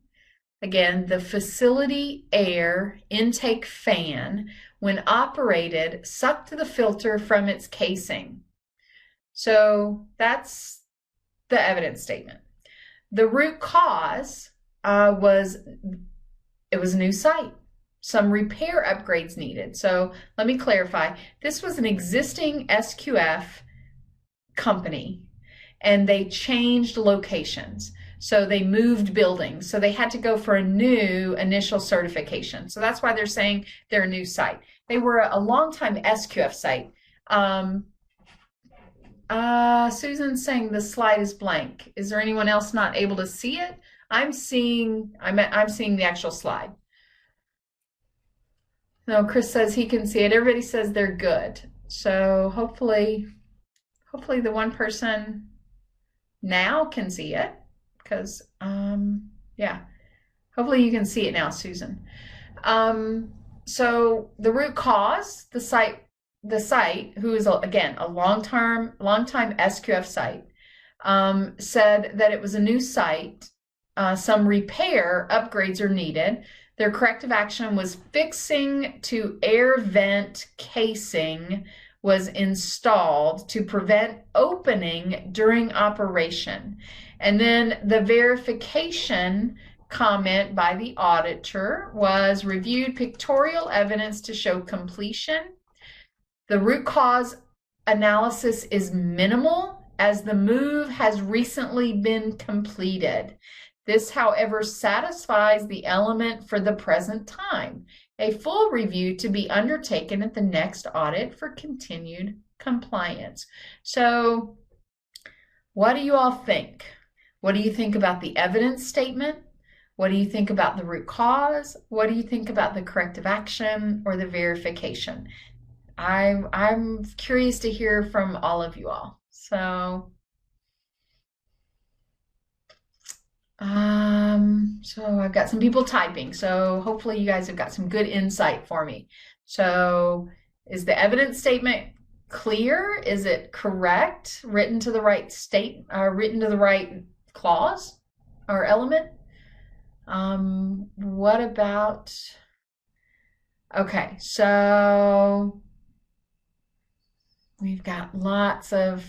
Speaker 2: Again, the facility air intake fan, when operated, sucked the filter from its casing. So that's the evidence statement. The root cause was a new site. Some repair upgrades needed. So let me clarify. This was an existing SQF company, and they changed locations. So they moved buildings. So they had to go for a new initial certification. So that's why they're saying they're a new site. They were a long-time SQF site. Susan's saying the slide is blank. Is there anyone else not able to see it? I'm seeing the actual slide. No, Chris says he can see it. Everybody says they're good. So hopefully the one person now can see it. Because, yeah, hopefully you can see it now, Susan. So the root cause, the site, who is, again, a long-time SQF site, said that it was a new site. Some repair upgrades are needed. Their corrective action was fixing to air vent casing was installed to prevent opening during operation. And then the verification comment by the auditor was reviewed pictorial evidence to show completion. The root cause analysis is minimal as the move has recently been completed. This, however, satisfies the element for the present time. A full review to be undertaken at the next audit for continued compliance. So, what do you all think? What do you think about the evidence statement? What do you think about the root cause? What do you think about the corrective action or the verification? I'm curious to hear from all of you all. So I've got some people typing, so hopefully you guys have got some good insight for me. So is the evidence statement clear? Is it correct? Written to the right written to the right clause or element? What about, okay, so we've got lots of,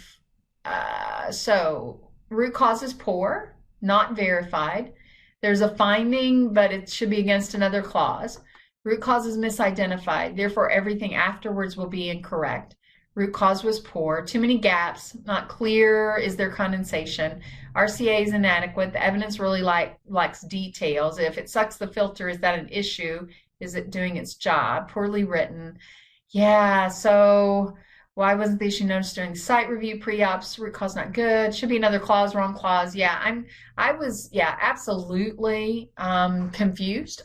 Speaker 2: so root cause is poor, not verified. There's a finding, but it should be against another clause. Root cause is misidentified, therefore everything afterwards will be incorrect. Root cause was poor, too many gaps, not clear is there condensation. RCA is inadequate, the evidence really likes details. If it sucks the filter, is that an issue? Is it doing its job? Poorly written. Yeah, so why wasn't the issue noticed during site review, pre-ops, root cause not good, should be another clause, wrong clause. Yeah, I was absolutely confused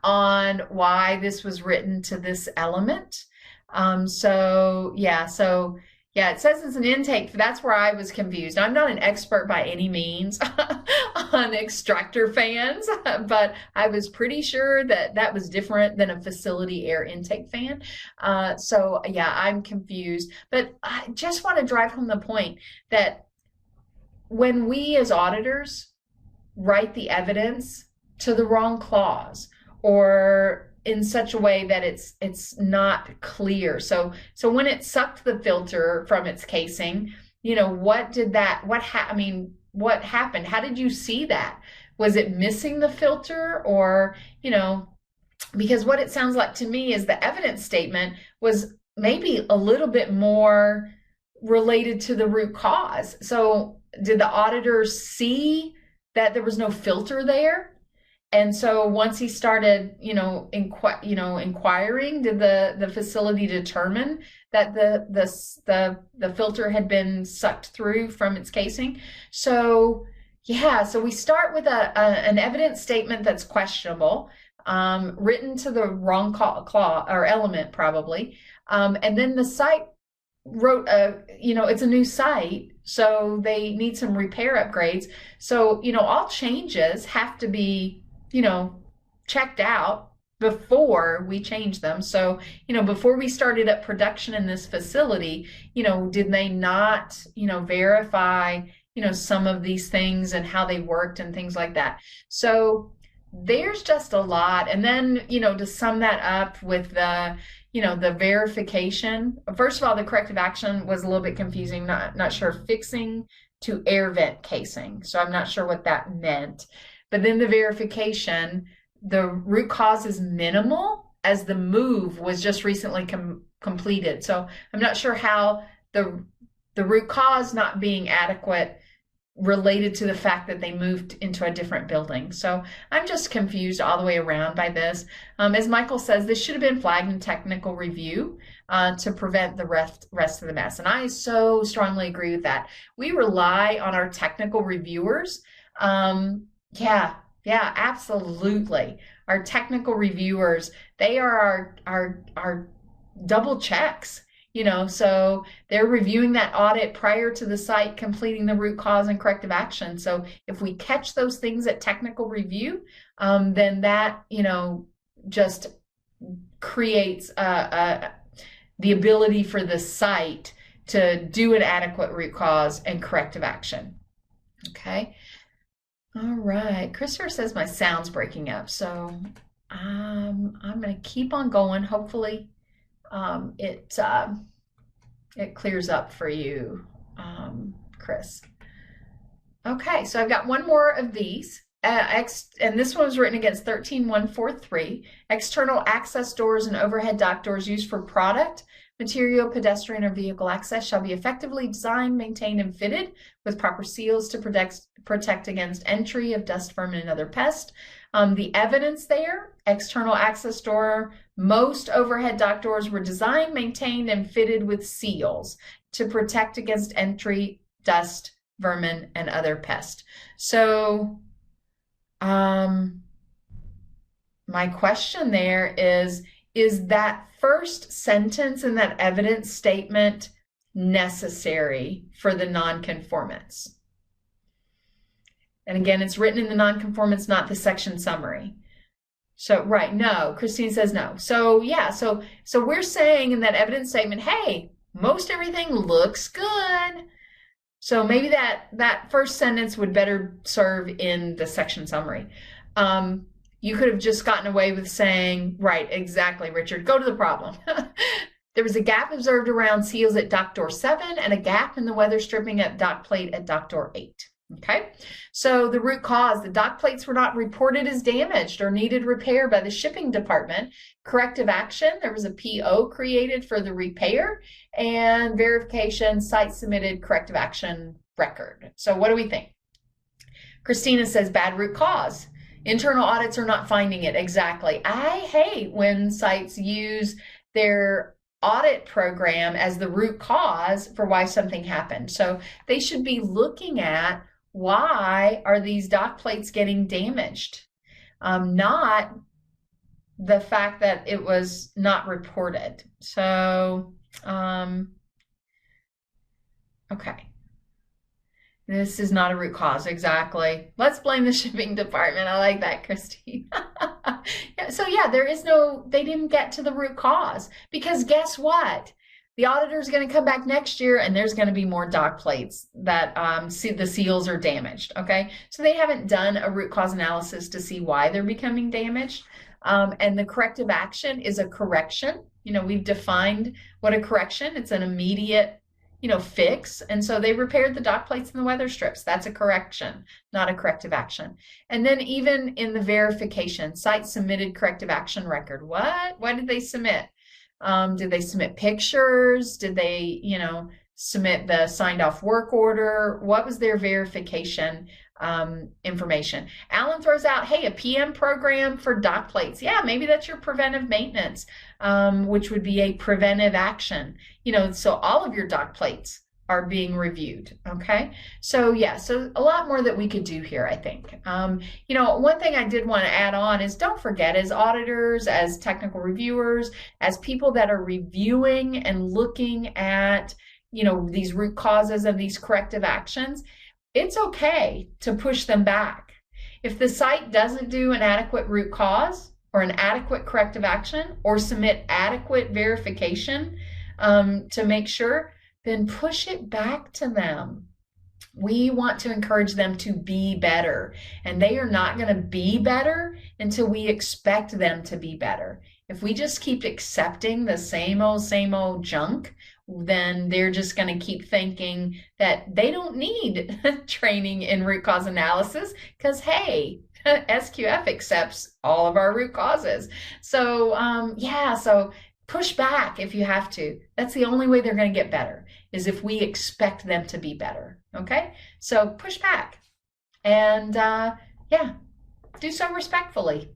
Speaker 2: on why this was written to this element. So it says it's an intake. That's where I was confused. I'm not an expert by any means on extractor fans, but I was pretty sure that was different than a facility air intake fan. So yeah, I'm confused, but I just want to drive home the point that when we as auditors write the evidence to the wrong clause or in such a way that it's not clear. So when it sucked the filter from its casing, what happened? How did you see that? Was it missing the filter, or, because what it sounds like to me is the evidence statement was maybe a little bit more related to the root cause. So did the auditors see that there was no filter there? And so once he started, inquiring, did the facility determine that the filter had been sucked through from its casing? So yeah, so we start with an evidence statement that's questionable, written to the wrong clause or element probably, and then the site wrote it's a new site, so they need some repair upgrades. So all changes have to be checked out before we change them. So before we started up production in this facility, did they not verify some of these things and how they worked and things like that. So there's just a lot. And then to sum that up with the verification. First of all, the corrective action was a little bit confusing. Not sure. Fixing to air vent casing. So I'm not sure what that meant. But then the verification, the root cause is minimal, as the move was just recently completed. So I'm not sure how the root cause not being adequate related to the fact that they moved into a different building. So I'm just confused all the way around by this. As Michael says, this should have been flagged in technical review to prevent the rest of the mess. And I so strongly agree with that. We rely on our technical reviewers. Yeah, absolutely. Our technical reviewers, they are our double checks. So they're reviewing that audit prior to the site completing the root cause and corrective action. So if we catch those things at technical review, then that, just creates the ability for the site to do an adequate root cause and corrective action. Okay. All right. Christopher says my sound's breaking up. So I'm going to keep on going. Hopefully it clears up for you, Chris. Okay, so I've got one more of these. And this one was written against 13143. External access doors and overhead dock doors used for product, material, pedestrian, or vehicle access shall be effectively designed, maintained, and fitted with proper seals to protect against entry of dust, vermin, and other pests. The evidence there, external access door, most overhead dock doors were designed, maintained, and fitted with seals to protect against entry, dust, vermin, and other pests. So my question there is that first sentence in that evidence statement necessary for the nonconformance? And again, it's written in the nonconformance, not the section summary. So, right, no. Christine says no. So, yeah, so we're saying in that evidence statement, hey, most everything looks good. So maybe that first sentence would better serve in the section summary. You could have just gotten away with saying, right, exactly, Richard, go to the problem. There was a gap observed around seals at dock door 7 and a gap in the weather stripping at dock plate at dock door 8. Okay, so the root cause, the dock plates were not reported as damaged or needed repair by the shipping department. Corrective action, there was a PO created for the repair, and verification, site submitted corrective action record. So what do we think? Christina says bad root cause. Internal audits are not finding it. Exactly. I hate when sites use their audit program as the root cause for why something happened. So they should be looking at, why are these dock plates getting damaged? Not the fact that it was not reported. So, okay. This is not a root cause, exactly. Let's blame the shipping department. I like that, Christine. So yeah, they didn't get to the root cause, because guess what? The auditor is going to come back next year and there's going to be more dock plates that the seals are damaged, okay? So they haven't done a root cause analysis to see why they're becoming damaged. And the corrective action is a correction. We've defined what a correction, it's an immediate, fix. And so they repaired the dock plates and the weather strips. That's a correction, not a corrective action. And then even in the verification, site submitted corrective action record. What did they submit? Did they submit pictures? Did they, submit the signed off work order? What was their verification information? Alan throws out, hey, a PM program for dock plates. Yeah, maybe that's your preventive maintenance, which would be a preventive action. So all of your dock plates are being reviewed. Okay. So yeah, so a lot more that we could do here, I think. One thing I did want to add on is don't forget, as auditors, as technical reviewers, as people that are reviewing and looking at, these root causes and these corrective actions, it's okay to push them back. If the site doesn't do an adequate root cause or an adequate corrective action or submit adequate verification to make sure, then push it back to them. We want to encourage them to be better, and they are not going to be better until we expect them to be better. If we just keep accepting the same old junk, then they're just going to keep thinking that they don't need training in root cause analysis because, hey, SQF accepts all of our root causes. So, so push back if you have to. That's the only way they're going to get better, is if we expect them to be better. Okay? So push back and, do so respectfully,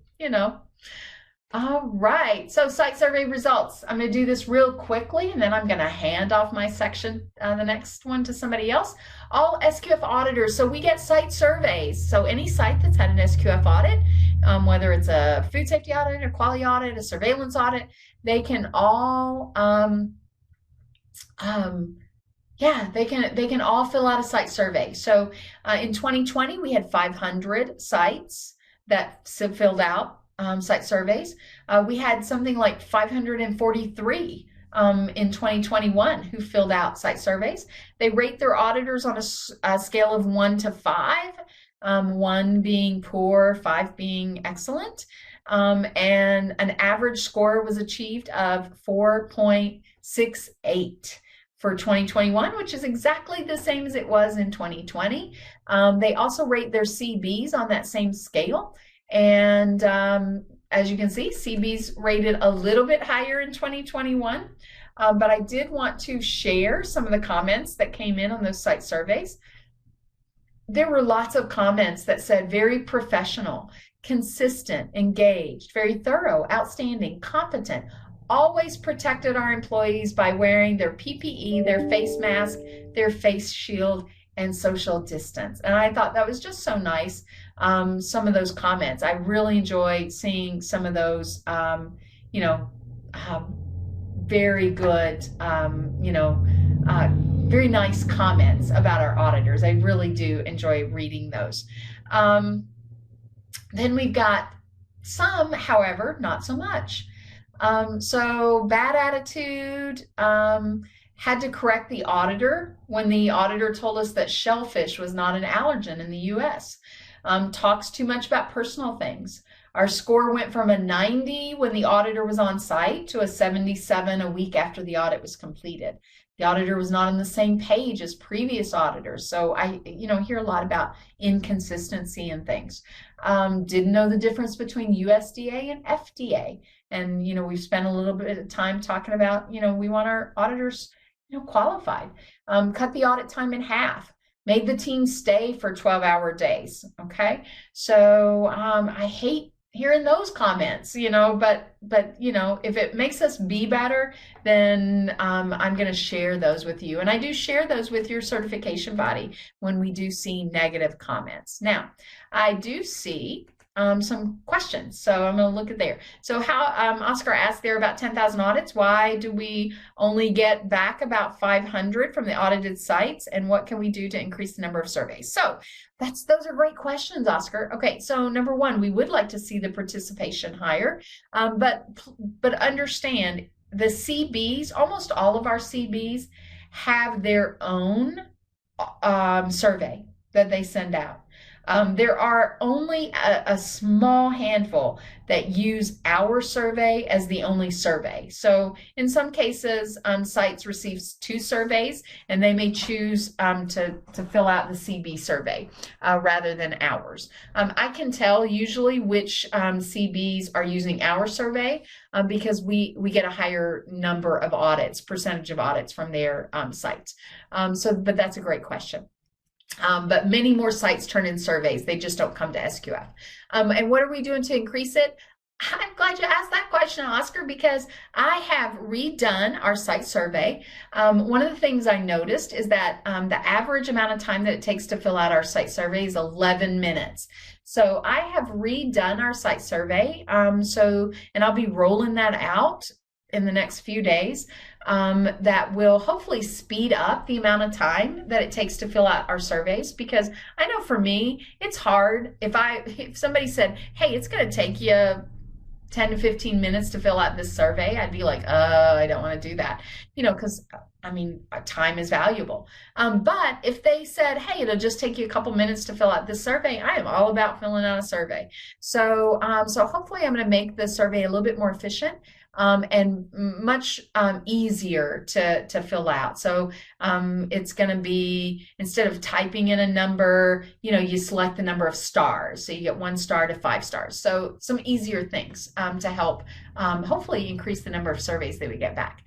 Speaker 2: All right, so site survey results. I'm going to do this real quickly, and then I'm going to hand off my section, the next one, to somebody else. All SQF auditors, so we get site surveys. So any site that's had an SQF audit, whether it's a food safety audit, a quality audit, a surveillance audit, they can all, they can all fill out a site survey. So in 2020, we had 500 sites that filled out site surveys. We had something like 543 in 2021 who filled out site surveys. They rate their auditors on a scale of 1 to 5, 1 being poor, 5 being excellent. And an average score was achieved of 4.68 for 2021, which is exactly the same as it was in 2020. They also rate their CBs on that same scale. And as you can see, CB's rated a little bit higher in 2021, but I did want to share some of the comments that came in on those site surveys. There were lots of comments that said very professional, consistent, engaged, very thorough, outstanding, competent, always protected our employees by wearing their PPE, their face mask, their face shield, and social distance. And I thought that was just so nice. Some of those comments, I really enjoyed seeing some of those, very good, very nice comments about our auditors. I really do enjoy reading those. Then we've got some, however, not so much. So bad attitude, had to correct the auditor when the auditor told us that shellfish was not an allergen in the US. Talks too much about personal things. Our score went from a 90 when the auditor was on site to a 77 a week after the audit was completed. The auditor was not on the same page as previous auditors. So I, hear a lot about inconsistency and things. Didn't know the difference between USDA and FDA. And, we've spent a little bit of time talking about, we want our auditors, qualified. Cut the audit time in half. Made the team stay for 12-hour days. Okay. So I hate hearing those comments, but if it makes us be better, then I'm going to share those with you. And I do share those with your certification body when we do see negative comments. Now, I do see some questions. So I'm going to look at there. So how, Oscar asked there about 10,000 audits. Why do we only get back about 500 from the audited sites? And what can we do to increase the number of surveys? So those are great questions, Oscar. Okay. So number one, we would like to see the participation higher. But understand the CBs, almost all of our CBs have their own survey that they send out. There are only a small handful that use our survey as the only survey. So in some cases, sites receive two surveys, and they may choose to fill out the CB survey rather than ours. I can tell usually which CBs are using our survey because we get a higher number of audits, percentage of audits from their sites. But that's a great question. But many more sites turn in surveys. They just don't come to SQF. And what are we doing to increase it? I'm glad you asked that question, Oscar, because I have redone our site survey. One of the things I noticed is that the average amount of time that it takes to fill out our site survey is 11 minutes. So I have redone our site survey. And I'll be rolling that out in the next few days. That will hopefully speed up the amount of time that it takes to fill out our surveys, because I know for me it's hard. If somebody said, hey, it's going to take you 10 to 15 minutes to fill out this survey, I'd be like, I don't want to do that, because time is valuable. But if they said, hey, it'll just take you a couple minutes to fill out this survey, I am all about filling out a survey. So hopefully I'm going to make the survey a little bit more efficient and much easier to fill out. So it's going to be, instead of typing in a number, you select the number of stars. So you get 1 star to 5 stars. So some easier things to help hopefully increase the number of surveys that we get back.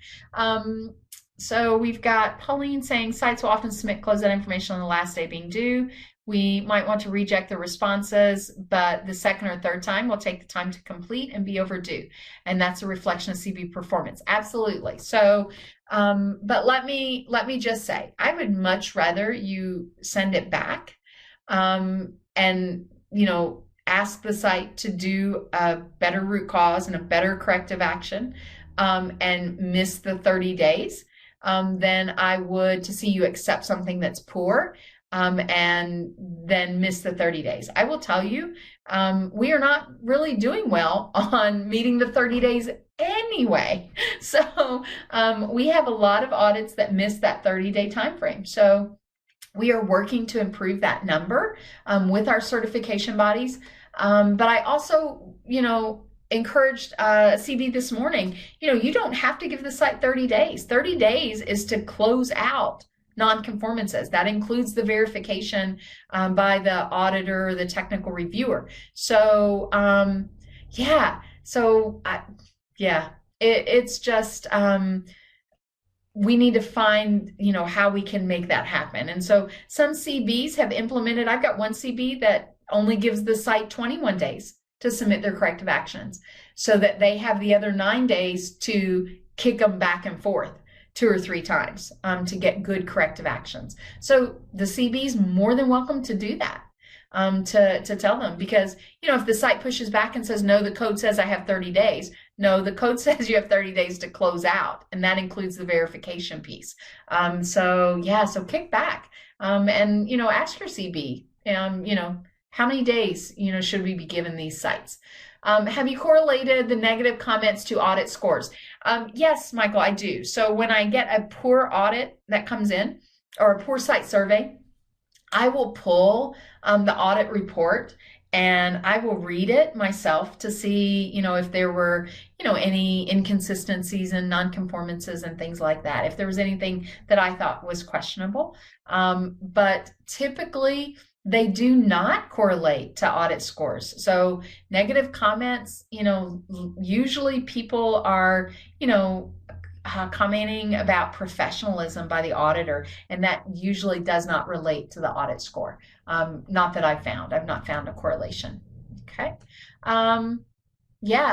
Speaker 2: So we've got Pauline saying sites will often submit closeout information on the last day being due. We might want to reject the responses, but the second or third time will take the time to complete and be overdue. And that's a reflection of CB performance. Absolutely. So, but let me just say, I would much rather you send it back and, ask the site to do a better root cause and a better corrective action and miss the 30 days than I would to see you accept something that's poor and then miss the 30 days. I will tell you, we are not really doing well on meeting the 30 days anyway. So we have a lot of audits that miss that 30-day time frame. So we are working to improve that number with our certification bodies. But I also, encouraged CB this morning, you don't have to give the site 30 days. 30 days is to close out non-conformances. That includes the verification by the auditor or the technical reviewer. So, it's just, we need to find, how we can make that happen. And so some CBs have implemented, I've got one CB that only gives the site 21 days to submit their corrective actions so that they have the other 9 days to kick them back and forth 2 or 3 times to get good corrective actions. So the CB is more than welcome to do that, to tell them, because, if the site pushes back and says, no, the code says I have 30 days. No, the code says you have 30 days to close out, and that includes the verification piece. So kick back and, ask your CB, how many days, should we be given these sites? Have you correlated the negative comments to audit scores? Yes, Michael, I do. So when I get a poor audit that comes in, or a poor site survey, I will pull the audit report and I will read it myself to see, if there were, any inconsistencies and non-conformances and things like that, if there was anything that I thought was questionable. But typically, they do not correlate to audit scores. So negative comments, usually people are, commenting about professionalism by the auditor, and that usually does not relate to the audit score. Not that I've not found a correlation. Okay.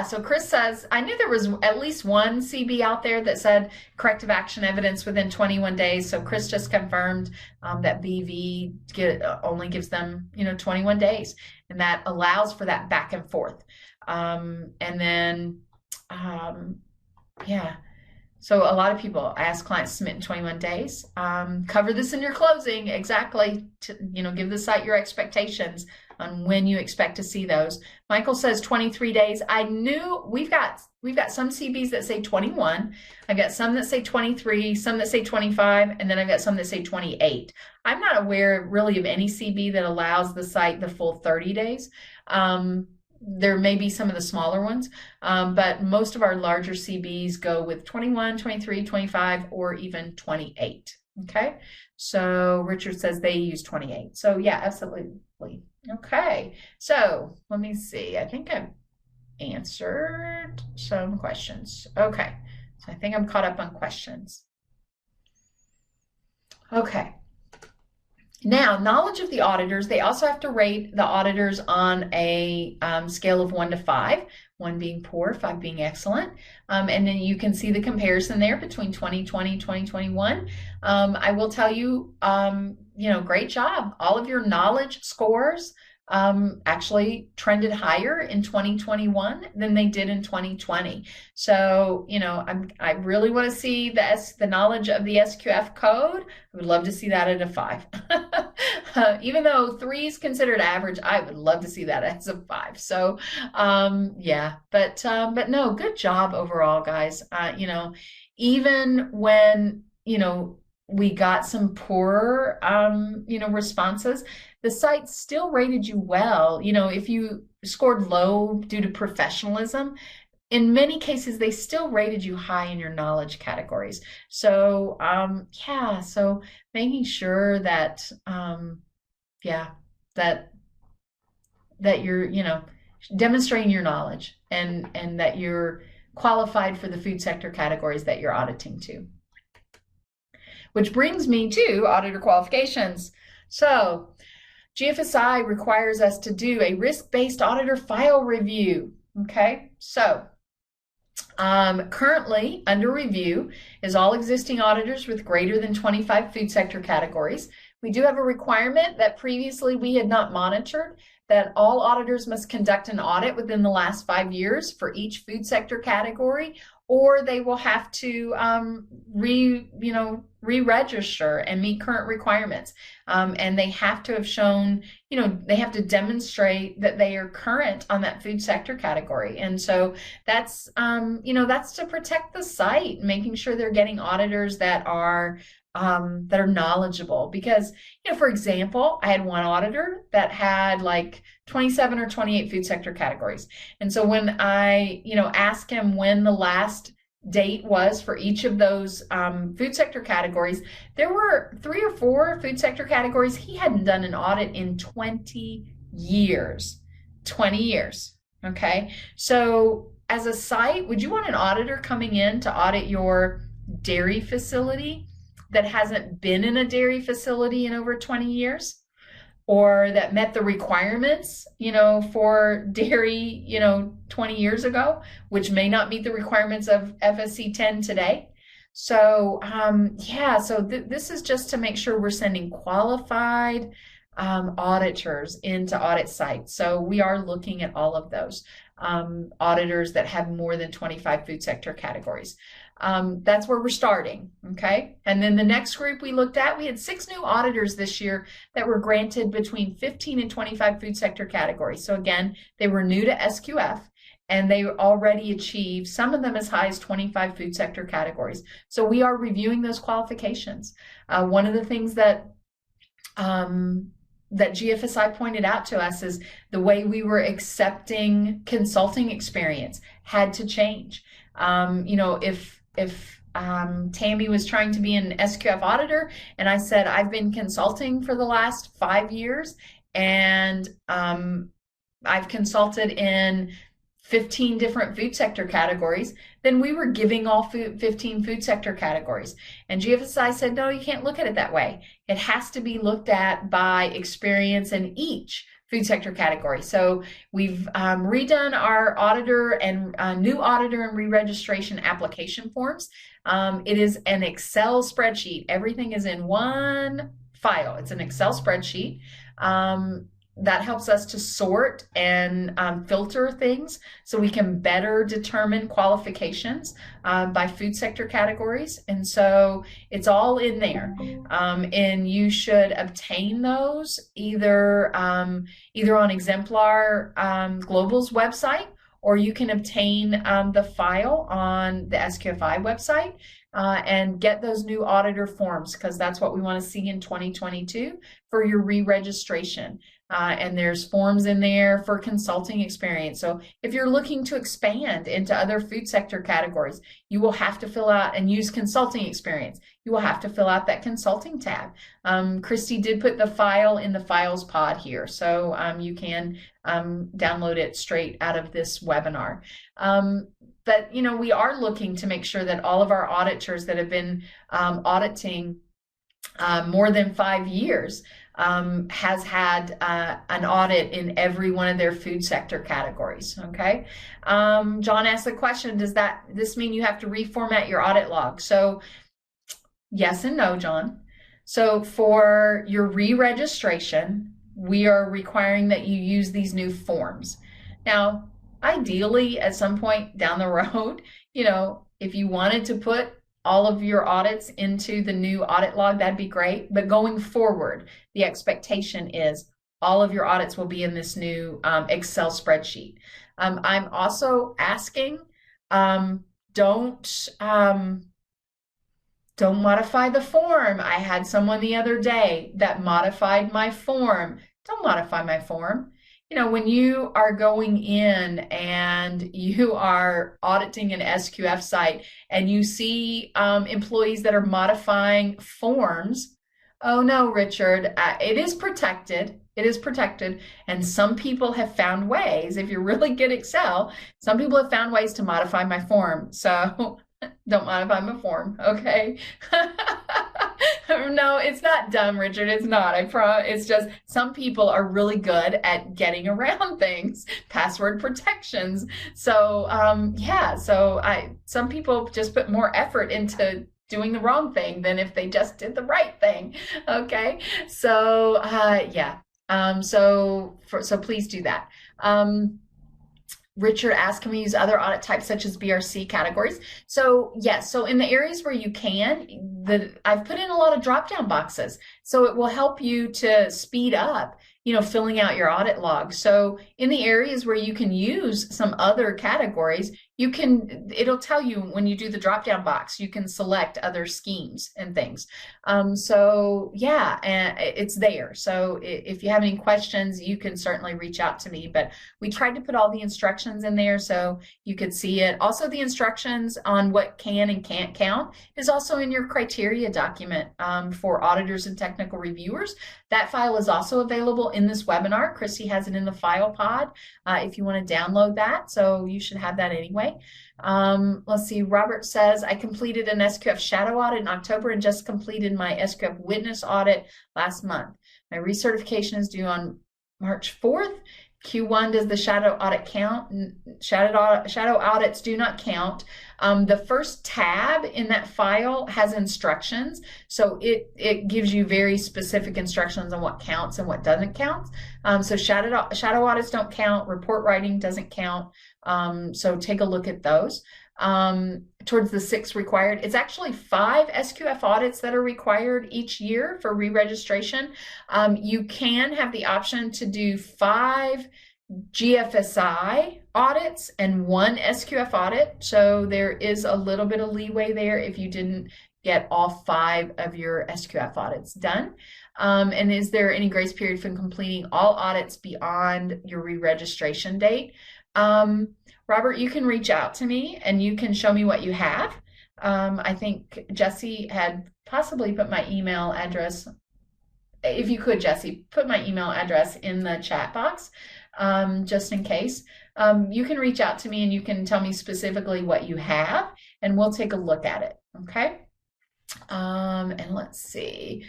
Speaker 2: So Chris says, I knew there was at least one CB out there that said corrective action evidence within 21 days. So Chris just confirmed that BV only gives them, 21 days. And that allows for that back and forth. So a lot of people ask clients to submit in 21 days. Cover this in your closing exactly to, give the site your expectations on when you expect to see those. Michael says 23 days. I knew we've got some CBs that say 21. I've got some that say 23, some that say 25, and then I've got some that say 28. I'm not aware really of any CB that allows the site the full 30 days. There may be some of the smaller ones, but most of our larger CBs go with 21, 23, 25, or even 28. Okay, so Richard says they use 28. So yeah, absolutely. Okay, so let me see. I think I've answered some questions. Okay, so I think I'm caught up on questions. Okay. Now, knowledge of the auditors, they also have to rate the auditors on a scale of 1 to 5, 1 being poor, 5 being excellent. And then you can see the comparison there between 2020 and 2021. I will tell you, great job. All of your knowledge scores actually trended higher in 2021 than they did in 2020. So, I really want to see the knowledge of the SQF code. I would love to see that at a 5. Even though 3 is considered average, I would love to see that as a 5. So, yeah, but no, good job overall, guys. Even when, we got some poorer, responses, the site still rated you well. If you scored low due to professionalism, in many cases, they still rated you high in your knowledge categories. So, yeah, so making sure that, that you're, demonstrating your knowledge and that you're qualified for the food sector categories that you're auditing to. Which brings me to auditor qualifications. So, GFSI requires us to do a risk-based auditor file review. Okay, so currently under review is all existing auditors with greater than 25 food sector categories. We do have a requirement that previously we had not monitored, that all auditors must conduct an audit within the last 5 years for each food sector category, or they will have to re-register and meet current requirements. And they have to have shown, they have to demonstrate that they are current on that food sector category. And so that's, that's to protect the site, making sure they're getting auditors that are knowledgeable. Because, for example, I had one auditor that had like 27 or 28 food sector categories. And so when I, asked him when the last date was for each of those food sector categories, there were 3 or 4 food sector categories he hadn't done an audit in 20 years. 20 years. Okay. So as a site, would you want an auditor coming in to audit your dairy facility that hasn't been in a dairy facility in over 20 years, or that met the requirements, for dairy, 20 years ago, which may not meet the requirements of FSC 10 today? So, this is just to make sure we're sending qualified auditors into audit sites. So we are looking at all of those auditors that have more than 25 food sector categories. That's where we're starting, okay? And then the next group we looked at, we had 6 new auditors this year that were granted between 15 and 25 food sector categories. So again, they were new to SQF, and they already achieved, some of them as high as 25 food sector categories. So we are reviewing those qualifications. One of the things that GFSI pointed out to us is the way we were accepting consulting experience had to change. If Tammy was trying to be an SQF auditor and I said, I've been consulting for the last 5 years and I've consulted in 15 different food sector categories, then we were giving all 15 food sector categories. And GFSI said, no, you can't look at it that way. It has to be looked at by experience in each food sector category. So we've redone our auditor and new auditor and re-registration application forms. It is an Excel spreadsheet. Everything is in one file. It's an Excel spreadsheet. that helps us to sort and filter things so we can better determine qualifications by food sector categories. And so it's all in there. And you should obtain those either on Exemplar Global's website, or you can obtain the file on the SQFI website and get those new auditor forms, because that's what we want to see in 2022 for your re-registration. And there's forms in there for consulting experience. So if you're looking to expand into other food sector categories, you will have to fill out and use consulting experience. You will have to fill out that consulting tab. Christy did put the file in the files pod here, so you can download it straight out of this webinar. But, we are looking to make sure that all of our auditors that have been auditing more than 5 years has had an audit in every one of their food sector categories. Okay. John asked the question, does this mean you have to reformat your audit log? So yes and no, John. So for your re-registration, we are requiring that you use these new forms. Now, ideally, at some point down the road, if you wanted to put all of your audits into the new audit log, that'd be great. But going forward, the expectation is all of your audits will be in this new Excel spreadsheet. I'm also asking, don't modify the form. I had someone the other day that modified my form. Don't modify my form. When you are going in and you are auditing an SQF site and you see employees that are modifying forms, oh no, Richard, it is protected. It is protected. And some people have found ways, if you're really good at Excel, some people have found ways to modify my form. So don't modify my form, okay? No, it's not dumb, Richard. It's not. It's just some people are really good at getting around things, password protections. So, some people just put more effort into doing the wrong thing than if they just did the right thing. Okay. So, so please do that. Richard asked, can we use other audit types such as BRC categories? So yes, so in the areas where you can, I've put in a lot of drop-down boxes. So it will help you to speed up, filling out your audit log. So in the areas where you can use some other categories, it'll tell you when you do the drop-down box, you can select other schemes and things. So yeah, and it's there. So if you have any questions, you can certainly reach out to me, but we tried to put all the instructions in there so you could see it. Also, the instructions on what can and can't count is also in your criteria document for auditors and technical reviewers. That file is also available in this webinar. Chrissy has it in the file pod if you want to download that. So you should have that anyway. Let's see. Robert says, I completed an SQF shadow audit in October and just completed my SQF witness audit last month. My recertification is due on March 4th. Q1, does the shadow audit count? Shadow audits do not count. The first tab in that file has instructions. So it gives you very specific instructions on what counts and what doesn't count. So shadow audits don't count. Report writing doesn't count. So take a look at those. Towards the 6 required, it's actually 5 SQF audits that are required each year for re-registration. You can have the option to do 5 GFSI audits and 1 SQF audit. So there is a little bit of leeway there if you didn't get all 5 of your SQF audits done. And is there any grace period for completing all audits beyond your re-registration date? Robert, you can reach out to me and you can show me what you have. I think Jesse had possibly put my email address. If you could, Jesse, put my email address in the chat box, just in case. You can reach out to me and you can tell me specifically what you have and we'll take a look at it. Okay. And let's see.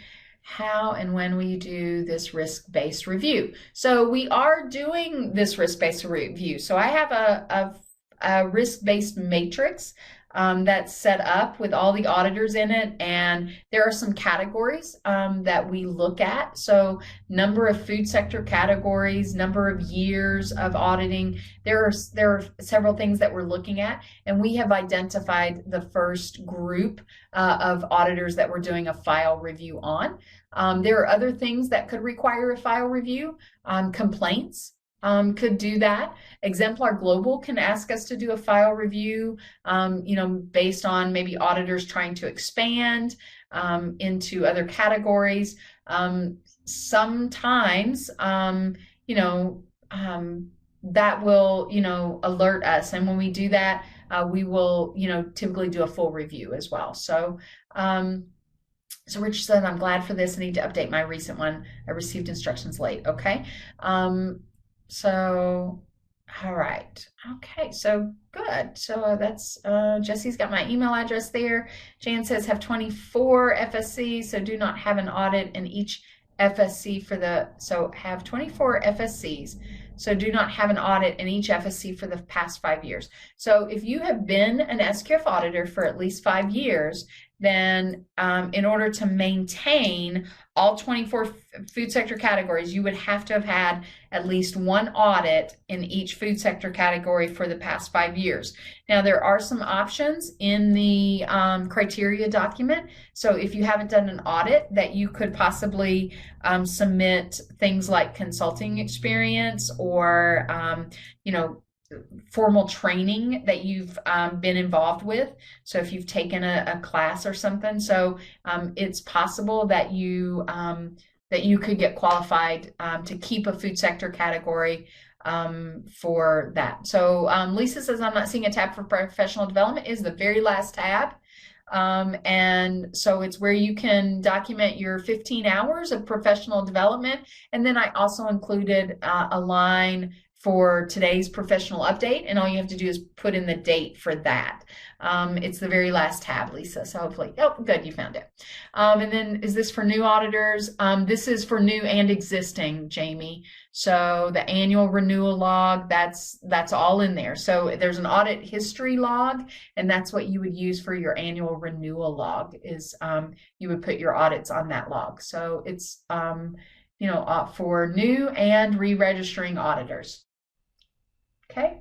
Speaker 2: How and when we do this risk-based review. So we are doing this risk-based review. So I have a risk-based matrix that's set up with all the auditors in it, and there are some categories that we look at. So number of food sector categories, number of years of auditing. There are several things that we're looking at, and we have identified the first group of auditors that we're doing a file review on. There are other things that could require a file review. Complaints could do that. Exemplar Global can ask us to do a file review, based on maybe auditors trying to expand into other categories. Sometimes, that will, alert us. And when we do that, we will, typically do a full review as well. So Rich said, I'm glad for this. I need to update my recent one. I received instructions late. Okay. So, all right. Okay. So good. So that's, Jesse's got my email address there. Jan says have 24 FSCs. So do not have an audit in each FSC so have 24 FSCs. So do not have an audit in each FSC for the past 5 years. So if you have been an SQF auditor for at least 5 years, then in order to maintain all 24 food sector categories, you would have to have had at least one audit in each food sector category for the past 5 years. Now, there are some options in the criteria document. So if you haven't done an audit, that you could possibly submit things like consulting experience or, formal training that you've been involved with. So if you've taken a class or something, so it's possible that you could get qualified to keep a food sector category for that. So Lisa says, I'm not seeing a tab for professional development. Is the very last tab. And so it's where you can document your 15 hours of professional development. And then I also included a line for today's professional update, and all you have to do is put in the date for that. It's the very last tab, Lisa, so hopefully, oh, good, you found it. And then is this for new auditors? This is for new and existing, Jamie. So the annual renewal log, that's all in there. So there's an audit history log, and that's what you would use for your annual renewal log is you would put your audits on that log. So it's, for new and re-registering auditors. Okay.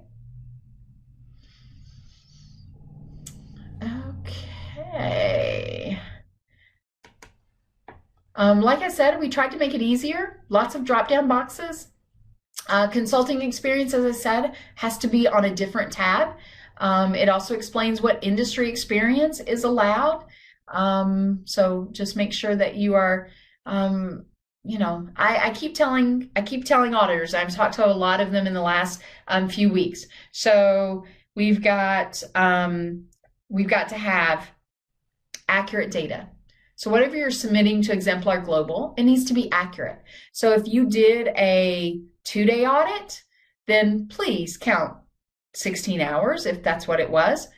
Speaker 2: Okay. Like I said, we tried to make it easier. Lots of drop-down boxes. Consulting experience, as I said, has to be on a different tab. It also explains what industry experience is allowed. So just make sure that you are, I keep telling auditors, I've talked to a lot of them in the last few weeks. So we've got to have accurate data. So whatever you're submitting to Exemplar Global, it needs to be accurate. So if you did a 2-day audit, then please count 16 hours if that's what it was.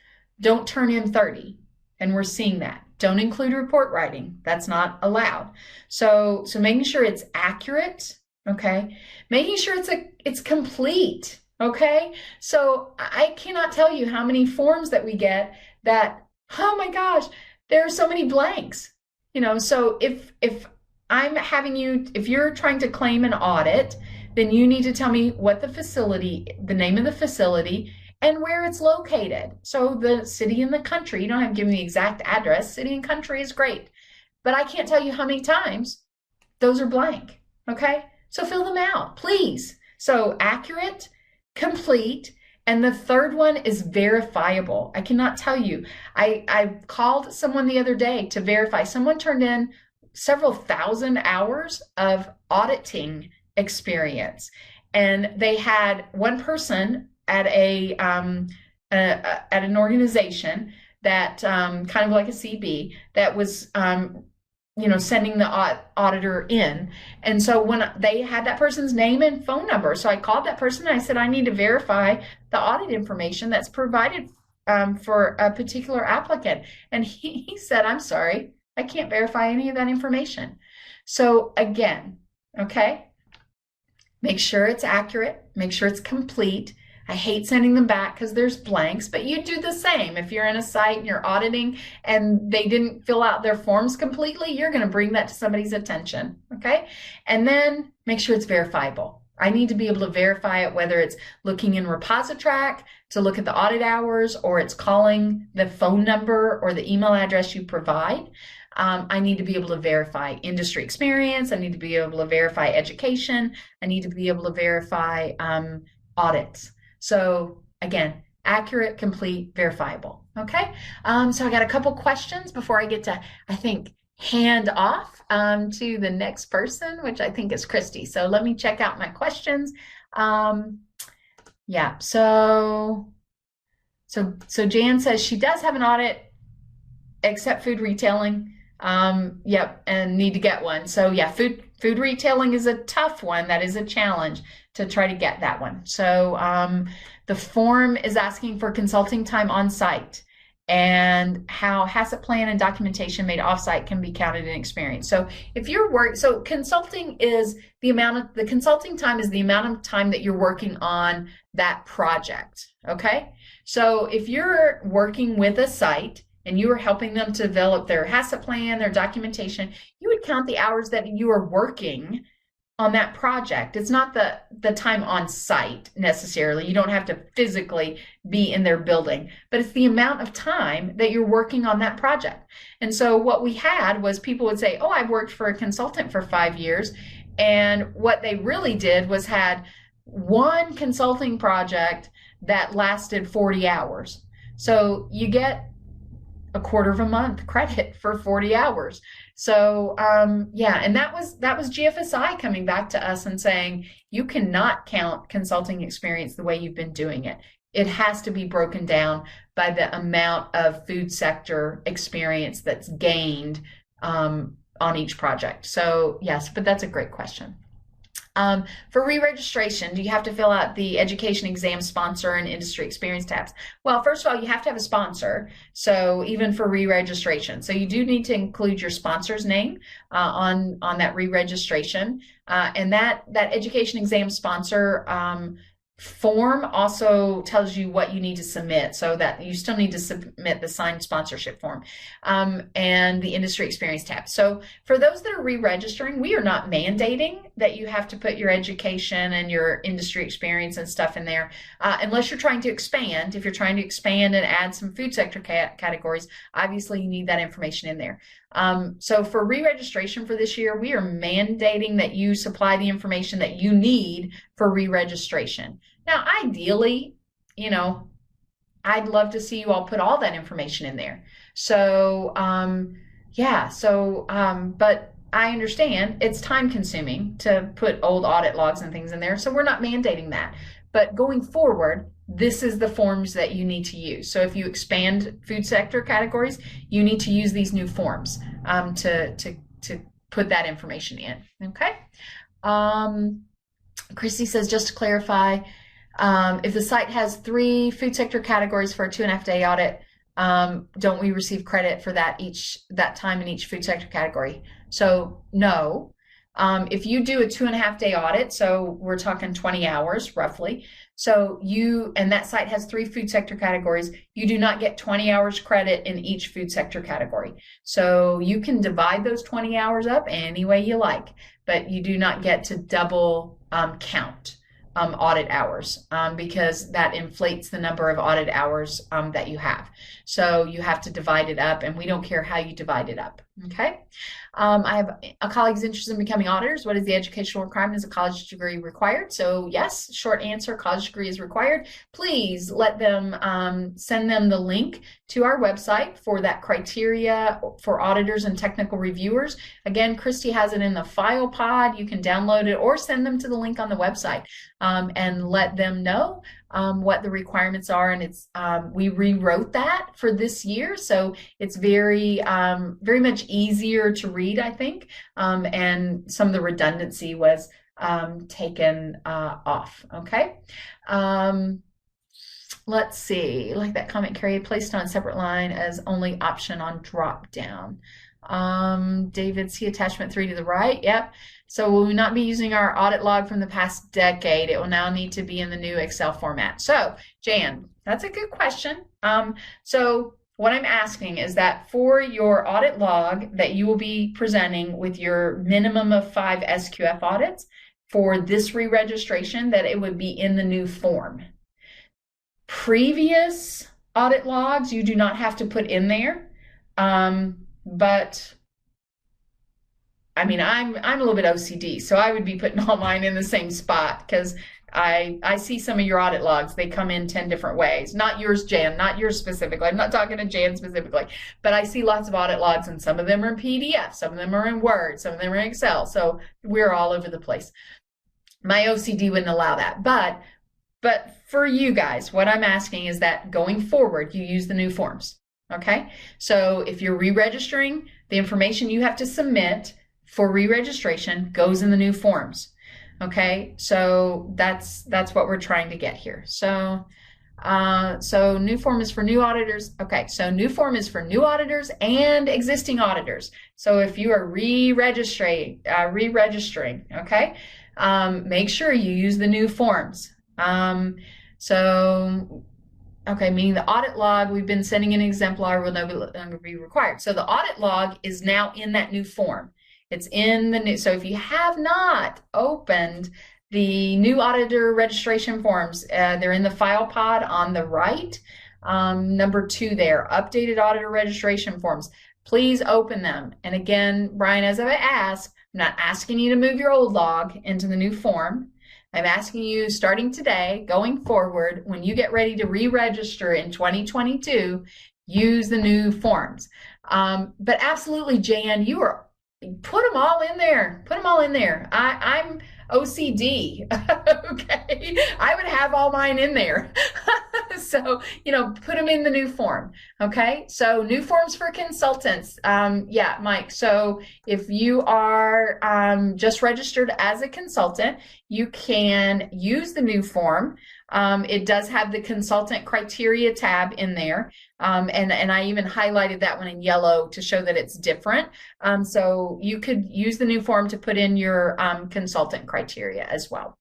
Speaker 2: Don't turn in 30. And we're seeing that. Don't include report writing. That's not allowed. So making sure it's accurate, okay? Making sure it's complete, okay? So I cannot tell you how many forms that we get that, oh my gosh, there are so many blanks. So if you're trying to claim an audit, then you need to tell me the name of the facility, and where it's located. So the city and the country, you don't have to give me the exact address. City and country is great, but I can't tell you how many times those are blank, okay? So fill them out, please. So accurate, complete, and the third one is verifiable. I cannot tell you. I called someone the other day to verify. Someone turned in several thousand hours of auditing experience, and they had one person at an organization that kind of like a CB that was sending the auditor in. And so when they had that person's name and phone number, so I called that person and I said, I need to verify the audit information that's provided for a particular applicant. And he said, I'm sorry, I can't verify any of that information. So again, okay, make sure it's accurate, make sure it's complete. I hate sending them back because there's blanks, but you do the same. If you're in a site and you're auditing and they didn't fill out their forms completely, you're going to bring that to somebody's attention, okay? And then make sure it's verifiable. I need to be able to verify it, whether it's looking in ReposiTrak to look at the audit hours, or it's calling the phone number or the email address you provide. I need to be able to verify industry experience. I need to be able to verify education. I need to be able to verify audits. So again, accurate, complete, verifiable. Okay. So I got a couple questions before I get to, I think, hand off to the next person, which I think is Christy. So let me check out my questions. Yeah. So Jan says she does have an audit, except food retailing. Yep, and need to get one. So yeah, food retailing is a tough one. That is a challenge to try to get that one. So the form is asking for consulting time on site and how HACCP plan and documentation made offsite can be counted in experience. So if you're so consulting is the consulting time is the amount of time that you're working on that project. Okay. So if you're working with a site and you are helping them to develop their HACCP plan, their documentation, you would count the hours that you are working on that project. It's not the time on site necessarily. You don't have to physically be in their building, but it's the amount of time that you're working on that project. And so what we had was people would say, oh, I've worked for a consultant for 5 years. And what they really did was had one consulting project that lasted 40 hours. So you get a quarter of a month credit for 40 hours. So yeah, and that was GFSI coming back to us and saying, you cannot count consulting experience the way you've been doing it. It has to be broken down by the amount of food sector experience that's gained on each project. So yes, but that's a great question. For re-registration, do you have to fill out the education exam sponsor and industry experience tabs? Well, first of all, you have to have a sponsor. So even for re-registration, so you do need to include your sponsor's name on that re-registration, and that education exam sponsor form also tells you what you need to submit, so that you still need to submit the signed sponsorship form and the industry experience tab. So for those that are re-registering, we are not mandating that you have to put your education and your industry experience and stuff in there unless you're trying to expand. If you're trying to expand and add some food sector categories, obviously you need that information in there. So for re-registration for this year, we are mandating that you supply the information that you need for re-registration. Now, ideally, I'd love to see you all put all that information in there. So, yeah, but I understand it's time consuming to put old audit logs and things in there. So we're not mandating that. But going forward, this is the forms that you need to use. So if you expand food sector categories, you need to use these new forms to put that information in. Okay. Christy says, just to clarify, if the site has 3 food sector categories for a 2.5-day audit, don't we receive credit for that time in each food sector category? So no. If you do a 2.5-day audit, so we're talking 20 hours roughly, so and that site has 3 food sector categories, you do not get 20 hours credit in each food sector category. So you can divide those 20 hours up any way you like, but you do not get to double count audit hours because that inflates the number of audit hours that you have. So you have to divide it up, and we don't care how you divide it up. Okay. I have a colleague's interested in becoming auditors. What is the educational requirement? Is a college degree required? So yes, short answer, college degree is required. Please let them send them the link to our website for that criteria for auditors and technical reviewers. Again, Christy has it in the file pod. You can download it or send them to the link on the website and let them know what the requirements are. And it's we rewrote that for this year, so it's very much easier to read, I think, and some of the redundancy was taken off. Okay. Let's see, like that comment, Carrie, placed on a separate line as only option on drop down. David, see attachment 3 to the right. Yep. So we will not be using our audit log from the past decade. It will now need to be in the new Excel format. So, Jan, that's a good question. So what I'm asking is that for your audit log that you will be presenting with your minimum of 5 SQF audits for this re-registration, that it would be in the new form. Previous audit logs you do not have to put in there. But I mean, I'm a little bit OCD, so I would be putting all mine in the same spot because I see some of your audit logs. They come in 10 different ways. Not yours, Jan, not yours specifically. I'm not talking to Jan specifically, but I see lots of audit logs, and some of them are in PDF, some of them are in Word, some of them are in Excel. So we're all over the place. My OCD wouldn't allow that. But for you guys, what I'm asking is that going forward, you use the new forms. Okay, so if you're re-registering, the information you have to submit for re-registration goes in the new forms. Okay, so that's what we're trying to get here. So new form is for new auditors. Okay, so new form is for new auditors and existing auditors. So if you are re-registering, okay, make sure you use the new forms. Okay, meaning the audit log, we've been sending an exemplar, will no longer be required. So the audit log is now in that new form. It's in the new, so if you have not opened the new auditor registration forms, they're in the file pod on the right. Number 2 there, updated auditor registration forms. Please open them. And again, Brian, as I asked, I'm not asking you to move your old log into the new form. I'm asking you, starting today, going forward, when you get ready to re-register in 2022, use the new forms. But absolutely, Jan, put them all in there. Put them all in there. I'm OCD, okay? I would have all mine in there. So, put them in the new form, okay? So new forms for consultants. Yeah, Mike, so if you are just registered as a consultant, you can use the new form. It does have the consultant criteria tab in there. And I even highlighted that one in yellow to show that it's different. So you could use the new form to put in your consultant criteria as well.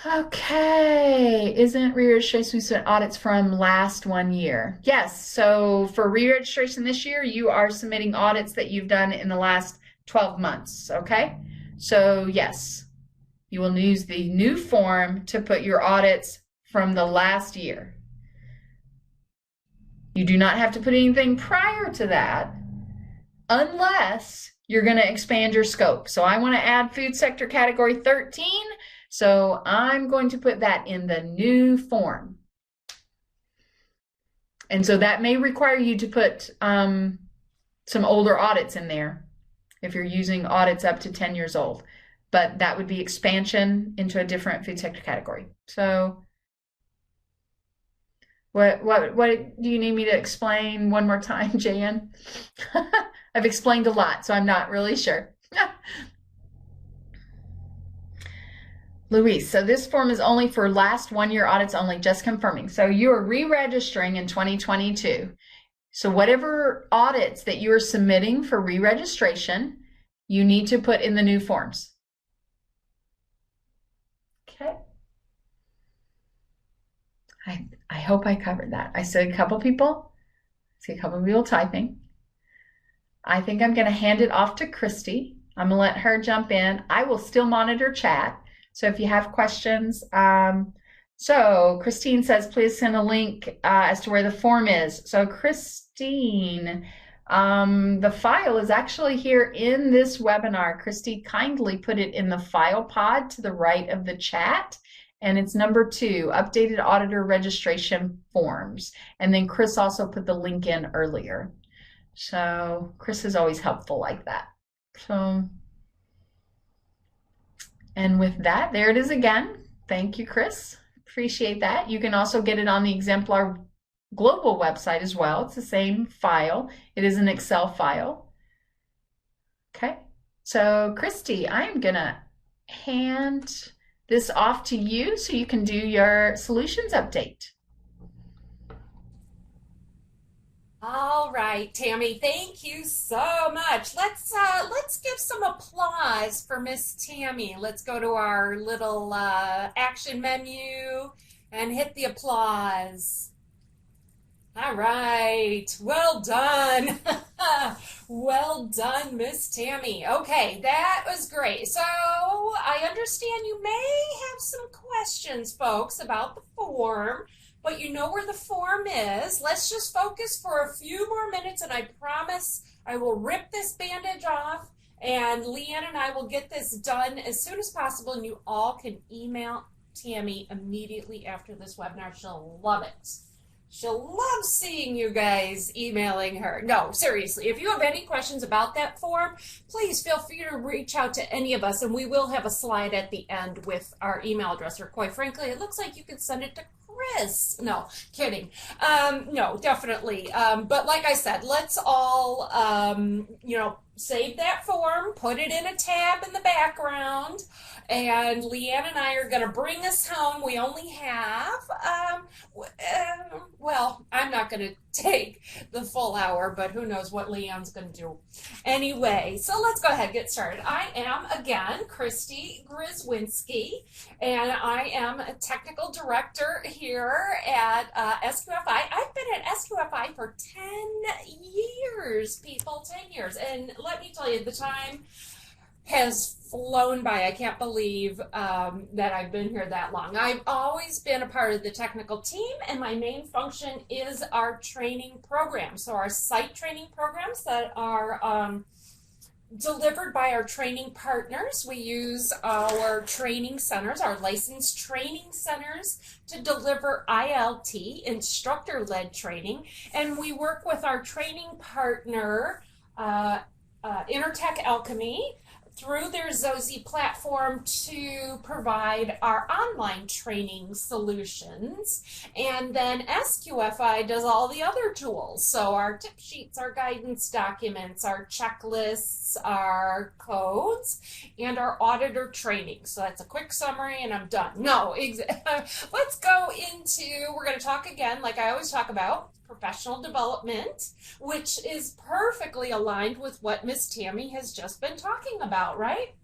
Speaker 2: Okay, isn't re-registration audits from last 1 year? Yes, so for re-registration this year, you are submitting audits that you've done in the last 12 months, okay? So yes, you will use the new form to put your audits from the last year. You do not have to put anything prior to that unless you're going to expand your scope. So I want to add food sector category 13. So I'm going to put that in the new form. And so that may require you to put some older audits in there if you're using audits up to 10 years old. But that would be expansion into a different food sector category. So what do you need me to explain one more time, Jan? I've explained a lot, so I'm not really sure. Luis, so this form is only for last 1 year audits only, just confirming. So you are re-registering in 2022. So whatever audits that you are submitting for re-registration, you need to put in the new forms. Okay. I hope I covered that. I see a couple people typing. I think I'm going to hand it off to Christy. I'm going to let her jump in. I will still monitor chat. So if you have questions, so Christine says, please send a link as to where the form is. So Christine, the file is actually here in this webinar. Christy kindly put it in the file pod to the right of the chat. And it's number 2, updated auditor registration forms. And then Chris also put the link in earlier. So Chris is always helpful like that. So, and with that, there it is again. Thank you, Chris. Appreciate that. You can also get it on the Exemplar Global website as well. It's the same file. It is an Excel file. Okay. So Christy, I am going to hand this off to you so you can do your solutions update.
Speaker 1: All right, Tammy, thank you so much. Let's give some applause for Miss Tammy. Let's go to our little action menu and hit the applause. All right, well done. Well done, Miss Tammy. Okay, that was great. So I understand you may have some questions, folks, about the form, but you know where the form is. Let's just focus for a few more minutes, and I promise I will rip this bandage off, and Leanne and I will get this done as soon as possible, and you all can email Tammy immediately after this webinar. She'll love it. She'll love seeing you guys emailing her. No, seriously, if you have any questions about that form, please feel free to reach out to any of us, and we will have a slide at the end with our email address. Or quite frankly, it looks like you can send it to Chris. No, kidding. No, definitely. But like I said, let's all, save that form, put it in a tab in the background, and Leanne and I are going to bring us home. We only have, well, I'm not going to take the full hour, but who knows what Leanne's going to do. Anyway, so let's go ahead and get started. I am, again, Christy Grzywinski, and I am a technical director here at SQFI. I've been at SQFI for 10 years, people, 10 years. And let me tell you, the time has flown by. I can't believe that I've been here that long. I've always been a part of the technical team, and my main function is our training program. So our site training programs that are delivered by our training partners. We use our training centers, our licensed training centers, to deliver ILT, instructor-led training, and we work with our training partner, Intertech Alchemy, through their Zozi platform to provide our online training solutions. And then SQFI does all the other tools. So our tip sheets, our guidance documents, our checklists, our codes, and our auditor training. So that's a quick summary and I'm done. No, let's go into, we're going to talk again, like I always talk about, professional development, which is perfectly aligned with what Miss Tammy has just been talking about, right?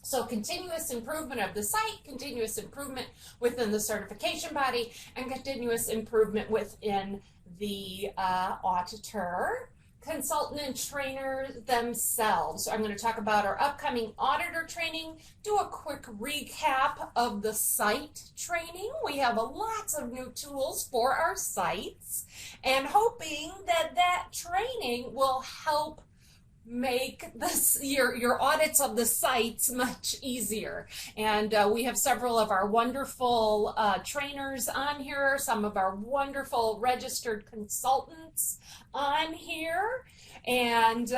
Speaker 1: So continuous improvement of the site, continuous improvement within the certification body, and continuous improvement within the auditor, consultant, and trainer themselves. So I'm going to talk about our upcoming auditor training, do a quick recap of the site training. We have lots of new tools for our sites, and hoping that that training will help make this your audits of the sites much easier. And we have several of our wonderful trainers on here, some of our wonderful registered consultants on here, and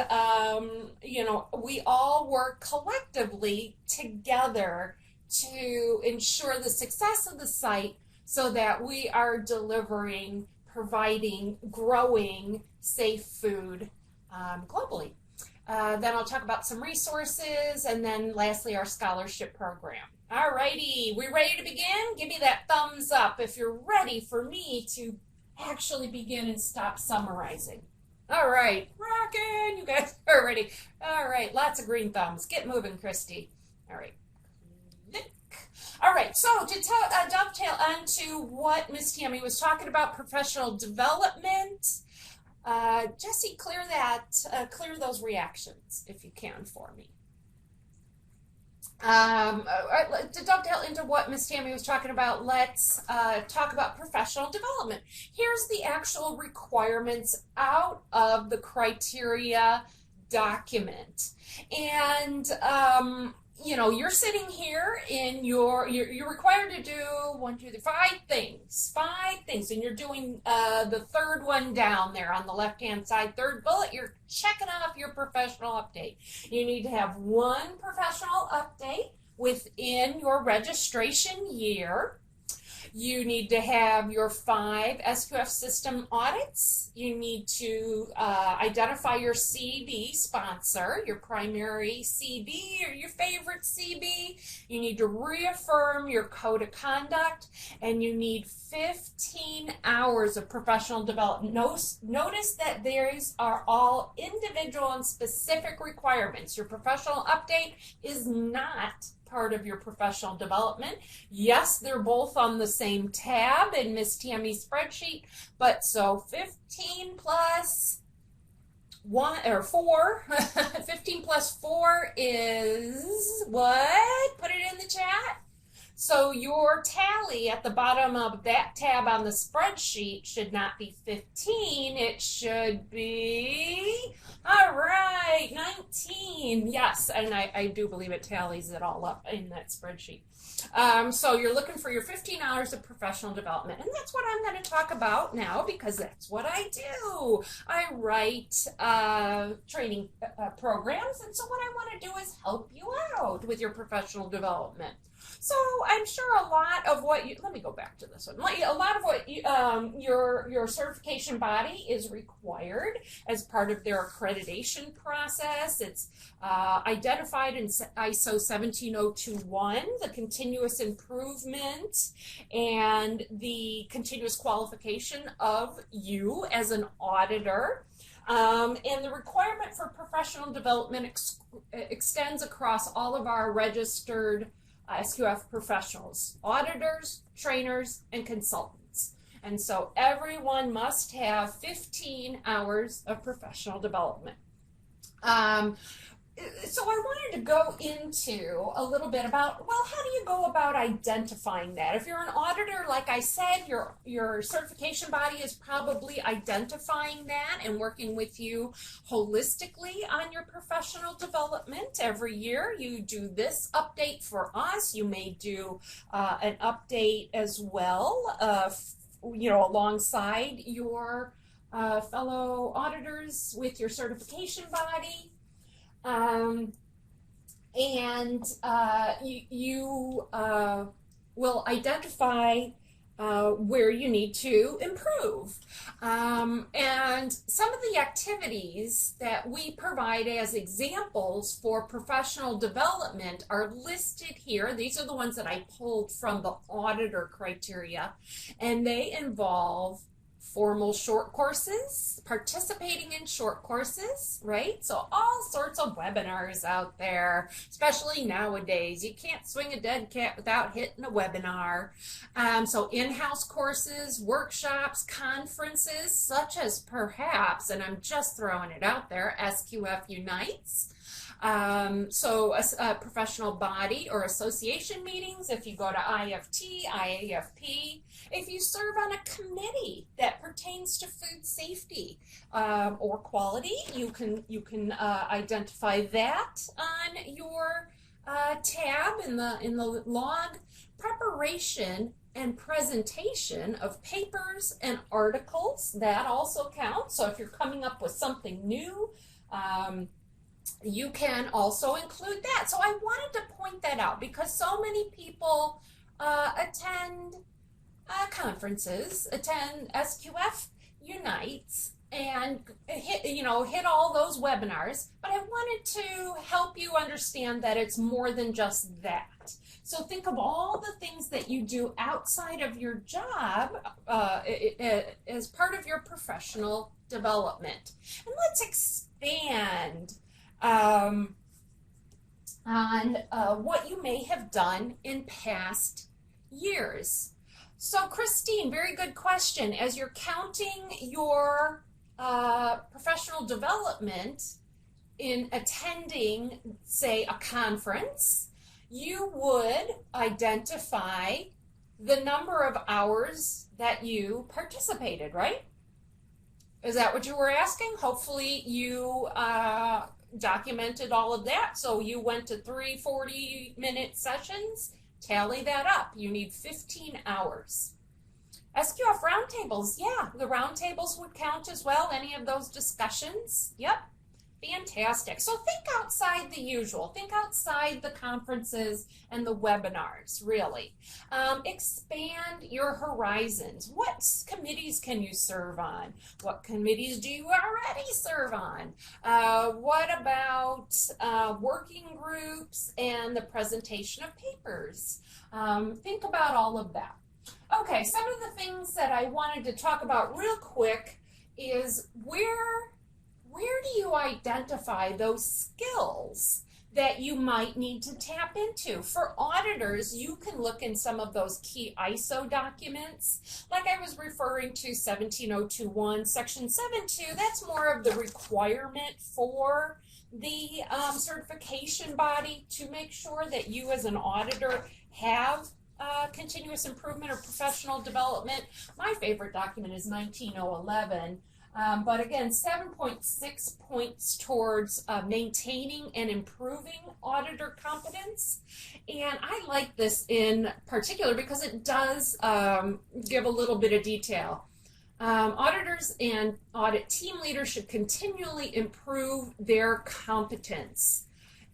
Speaker 1: we all work collectively together to ensure the success of the site so that we are delivering, providing, growing safe food globally. Then I'll talk about some resources, and then lastly our scholarship program. All righty, we ready to begin? Give me that thumbs up if you're ready for me to actually begin and stop summarizing. All right, rockin', you guys are ready. All right, lots of green thumbs. Get moving, Christy. All right. All right, so to dovetail onto what Miss Tammy was talking about, professional development, Jesse, clear those reactions if you can for me. To dovetail into what Miss Tammy was talking about, let's talk about professional development. Here's the actual requirements out of the criteria document. And you're sitting here in you're required to do 5 things, and you're doing the third one down there on the left-hand side, third bullet. You're checking off your professional update. You need to have one professional update within your registration year. You need to have your 5 SQF system audits. You need to identify your CB sponsor, your primary CB or your favorite CB. You need to reaffirm your code of conduct, and you need 15 hours of professional development. Notice that these are all individual and specific requirements. Your professional update is not part of your professional development. Yes, they're both on the same tab in Miss Tammy's spreadsheet, but so 15 plus 1 or 4, 15 plus 4 is what? Put it in the chat. So your tally at the bottom of that tab on the spreadsheet should not be 15. It should be, all right, 19. Yes, and I do believe it tallies it all up in that spreadsheet. So you're looking for your 15 hours of professional development. And that's what I'm going to talk about now, because that's what I do. I write training programs. And so what I want to do is help you out with your professional development. So I'm sure a lot of what you, let me go back to this one. A lot of what you, your certification body is required as part of their accreditation process. It's identified in ISO 17021, the continuous improvement and the continuous qualification of you as an auditor. And the requirement for professional development extends across all of our registered SQF professionals, auditors, trainers, and consultants. And so everyone must have 15 hours of professional development. So I wanted to go into a little bit about, well, how do you go about identifying that? If you're an auditor, like I said, your certification body is probably identifying that and working with you holistically on your professional development. Every year you do this update for us. You may do an update as well, alongside your fellow auditors with your certification body. You will identify where you need to improve. And some of the activities that we provide as examples for professional development are listed here. These are the ones that I pulled from the auditor criteria, and they involve formal short courses, participating in short courses, right? So all sorts of webinars out there, especially nowadays. You can't swing a dead cat without hitting a webinar. So in-house courses, workshops, conferences, such as perhaps, and I'm just throwing it out there, SQF Unites. Professional body or association meetings, if you go to IFT, IAFP, if you serve on a committee that pertains to food safety or quality, you can identify that on your tab in the log. Preparation and presentation of papers and articles, that also counts. So if you're coming up with something new, you can also include that. So I wanted to point that out because so many people attend conferences, attend SQF Unites, and hit all those webinars. But I wanted to help you understand that it's more than just that. So think of all the things that you do outside of your job as part of your professional development. And let's expand on what you may have done in past years. So Christine, very good question. As you're counting your professional development in attending, say, a conference, you would identify the number of hours that you participated, right? Is that what you were asking? Hopefully you documented all of that. So you went to 3 40-minute sessions. Tally that up. You need 15 hours. SQF roundtables, yeah, the roundtables would count as well. Any of those discussions, yep. Fantastic. So think outside the usual. Think outside the conferences and the webinars, really. Expand your horizons. What committees can you serve on? What committees do you already serve on? What about working groups and the presentation of papers? Think about all of that. Okay, some of the things that I wanted to talk about real quick is where do you identify those skills that you might need to tap into? For auditors, you can look in some of those key ISO documents, like I was referring to 17021, section 7.2. That's more of the requirement for the certification body to make sure that you as an auditor have continuous improvement or professional development. My favorite document is 19011. But again, 7.6 points towards maintaining and improving auditor competence. And I like this in particular because it does give a little bit of detail. Auditors and audit team leaders should continually improve their competence.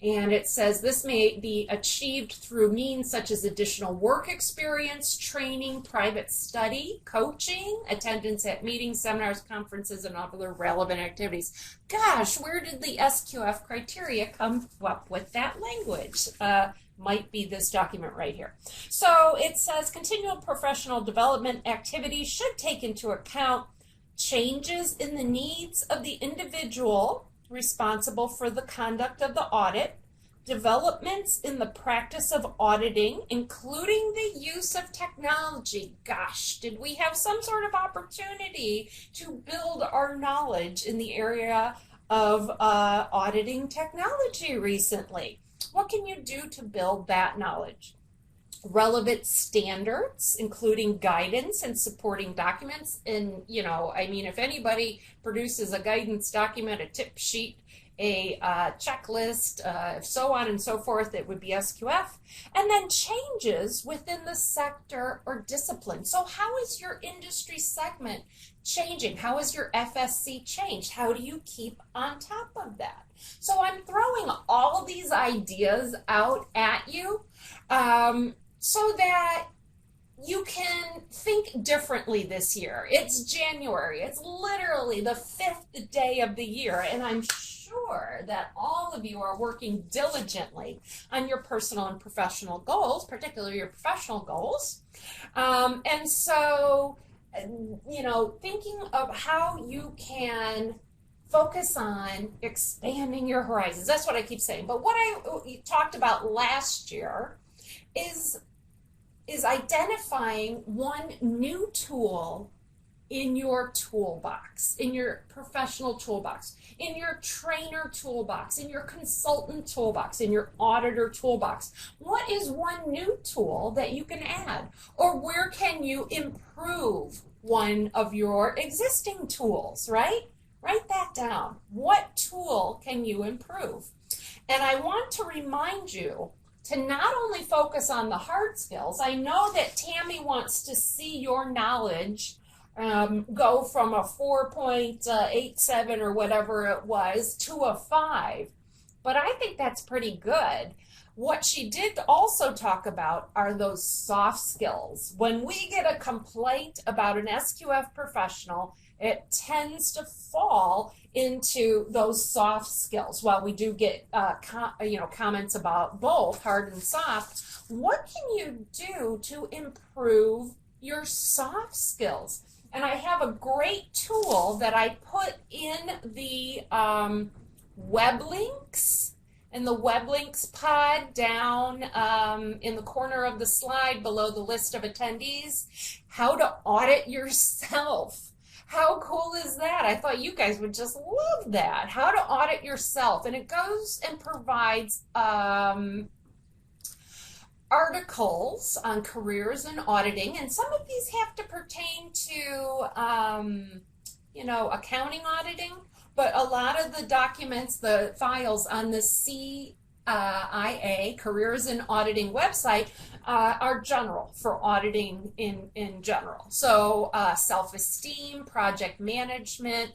Speaker 1: And it says this may be achieved through means such as additional work experience, training, private study, coaching, attendance at meetings, seminars, conferences, and other relevant activities. Gosh, where did the SQF criteria come up with that language? Might be this document right here. So it says continual professional development activities should take into account changes in the needs of the individual responsible for the conduct of the audit, developments in the practice of auditing, including the use of technology. Gosh, did we have some sort of opportunity to build our knowledge in the area of auditing technology recently? What can you do to build that knowledge? Relevant standards, including guidance and supporting documents. And, you know, I mean, if anybody produces a guidance document, a tip sheet, a checklist, so on and so forth, it would be SQF. And then changes within the sector or discipline. So how is your industry segment changing? How is your FSC changed? How do you keep on top of that? So I'm throwing all of these ideas out at you so that you can think differently this year. It's January. It's literally the 5th day of the year, and I'm sure that all of you are working diligently on your personal and professional goals, particularly your professional goals. And so, you know, thinking of how you can focus on expanding your horizons. That's what I keep saying. But what I talked about last year is identifying one new tool in your toolbox, in your professional toolbox, in your trainer toolbox, in your consultant toolbox, in your auditor toolbox. What is one new tool that you can add? Or where can you improve one of your existing tools, right? Write that down. What tool can you improve? And I want to remind you to not only focus on the hard skills. I know that Tammy wants to see your knowledge go from a 4.87 or whatever it was to a 5, but I think that's pretty good. What she did also talk about are those soft skills. When we get a complaint about an SQF professional, it tends to fall into those soft skills. While we do get comments about both hard and soft, what can you do to improve your soft skills? And I have a great tool that I put in the web links, in the web links pod down in the corner of the slide below the list of attendees, how to audit yourself. How cool is that? I thought you guys would just love that. How to audit yourself. And it goes and provides articles on careers in auditing. And some of these have to pertain to, accounting auditing. But a lot of the documents, the files on the CIA, Careers in Auditing website, are general for auditing in general. So self-esteem, project management,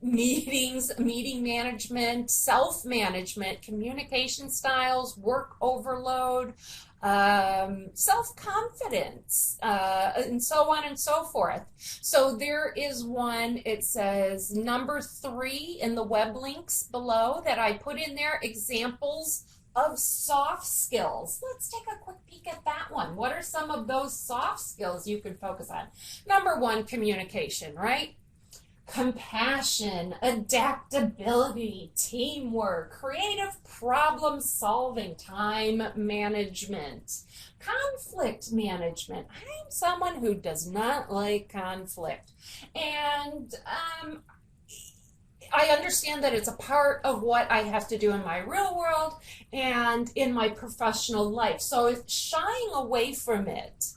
Speaker 1: meetings, meeting management, self-management, communication styles, work overload, self-confidence, and so on and so forth. So there is one, it says number 3 in the web links below that I put in there, examples of soft skills. Let's take a quick peek at that one. What are some of those soft skills you can focus on? Number 1, communication, right? Compassion, adaptability, teamwork, creative problem solving, time management, conflict management. I'm someone who does not like conflict. And I understand that it's a part of what I have to do in my real world and in my professional life. So if shying away from it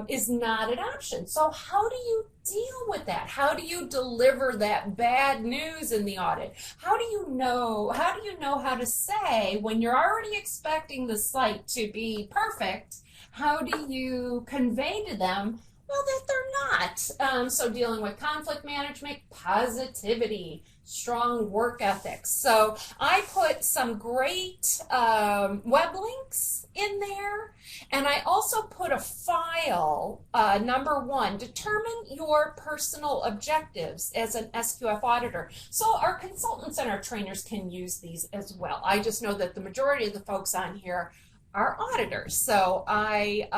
Speaker 1: is not an option. So how do you deal with that? How do you deliver that bad news in the audit? How do you know how to say when you're already expecting the site to be perfect, how do you convey to them, well, that they're not? So dealing with conflict management, positivity, strong work ethics. So I put some great web links in there, and I also put a file, number 1, determine your personal objectives as an SQF auditor. So our consultants and our trainers can use these as well. I just know that the majority of the folks on here are auditors. So I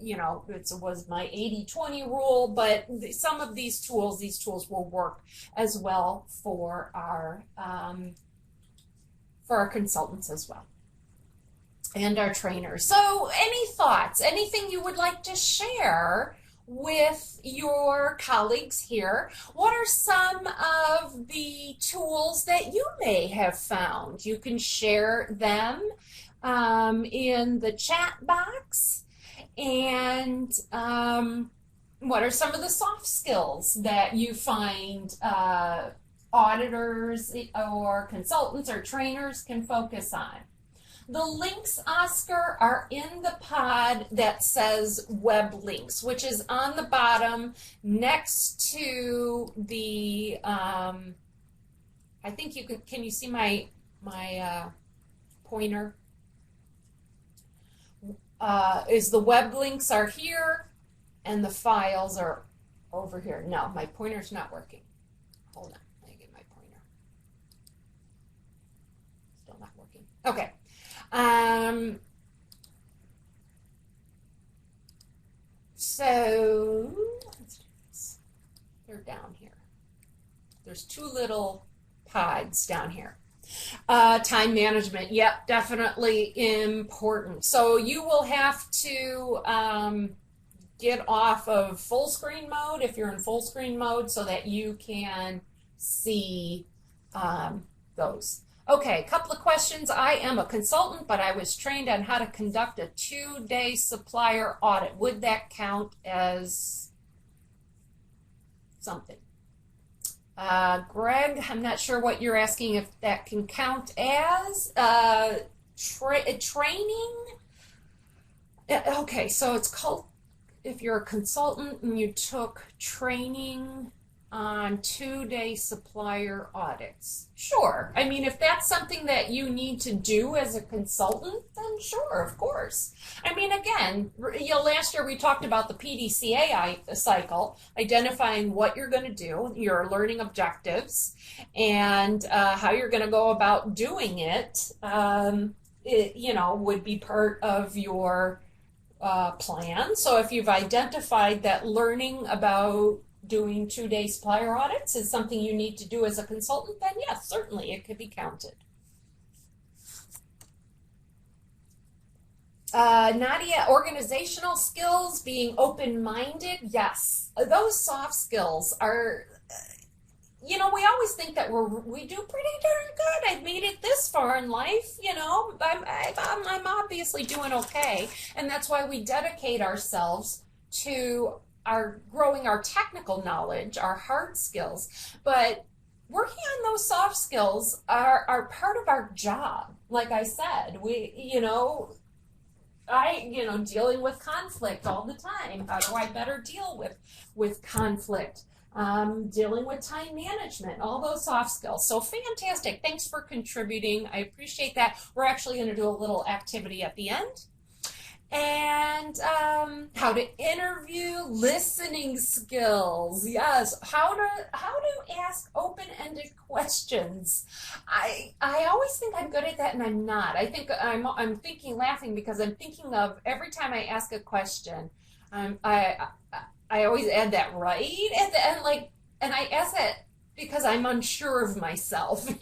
Speaker 1: it was my 80-20 rule, but some of these tools will work as well for our consultants as well, and our trainers. So any thoughts, anything you would like to share with your colleagues here? What are some of the tools that you may have found? You can share them in the chat box. And what are some of the soft skills that you find auditors or consultants or trainers can focus on? The links, Oscar, are in the pod that says web links, which is on the bottom next to the, I think you can you see my pointer? Is the web links are here and the files are over here. No, my pointer's not working. Hold on, let me get my pointer. Still not working. Okay. So let's do this. They're down here. There's 2 little pods down here. Time management, yep, definitely important. So you will have to get off of full screen mode if you're in full screen mode so that you can see those. Okay, a couple of questions. I am a consultant, but I was trained on how to conduct a 2-day supplier audit. Would that count as something? Greg, I'm not sure what you're asking, if that can count as training. Okay, so it's called, if you're a consultant and you took training on 2-day supplier audits. Sure. I mean, if that's something that you need to do as a consultant, then sure, of course. I mean, again, last year we talked about the PDCA cycle, identifying what you're going to do, your learning objectives, and how you're going to go about doing it, would be part of your plan. So if you've identified that learning about doing 2-day supplier audits is something you need to do as a consultant, then yes, certainly it could be counted. Nadia, organizational skills, being open-minded, yes. Those soft skills are, we always think that we do pretty darn good. I've made it this far in life, I'm obviously doing okay. And that's why we dedicate ourselves to growing our technical knowledge, our hard skills, but working on those soft skills are part of our job. Like I said, dealing with conflict all the time. How do I better deal with conflict? dealing with time management, all those soft skills. So fantastic. Thanks for contributing. I appreciate that. We're actually going to do a little activity at the end. And how to interview, listening skills. Yes, how to ask open-ended questions. I always think I'm good at that, and I'm not. I think I'm thinking, laughing, because I'm thinking of every time I ask a question, I always add that right at the end, like, and I ask that because I'm unsure of myself. I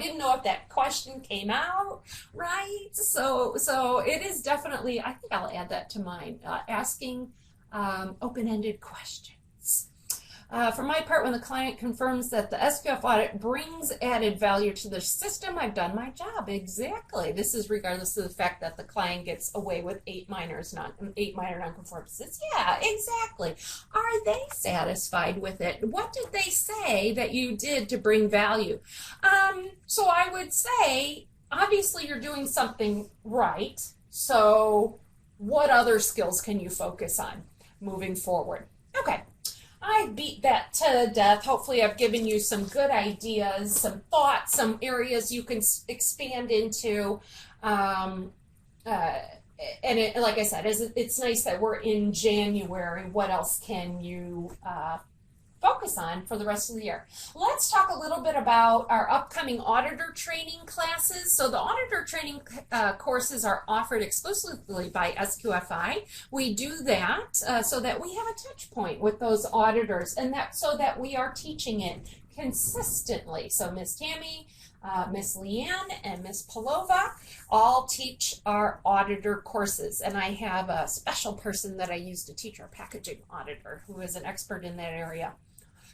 Speaker 1: didn't know if that question came out right. So it is definitely, I think I'll add that to mine, asking open-ended questions. For my part, when the client confirms that the SQF audit brings added value to the system, I've done my job. Exactly. This is regardless of the fact that the client gets away with 8 minor nonconformances. Yeah, exactly. Are they satisfied with it? What did they say that you did to bring value? So I would say, obviously you're doing something right. So what other skills can you focus on moving forward? Okay. I beat that to death. Hopefully I've given you some good ideas, some thoughts, some areas you can expand into. And like I said, it's nice that we're in January. What else can you focus on for the rest of the year? Let's talk a little bit about our upcoming auditor training classes. So the auditor training courses are offered exclusively by SQFI. We do that so that we have a touch point with those auditors, and that so that we are teaching it consistently. So Miss Tammy, Miss Leanne, and Miss Palova all teach our auditor courses, and I have a special person that I use to teach our packaging auditor who is an expert in that area.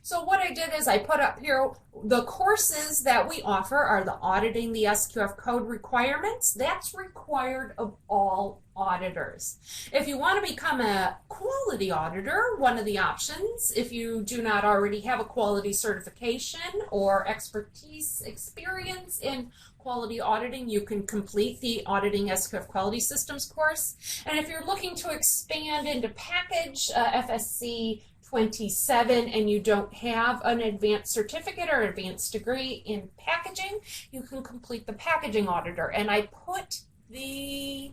Speaker 1: So what I did is I put up here the courses that we offer are the Auditing the SQF Code Requirements. That's required of all auditors. If you want to become a quality auditor, one of the options, if you do not already have a quality certification or experience in quality auditing, you can complete the Auditing SQF Quality Systems course. And if you're looking to expand into package FSC 27 and you don't have an advanced certificate or advanced degree in packaging, you can complete the packaging auditor. And I put did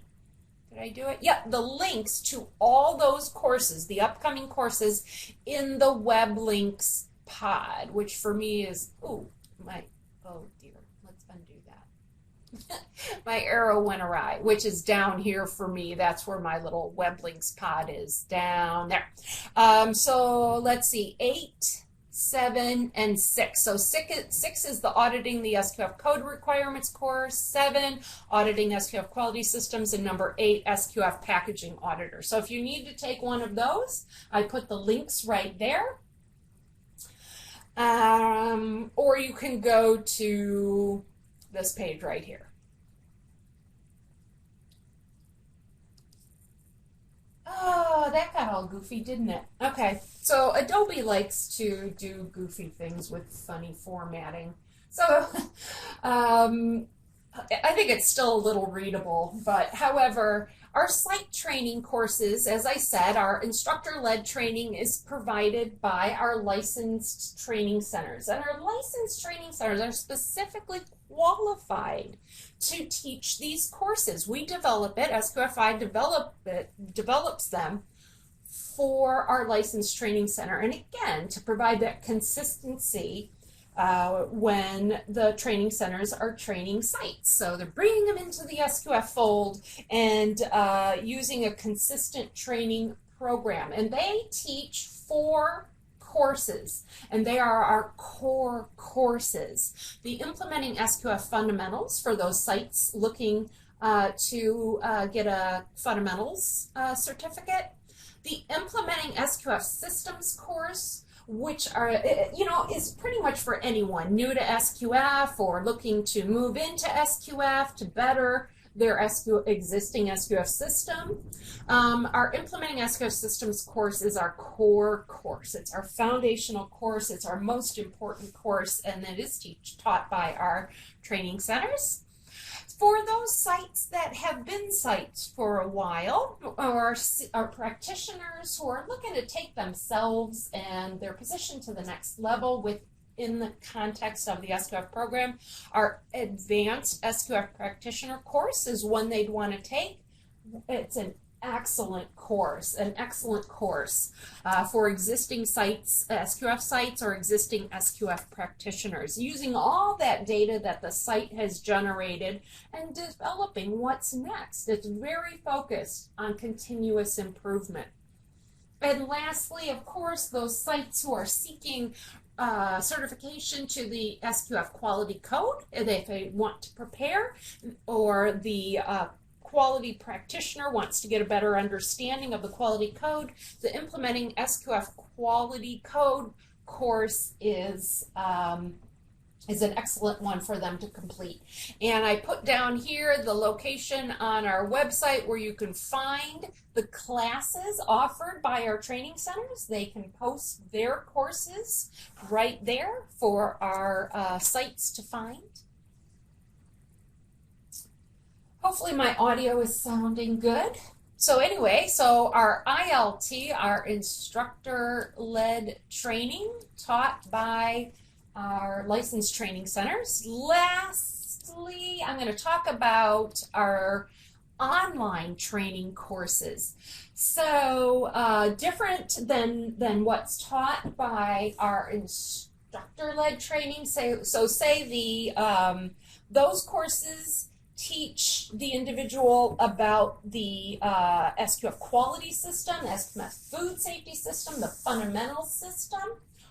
Speaker 1: I do it? Yeah, the links to all those courses, the upcoming courses, in the web links pod, which for me is, oh dear, let's undo that. My arrow went awry, which is down here for me. That's where my little web links pod is, down there. So let's see, 8, 7, and 6. So 6 is the Auditing the SQF Code Requirements course, 7, Auditing SQF Quality Systems, and number 8, SQF Packaging Auditor. So if you need to take one of those, I put the links right there. Or you can go to this page right here. Oh, that got all goofy, didn't it? Okay, so Adobe likes to do goofy things with funny formatting. So I think it's still a little readable, but however, our site training courses, as I said, our instructor-led training is provided by our licensed training centers. And our licensed training centers are specifically qualified to teach these courses. We develop it, SQFI develops them for our licensed training center. And again, to provide that consistency when the training centers are training sites. So they're bringing them into the SQF fold and using a consistent training program. And they teach 4 courses, and they are our core courses. The Implementing SQF Fundamentals for those sites looking to get a fundamentals certificate. The Implementing SQF Systems course, which are, is pretty much for anyone new to SQF or looking to move into SQF to better their existing SQF system. Our Implementing SQF Systems course is our core course. It's our foundational course. It's our most important course, and it is taught by our training centers. For those sites that have been sites for a while, or are practitioners who are looking to take themselves and their position to the next level within the context of the SQF program, our advanced SQF practitioner course is one they'd want to take. It's an excellent course for existing sites, SQF sites, or existing SQF practitioners, using all that data that the site has generated and developing what's next. It's very focused on continuous improvement. And lastly, of course, those sites who are seeking certification to the SQF quality code, if they want to prepare, or the quality practitioner wants to get a better understanding of the quality code, the Implementing SQF Quality Code course is an excellent one for them to complete. And I put down here the location on our website where you can find the classes offered by our training centers. They can post their courses right there for our sites to find. Hopefully my audio is sounding good. So anyway, so our ILT, our instructor-led training taught by our licensed training centers. Lastly, I'm going to talk about our online training courses. So different than what's taught by our instructor-led training. So say the those courses teach the individual about the SQF quality system, the SQF food safety system, the fundamental system,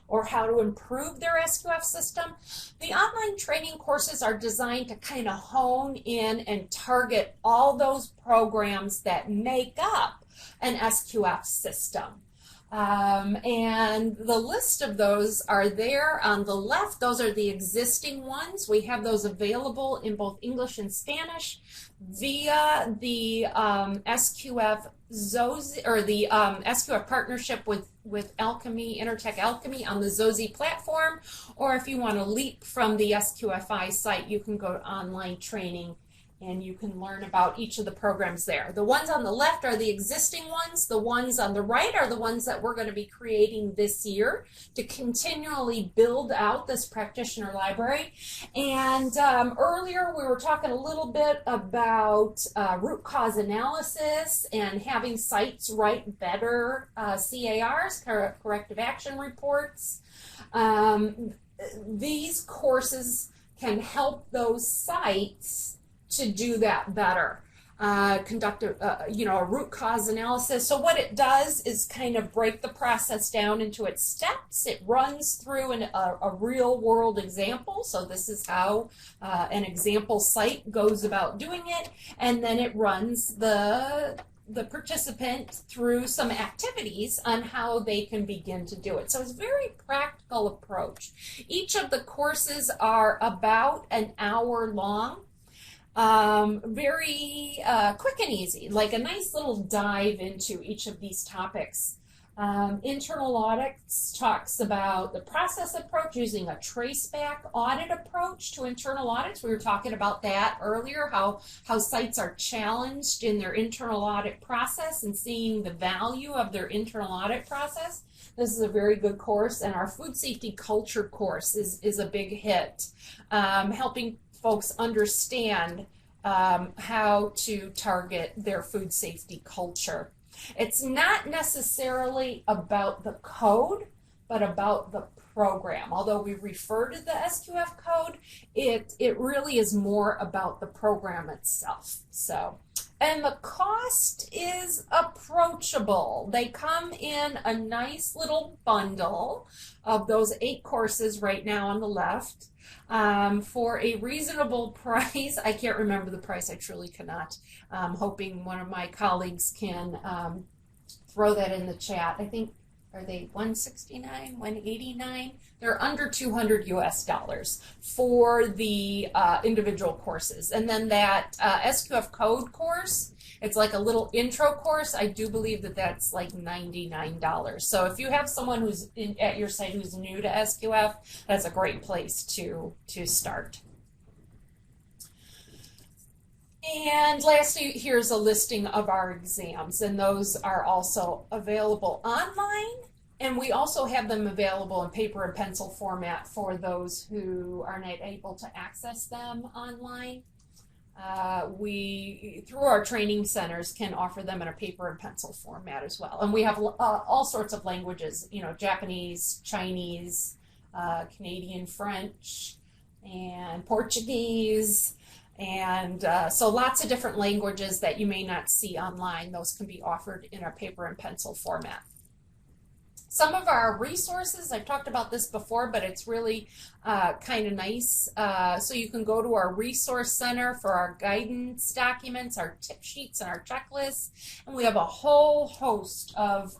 Speaker 1: or how to improve their SQF system. The online training courses are designed to kind of hone in and target all those programs that make up an SQF system. And the list of those are there on the left. Those are the existing ones. We have those available in both English and Spanish via the SQF ZOSI, or the SQF partnership with Alchemy, Intertech Alchemy on the ZOSI platform. Or if you want to leap from the SQFI site, you can go to online training and you can learn about each of the programs there. The ones on the left are the existing ones. The ones on the right are the ones that we're going to be creating this year to continually build out this practitioner library. And earlier we were talking a little bit about root cause analysis and having sites write better CARs, corrective action reports. These courses can help those sites to do that better, conduct a root cause analysis. So what it does is kind of break the process down into its steps. It runs through a real world example. So this is how an example site goes about doing it, and then it runs the participant through some activities on how they can begin to do it. So it's a very practical approach. Each of the courses are about an hour long. Very quick and easy, like a nice little dive into each of these topics. Internal audits talks about the process approach, using a traceback audit approach to internal audits. We were talking about that earlier, how sites are challenged in their internal audit process and seeing the value of their internal audit process. This is a very good course, and our food safety culture course is a big hit, helping folks understand how to target their food safety culture. It's not necessarily about the code, but about the program. Although we refer to the SQF code, it really is more about the program itself. So, and the cost is approachable. They come in a nice little bundle of those 8 courses right now on the left. For a reasonable price. I can't remember the price, I truly cannot. Hoping one of my colleagues can throw that in the chat. I think, are they $169, $189? They're under $200 US for the individual courses. And then that SQF code course, it's like a little intro course. I do believe that that's like $99. So if you have someone who's at your site who's new to SQF, that's a great place to start. And lastly, here's a listing of our exams, and those are also available online. And we also have them available in paper and pencil format for those who are not able to access them online. We, through our training centers, can offer them in a paper and pencil format as well. And we have all sorts of languages, you know, Japanese, Chinese, Canadian French, and Portuguese. And so lots of different languages that you may not see online. Those can be offered in a paper and pencil format. Some of our resources, I've talked about this before, but it's really kind of nice. So you can go to our resource center for our guidance documents, our tip sheets, and our checklists. And we have a whole host of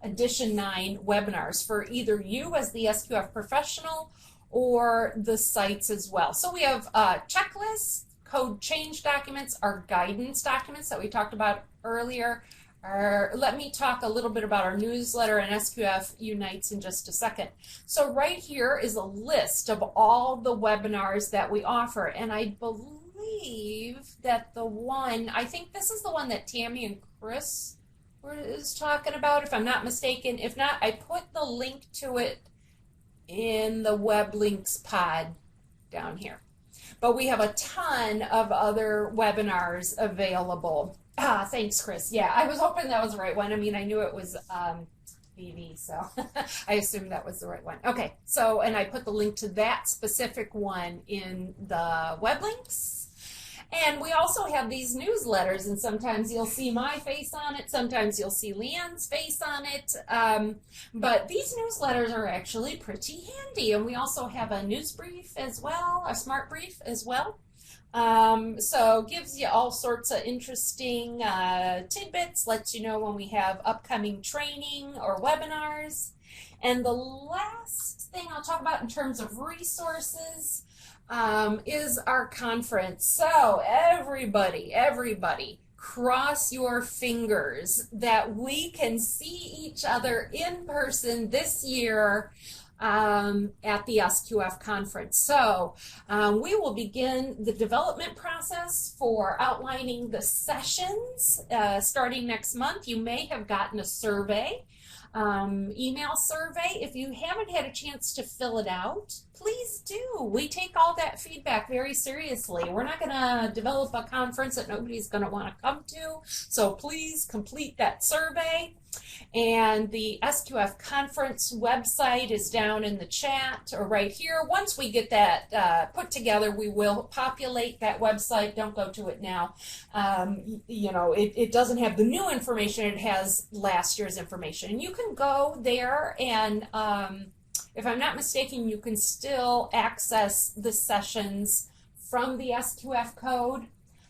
Speaker 1: Edition 9 webinars for either you as the SQF professional or the sites as well. So we have checklists, code change documents, our guidance documents that we talked about earlier. Let me talk a little bit about our newsletter and SQF Unites in just a second. So right here is a list of all the webinars that we offer, and I believe that I think this is the one that Tammy and Chris is talking about, if I'm not mistaken. If not, I put the link to it in the web links pod down here. But we have a ton of other webinars available. Thanks, Chris. Yeah, I was hoping that was the right one. I mean, I knew it was BB, so I assumed that was the right one. Okay, so, and I put the link to that specific one in the web links. And we also have these newsletters, and sometimes you'll see my face on it, sometimes you'll see Leanne's face on it, but these newsletters are actually pretty handy. And we also have a news brief as well, a smart brief as well. So gives you all sorts of interesting tidbits, lets you know when we have upcoming training or webinars. And the last thing I'll talk about in terms of resources is our conference. So everybody, cross your fingers that we can see each other in person this year at the SQF conference. So we will begin the development process for outlining the sessions starting next month. You may have gotten a survey, email survey. If you haven't had a chance to fill it out, please do. We take all that feedback very seriously. We're not going to develop a conference that nobody's going to want to come to, so please complete that survey. And the SQF conference website is down in the chat or right here. Once we get that put together, we will populate that website. Don't go to it now. You know, it doesn't have the new information. It has last year's information. And you can go there and if I'm not mistaken, you can still access the sessions from the SQF code.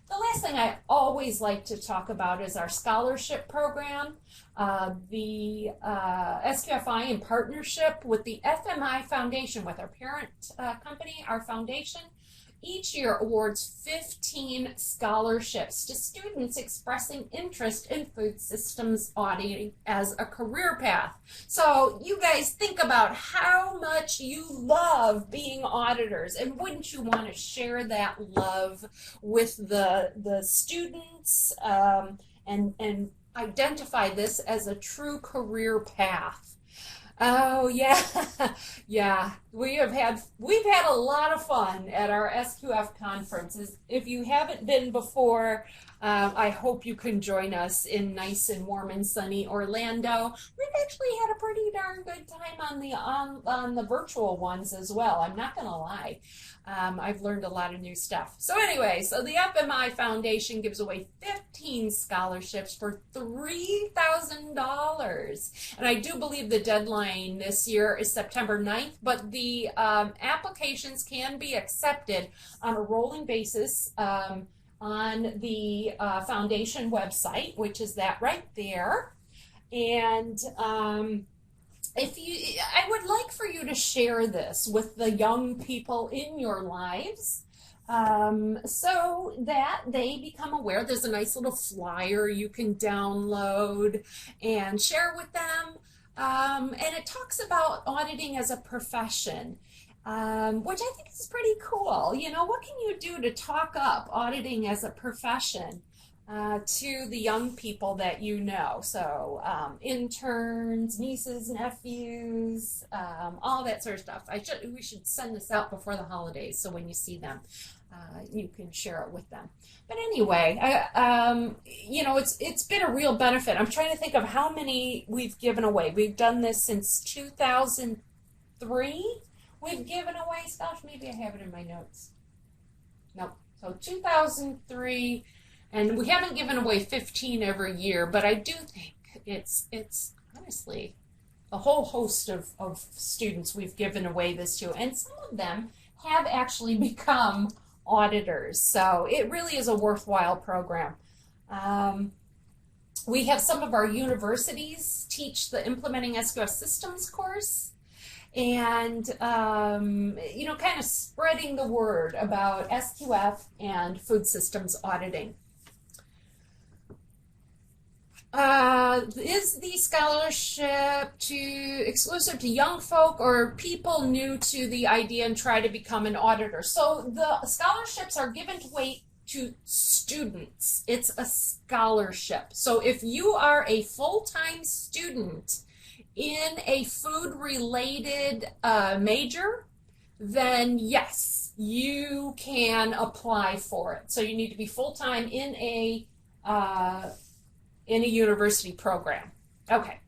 Speaker 1: The last thing I always like to talk about is our scholarship program. The SQFI, in partnership with the FMI Foundation, with our parent company, our foundation, each year awards 15 scholarships to students expressing interest in food systems auditing as a career path. So you guys think about how much you love being auditors, and wouldn't you want to share that love with the students and identify this as a true career path? Oh yeah, yeah. We've had a lot of fun at our SQF conferences. If you haven't been before, I hope you can join us in nice and warm and sunny Orlando. We've actually had a pretty darn good time on the virtual ones as well. I'm not gonna lie. I've learned a lot of new stuff. So anyway, so the FMI Foundation gives away 15 scholarships for $3,000. And I do believe the deadline this year is September 9th, but the applications can be accepted on a rolling basis on the foundation website, which is that right there. And I would like for you to share this with the young people in your lives so that they become aware. There's a nice little flyer you can download and share with them. And it talks about auditing as a profession. which I think is pretty cool. You know, what can you do to talk up auditing as a profession to the young people that you know? So, interns, nieces, nephews, all that sort of stuff. We should send this out before the holidays, so when you see them, you can share it with them. But anyway, you know, it's been a real benefit. I'm trying to think of how many we've given away. We've done this since 2003. We've given away stuff. Maybe I have it in my notes. Nope. So 2003, and we haven't given away 15 every year, but I do think it's honestly a whole host of students we've given away this to, and some of them have actually become auditors. So it really is a worthwhile program. We have some of our universities teach the Implementing SQF Systems course, and you know, kind of spreading the word about SQF and food systems auditing. Is the scholarship exclusive to young folk or people new to the idea and try to become an auditor? So the scholarships are given away to students. It's a scholarship. So if you are a full-time student in a food-related major, then yes, you can apply for it. So you need to be full-time in a university program. Okay.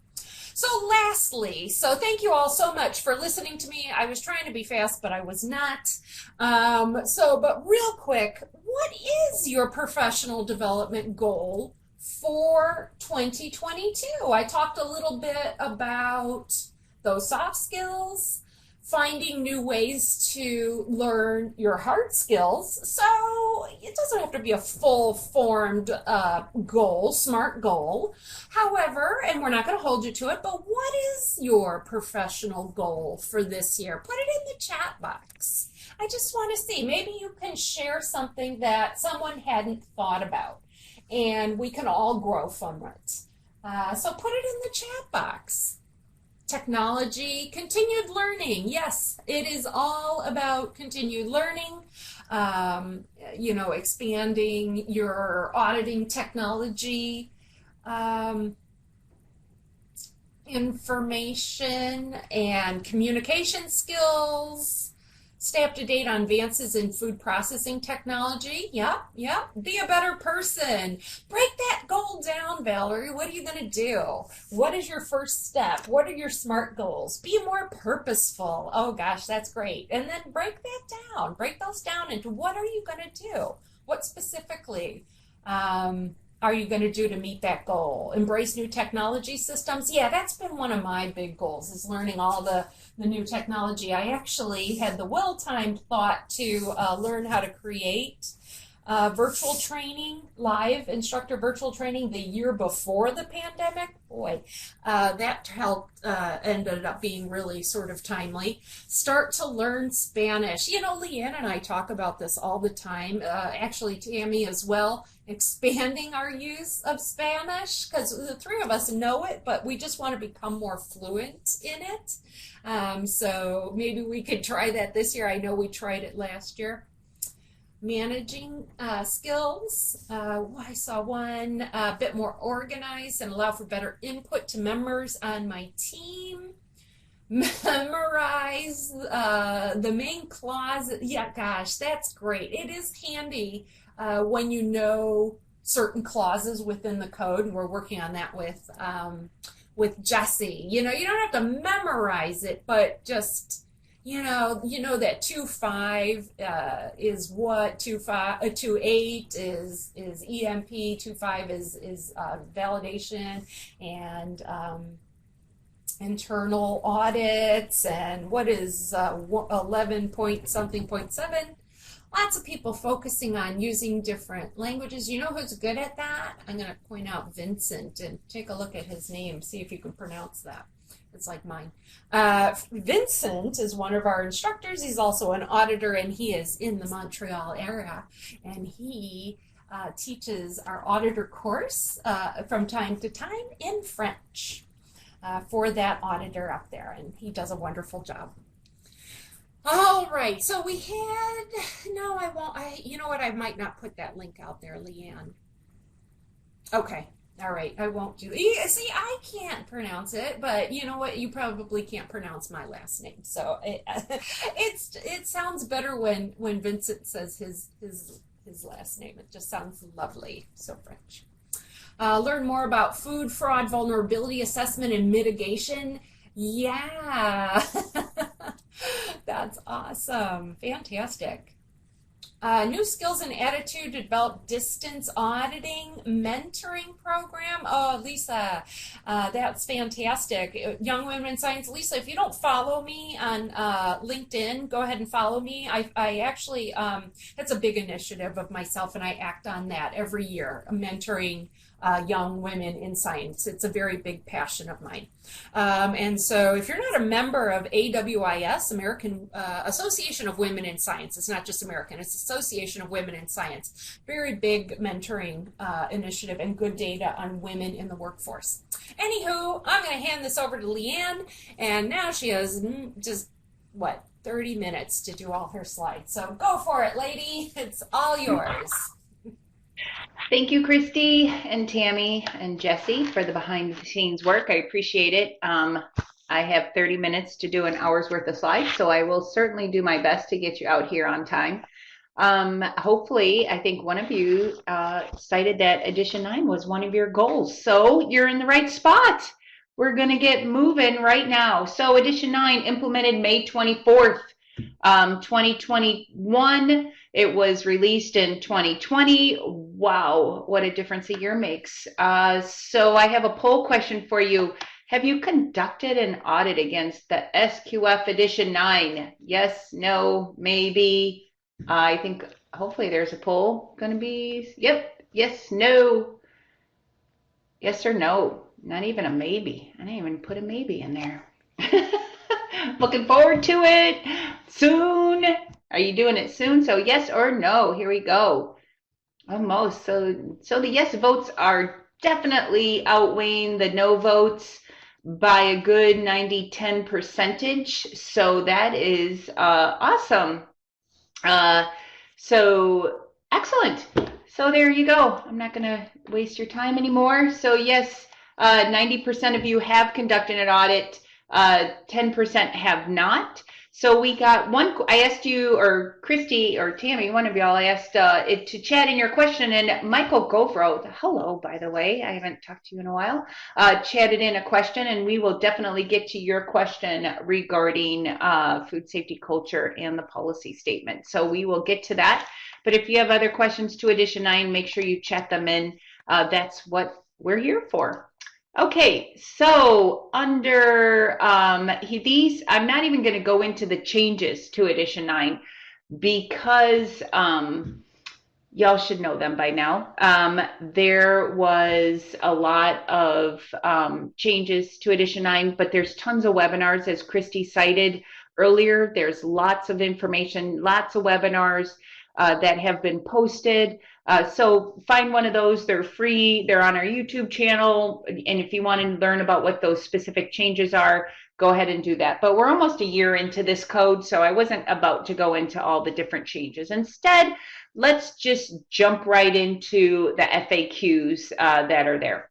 Speaker 1: So lastly, so thank you all so much for listening to me. I was trying to be fast, but I was not. But real quick, what is your professional development goal for 2022? I talked a little bit about those soft skills, finding new ways to learn your hard skills. So it doesn't have to be a full-formed goal, SMART goal. However, and we're not going to hold you to it, but what is your professional goal for this year? Put it in the chat box. I just want to see. Maybe you can share something that someone hadn't thought about, and we can all grow from it. So put it in the chat box. Technology, continued learning. Yes, it is all about continued learning, you know, expanding your auditing technology, information and communication skills. Stay up to date on advances in food processing technology. Yep. Be a better person. Break that goal down, Valerie. What are you going to do? What is your first step? What are your SMART goals? Be more purposeful. Oh gosh, that's great. And then break that down. Break those down into what are you going to do? What specifically are you going to do to meet that goal? Embrace new technology systems. Yeah, that's been one of my big goals, is learning all the new technology. I actually had the well-timed thought to learn how to create virtual training, live instructor virtual training the year before the pandemic. Boy, that helped, ended up being really sort of timely. Start to learn Spanish. You know, Leanne and I talk about this all the time, actually Tammy as well, expanding our use of Spanish, because the three of us know it, but we just want to become more fluent in it. So maybe we could try that this year. I know we tried it last year. Managing skills. I saw one, a bit more organized and allow for better input to members on my team. Memorize the main clause. Yeah, gosh, that's great. It is handy when you know certain clauses within the code, and we're working on that with Jessie. You know, you don't have to memorize it, but just you know that 2.5 is what 2.8 is EMP, 2.5 is validation and internal audits, and what is 11 point something point 7. Lots of people focusing on using different languages. You know who's good at that? I'm going to point out Vincent and take a look at his name, see if you can pronounce that. It's like mine. Vincent is one of our instructors. He's also an auditor, and he is in the Montreal area. And he teaches our auditor course from time to time in French for that auditor up there. And he does a wonderful job. All right. So we had, no, I won't. You know what? I might not put that link out there, Leanne. Okay. All right. I won't do it. See, I can't pronounce it, but you know what? You probably can't pronounce my last name. So it sounds better when Vincent says his last name. It just sounds lovely. So French. Learn more about food fraud, vulnerability assessment, and mitigation. Yeah. That's awesome. Fantastic. New skills and attitude to develop distance auditing mentoring program. Oh, Lisa, that's fantastic. Young Women in Science. Lisa, if you don't follow me on LinkedIn, go ahead and follow me. I actually, that's a big initiative of myself, and I act on that every year, mentoring young women in science. It's a very big passion of mine. And so if you're not a member of AWIS, American Association of Women in Science, it's not just American, it's Association of Women in Science. Very big mentoring initiative and good data on women in the workforce. Anywho, I'm going to hand this over to Leanne, and now she has just, what, 30 minutes to do all her slides. So go for it, lady. It's all yours.
Speaker 3: Thank you, Christy and Tammy and Jesse, for the behind the scenes work. I appreciate it. I have 30 minutes to do an hour's worth of slides, so I will certainly do my best to get you out here on time. Hopefully, I think one of you cited that Edition 9 was one of your goals. So you're in the right spot. We're going to get moving right now. So Edition 9 implemented May 24th, 2021. It was released in 2020. Wow, what a difference a year makes. So I have a poll question for you. Have you conducted an audit against the SQF Edition 9? Yes, no, maybe. I think hopefully there's a poll going to be, yep, yes, no, yes or no. Not even a maybe. I didn't even put a maybe in there. Looking forward to it soon. Are you doing it soon? So yes or no. Here we go. Almost. So the yes votes are definitely outweighing the no votes by a good 90-10 percentage. So that is awesome. So excellent. So there you go. I'm not going to waste your time anymore. So yes, 90% of you have conducted an audit. 10% have not. So we got one, I asked you, or Christy or Tammy, one of y'all asked it to chat in your question, and Michael Govro, hello, by the way, I haven't talked to you in a while, chatted in a question, and we will definitely get to your question regarding food safety culture and the policy statement. So we will get to that. But if you have other questions to Edition 9, make sure you chat them in. That's what we're here for. Okay, so under these, I'm not even going to go into the changes to Edition 9 because y'all should know them by now. There was a lot of changes to Edition 9, but there's tons of webinars, as Christy cited earlier. There's lots of information, lots of webinars that have been posted. So find one of those. They're free. They're on our YouTube channel. And if you want to learn about what those specific changes are, go ahead and do that. But we're almost a year into this code, so I wasn't about to go into all the different changes. Instead, let's just jump right into the FAQs that are there.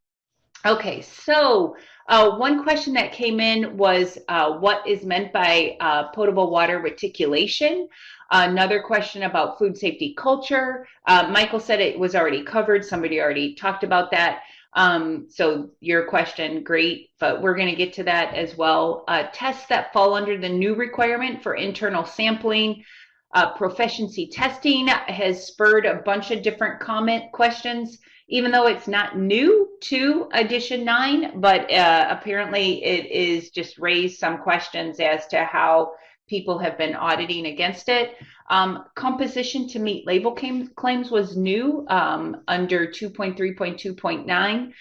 Speaker 3: Okay, so one question that came in was what is meant by potable water reticulation? Another question about food safety culture. Michael said it was already covered. Somebody already talked about that. So your question, great, but we're going to get to that as well. Tests that fall under the new requirement for internal sampling. Proficiency testing has spurred a bunch of different comment questions, even though it's not new to Edition 9, but apparently it is just raised some questions as to how people have been auditing against it. Composition to meet label claims was new under 2.3.2.9.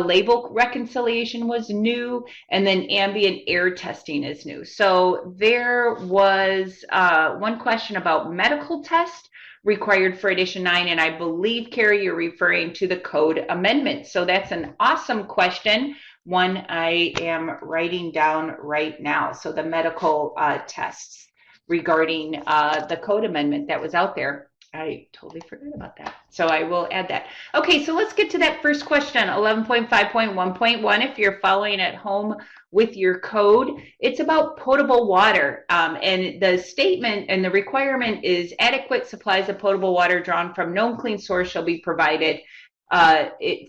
Speaker 3: Label reconciliation was new, and then ambient air testing is new. So there was one question about medical test required for Edition 9, and I believe, Carrie, you're referring to the code amendment. So that's an awesome question, one I am writing down right now. So the medical tests. regarding the code amendment that was out there. I totally forgot about that. So I will add that. Okay, so let's get to that first question, 11.5.1.1. If you're following at home with your code, it's about potable water. And the statement and the requirement is adequate supplies of potable water drawn from known clean source shall be provided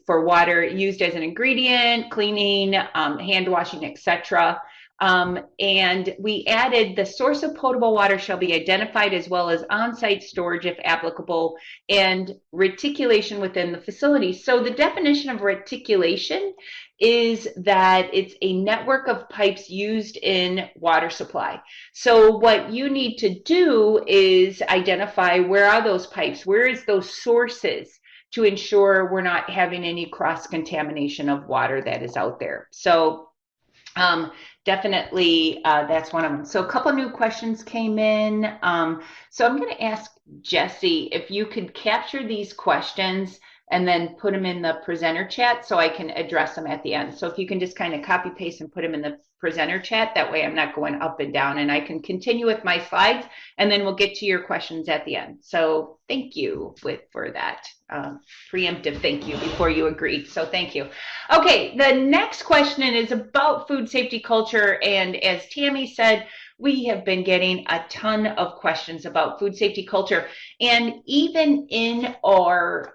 Speaker 3: for water used as an ingredient, cleaning, hand washing, etc. And we added the source of potable water shall be identified as well as on-site storage if applicable and reticulation within the facility. So the definition of reticulation is that it's a network of pipes used in water supply. So what you need to do is identify where are those pipes, where is those sources to ensure we're not having any cross-contamination of water that is out there. So definitely that's one of them. So a couple new questions came in. So I'm going to ask Jesse if you could capture these questions and then put them in the presenter chat so I can address them at the end. So if you can just kind of copy paste and put them in the presenter chat, that way I'm not going up and down and I can continue with my slides and then we'll get to your questions at the end. So thank you for that preemptive thank you before you agreed. So thank you. Okay, the next question is about food safety culture, and as Tammy said, we have been getting a ton of questions about food safety culture, and even in our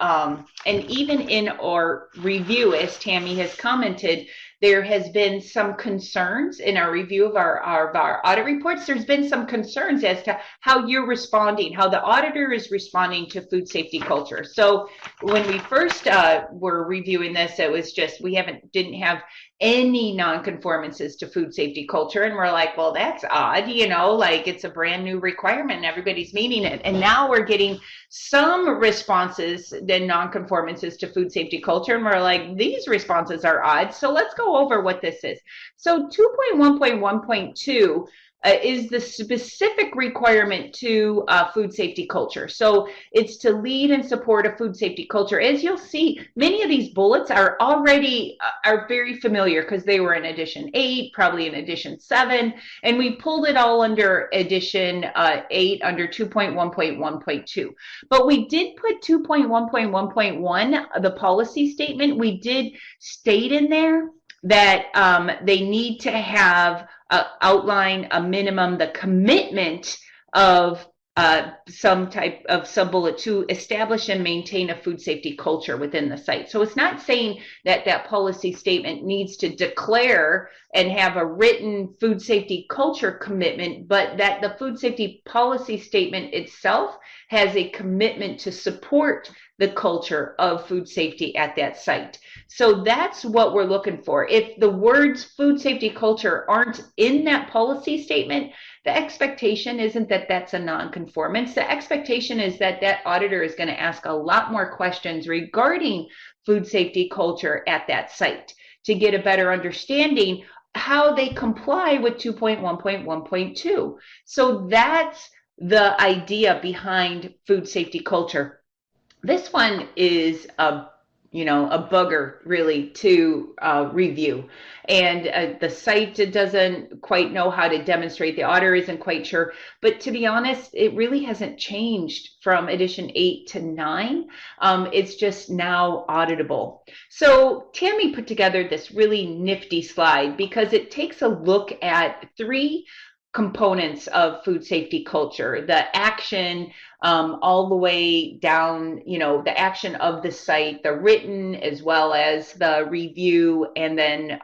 Speaker 3: review, as Tammy has commented, there has been some concerns in our review of our audit reports. There's been some concerns as to how you're responding, how the auditor is responding to food safety culture. So when we first were reviewing this, it was just we didn't have any non-conformances to food safety culture, and we're like, well, that's odd, you know, like it's a brand new requirement and everybody's meeting it. And now we're getting some responses and non-conformances to food safety culture, and we're like, these responses are odd. So let's go over what this is. So 2.1.1.2 is the specific requirement to food safety culture. So it's to lead and support a food safety culture. As you'll see, many of these bullets are already are very familiar because they were in edition 8, probably in edition 7, and we pulled it all under edition 8 under 2.1.1.2. But we did put 2.1.1.1, the policy statement, we did state in there that they need to have outline a minimum, the commitment of some type of sub-bullet to establish and maintain a food safety culture within the site. So it's not saying that that policy statement needs to declare and have a written food safety culture commitment, but that the food safety policy statement itself has a commitment to support the culture of food safety at that site. So that's what we're looking for. If the words food safety culture aren't in that policy statement, the expectation isn't that that's a non-conformance. The expectation is that that auditor is going to ask a lot more questions regarding food safety culture at that site to get a better understanding how they comply with 2.1.1.2. So that's the idea behind food safety culture. This one is a bugger really to review, and the site doesn't quite know how to demonstrate. The auditor isn't quite sure, but to be honest, it really hasn't changed from edition 8 to 9. It's just now auditable. So Tammy put together this really nifty slide because it takes a look at 3 components of food safety culture: the action all the way down, the action of the site, the written as well as the review, and then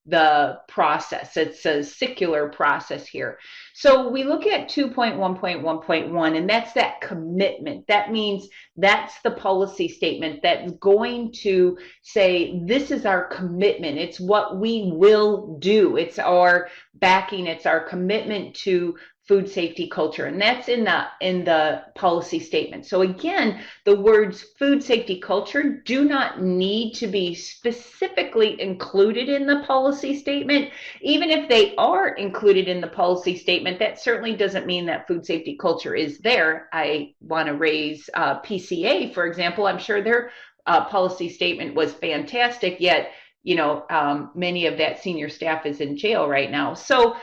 Speaker 3: the process. It's a circular process here. So we look at 2.1.1.1, and that's that commitment. That means that's the policy statement that's going to say, this is our commitment. It's what we will do. It's our backing. It's our commitment to food safety culture, and that's in the policy statement. So again, the words food safety culture do not need to be specifically included in the policy statement. Even if they are included in the policy statement, that certainly doesn't mean that food safety culture is there. I want to raise PCA, for example. I'm sure their policy statement was fantastic, yet many of that senior staff is in jail right now. So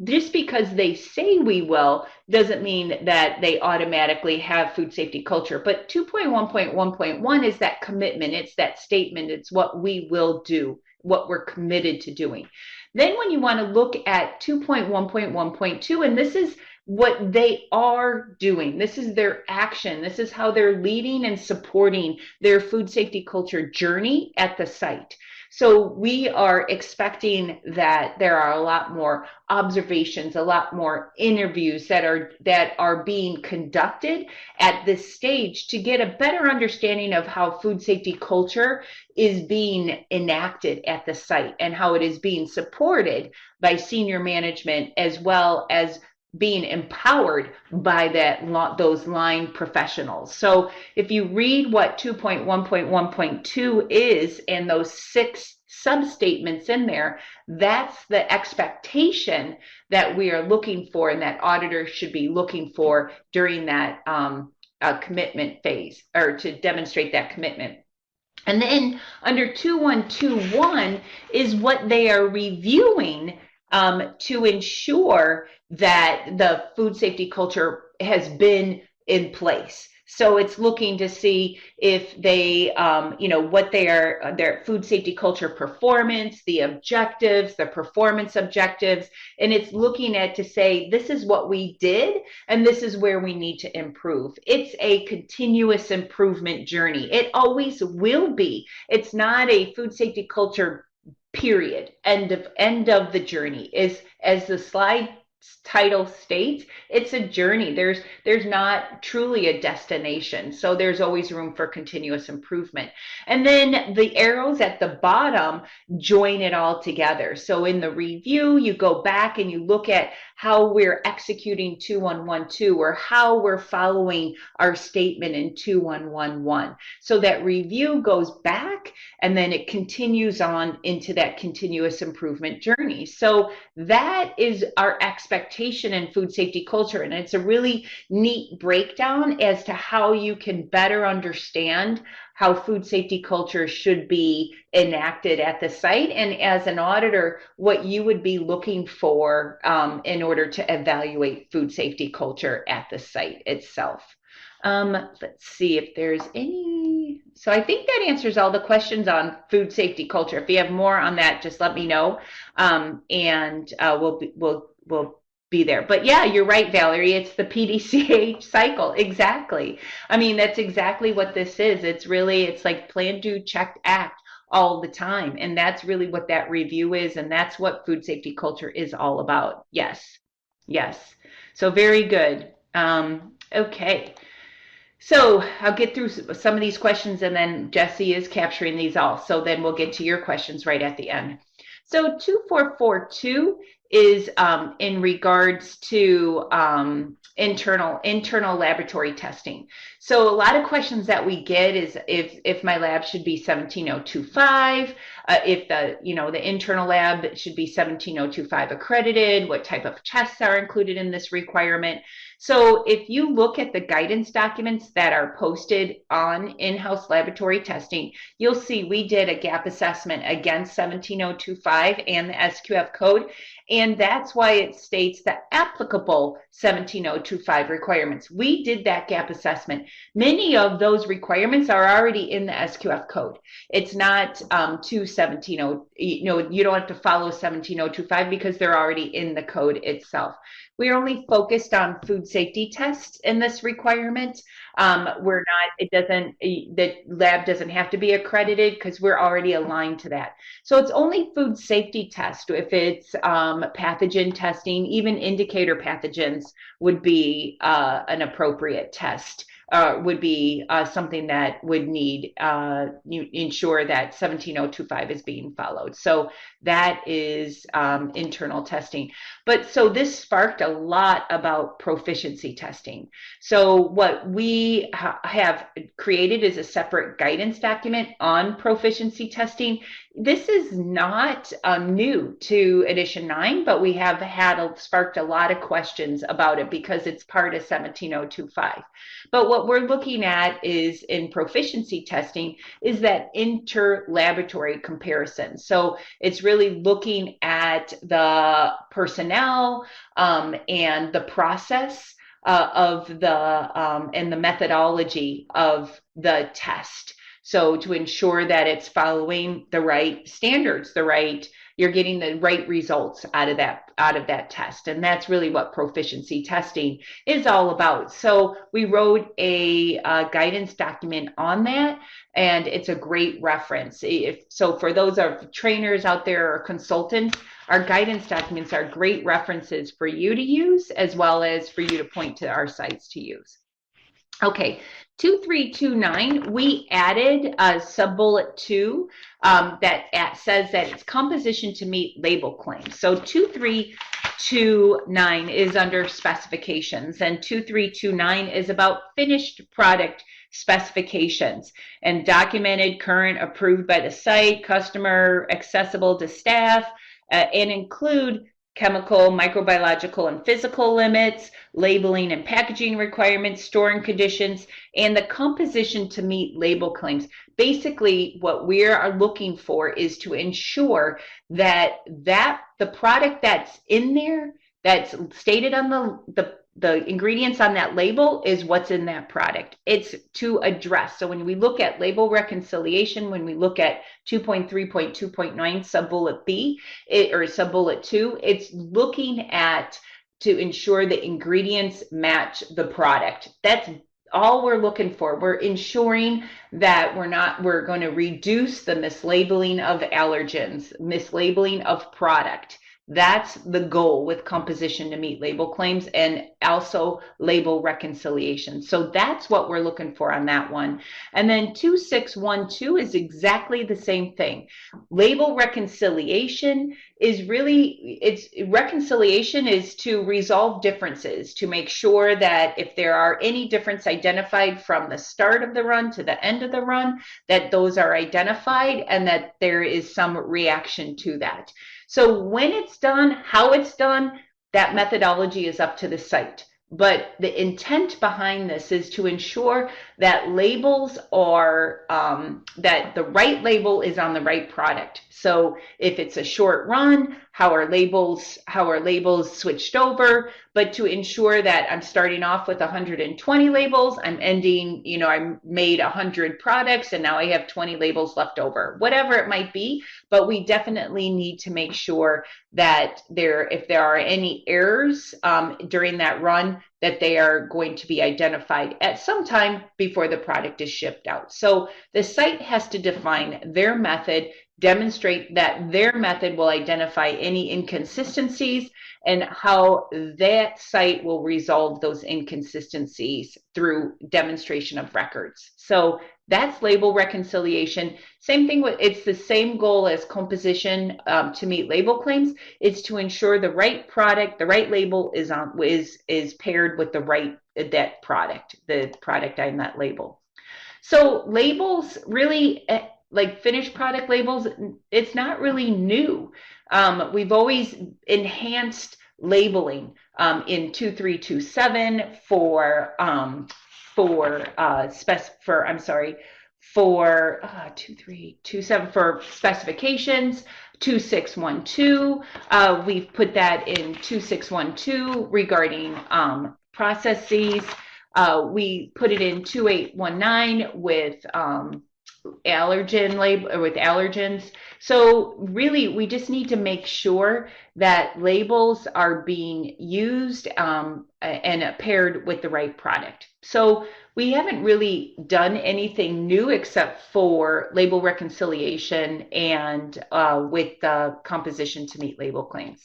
Speaker 3: just because they say we will doesn't mean that they automatically have food safety culture. But 2.1.1.1 is that commitment. It's that statement. It's what we will do, what we're committed to doing. Then when you want to look at 2.1.1.2, and this is what they are doing. This is their action. This is how they're leading and supporting their food safety culture journey at the site. So we are expecting that there are a lot more observations, a lot more interviews that are being conducted at this stage to get a better understanding of how food safety culture is being enacted at the site and how it is being supported by senior management, as well as being empowered by those line professionals. So if you read what 2.1.1.2 is and those 6 substatements in there, that's the expectation that we are looking for and that auditors should be looking for during that commitment phase, or to demonstrate that commitment. And then under 2121 is what they are reviewing to ensure that the food safety culture has been in place. So it's looking to see if they, what their food safety culture performance, the objectives, the performance objectives, and it's looking at to say, this is what we did, and this is where we need to improve. It's a continuous improvement journey. It always will be. It's not a food safety culture period, end of the journey. Is, as the slide title states, it's a journey. There's not truly a destination. So there's always room for continuous improvement. And then the arrows at the bottom join it all together. So in the review, you go back and you look at how we're executing 2112, or how we're following our statement in 2111. So that review goes back and then it continues on into that continuous improvement journey. So that is our expectation in food safety culture. And it's a really neat breakdown as to how you can better understand how food safety culture should be enacted at the site, and as an auditor, what you would be looking for in order to evaluate food safety culture at the site itself. Let's see if there's any. So I think that answers all the questions on food safety culture. If you have more on that, just let me know, and we'll be there. But yeah, you're right, Valerie. It's the PDCA cycle. Exactly. I mean, that's exactly what this is. It's like plan, do, check, act all the time. And that's really what that review is. And that's what food safety culture is all about. Yes. Yes. So very good. Okay. So I'll get through some of these questions, and then Jessie is capturing these all. So then we'll get to your questions right at the end. So 2442 is in regards to internal laboratory testing. So a lot of questions that we get is if my lab should be 17025, if the internal lab should be 17025 accredited, what type of tests are included in this requirement. So if you look at the guidance documents that are posted on in-house laboratory testing, you'll see we did a gap assessment against 17025 and the SQF code, and that's why it states the applicable 17025 requirements. We did that gap assessment. Many of those requirements are already in the SQF code. It's not you don't have to follow 17025 because they're already in the code itself. We're only focused on food safety tests in this requirement. The lab doesn't have to be accredited because we're already aligned to that. So it's only food safety test. If it's pathogen testing, even indicator pathogens would be an appropriate test. Would be something that would need ensure that 17025 is being followed. So that is internal testing. But so this sparked a lot about proficiency testing. So what we have created is a separate guidance document on proficiency testing. This is not new to Edition 9, but we have sparked a lot of questions about it because it's part of 17025. But what we're looking at is in proficiency testing is that inter-laboratory comparison. So it's really looking at the personnel and the process of the and the methodology of the test. So to ensure that it's following the right standards, you're getting the right results out of that test. And that's really what proficiency testing is all about. So we wrote a guidance document on that, and it's a great reference. So for those of trainers out there or consultants, our guidance documents are great references for you to use, as well as for you to point to our sites to use. Okay, 2329, we added a sub-bullet 2 that says that it's composition to meet label claims. So 2329 is under specifications, and 2329 is about finished product specifications and documented, current, approved by the site, customer, accessible to staff, and include chemical, microbiological, and physical limits, labeling and packaging requirements, storing conditions, and the composition to meet label claims. Basically, what we are looking for is to ensure that the product that's in there, that's stated on the ingredients on that label, is what's in that product. It's to address. So when we look at label reconciliation, when we look at 2.3.2.9 sub-bullet B or sub-bullet 2, it's looking at to ensure the ingredients match the product. That's all we're looking for. We're ensuring that we're going to reduce the mislabeling of allergens, mislabeling of product. That's the goal with composition to meet label claims, and also label reconciliation. So that's what we're looking for on that one. And then 2612 is exactly the same thing. Label reconciliation is reconciliation is to resolve differences, to make sure that if there are any difference identified from the start of the run to the end of the run, that those are identified and that there is some reaction to that. So when it's done, how it's done, that methodology is up to the site. But the intent behind this is to ensure that labels are, that the right label is on the right product. So if it's a short run, how are labels switched over, but to ensure that I'm starting off with 120 labels, I'm ending, I made 100 products and now I have 20 labels left over, whatever it might be. But we definitely need to make sure that if there are any errors during that run, that they are going to be identified at some time before the product is shipped out. So the site has to define their method, demonstrate that their method will identify any inconsistencies, and how that site will resolve those inconsistencies through demonstration of records. So that's label reconciliation. Same thing it's the same goal as composition to meet label claims. It's to ensure the right product, the right label is paired with that product, the product on that label. So labels really, like finished product labels, it's not really new. We've always enhanced labeling in 2327 for 2327 for specifications. 2612, we've put that in 2612 regarding processes. We put it in 2819 with allergens. So really, we just need to make sure that labels are being used and paired with the right product. So we haven't really done anything new except for label reconciliation and with the composition to meet label claims.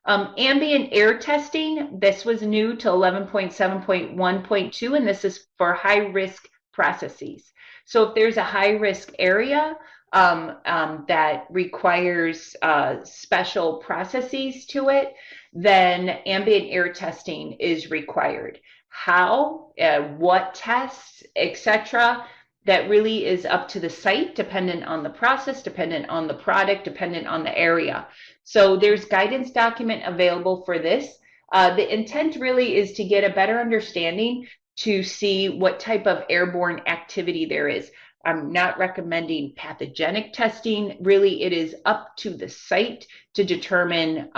Speaker 3: Ambient air testing, this was new to 11.7.1.2, and this is for high-risk processes. So if there's a high-risk area that requires special processes to it, then ambient air testing is required. How, what tests, etc., that really is up to the site, dependent on the process, dependent on the product, dependent on the area. So there's guidance document available for this. The intent really is to get a better understanding to see what type of airborne activity there is. I'm not recommending pathogenic testing. Really, it is up to the site to determine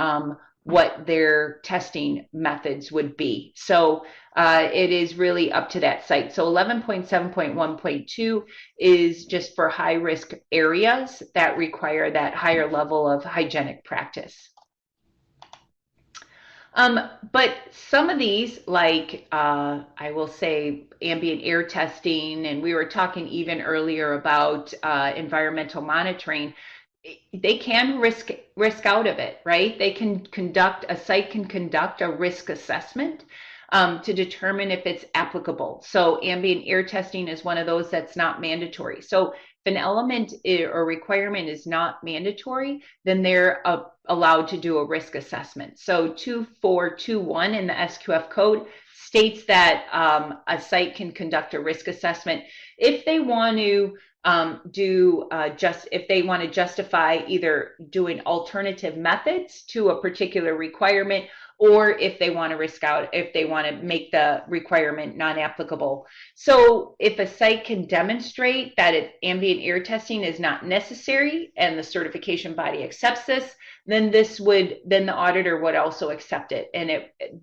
Speaker 3: what their testing methods would be. So it is really up to that site. So 11.7.1.2 is just for high risk areas that require that higher level of hygienic practice. But some of these, like I will say ambient air testing, and we were talking even earlier about environmental monitoring, they can risk out of it, right? They can a site can conduct a risk assessment to determine if it's applicable. So ambient air testing is one of those that's not mandatory. So if an element or requirement is not mandatory, then they're allowed to do a risk assessment. So 2421 in the SQF code states that a site can conduct a risk assessment if they want to if they want to justify either doing alternative methods to a particular requirement, or if they want to risk out, if they want to make the requirement non-applicable. So if a site can demonstrate that ambient air testing is not necessary and the certification body accepts this, then the auditor would also accept it.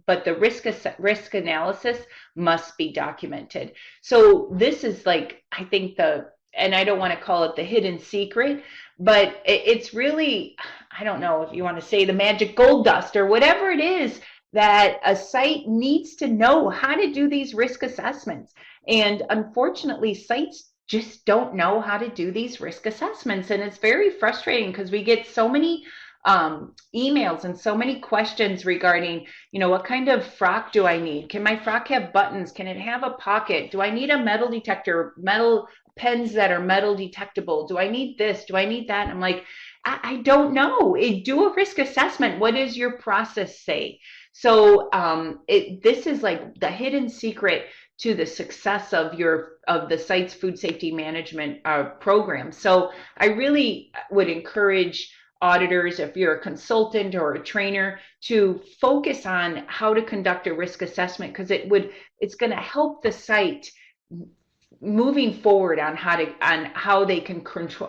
Speaker 3: But the risk analysis must be documented. So this is like, I think and I don't want to call it the hidden secret, but it's really, I don't know if you want to say the magic gold dust or whatever it is, that a site needs to know how to do these risk assessments. And unfortunately, sites just don't know how to do these risk assessments. And it's very frustrating because we get so many emails and so many questions regarding, what kind of frock do I need? Can my frock have buttons? Can it have a pocket? Do I need a metal detector, metal pens that are metal detectable? Do I need this? Do I need that? And I'm like, I don't know. Do a risk assessment. What does your process say? So this is like the hidden secret to the success of the site's food safety management program. So I really would encourage auditors, if you're a consultant or a trainer, to focus on how to conduct a risk assessment, because it's going to help the site moving forward on how they can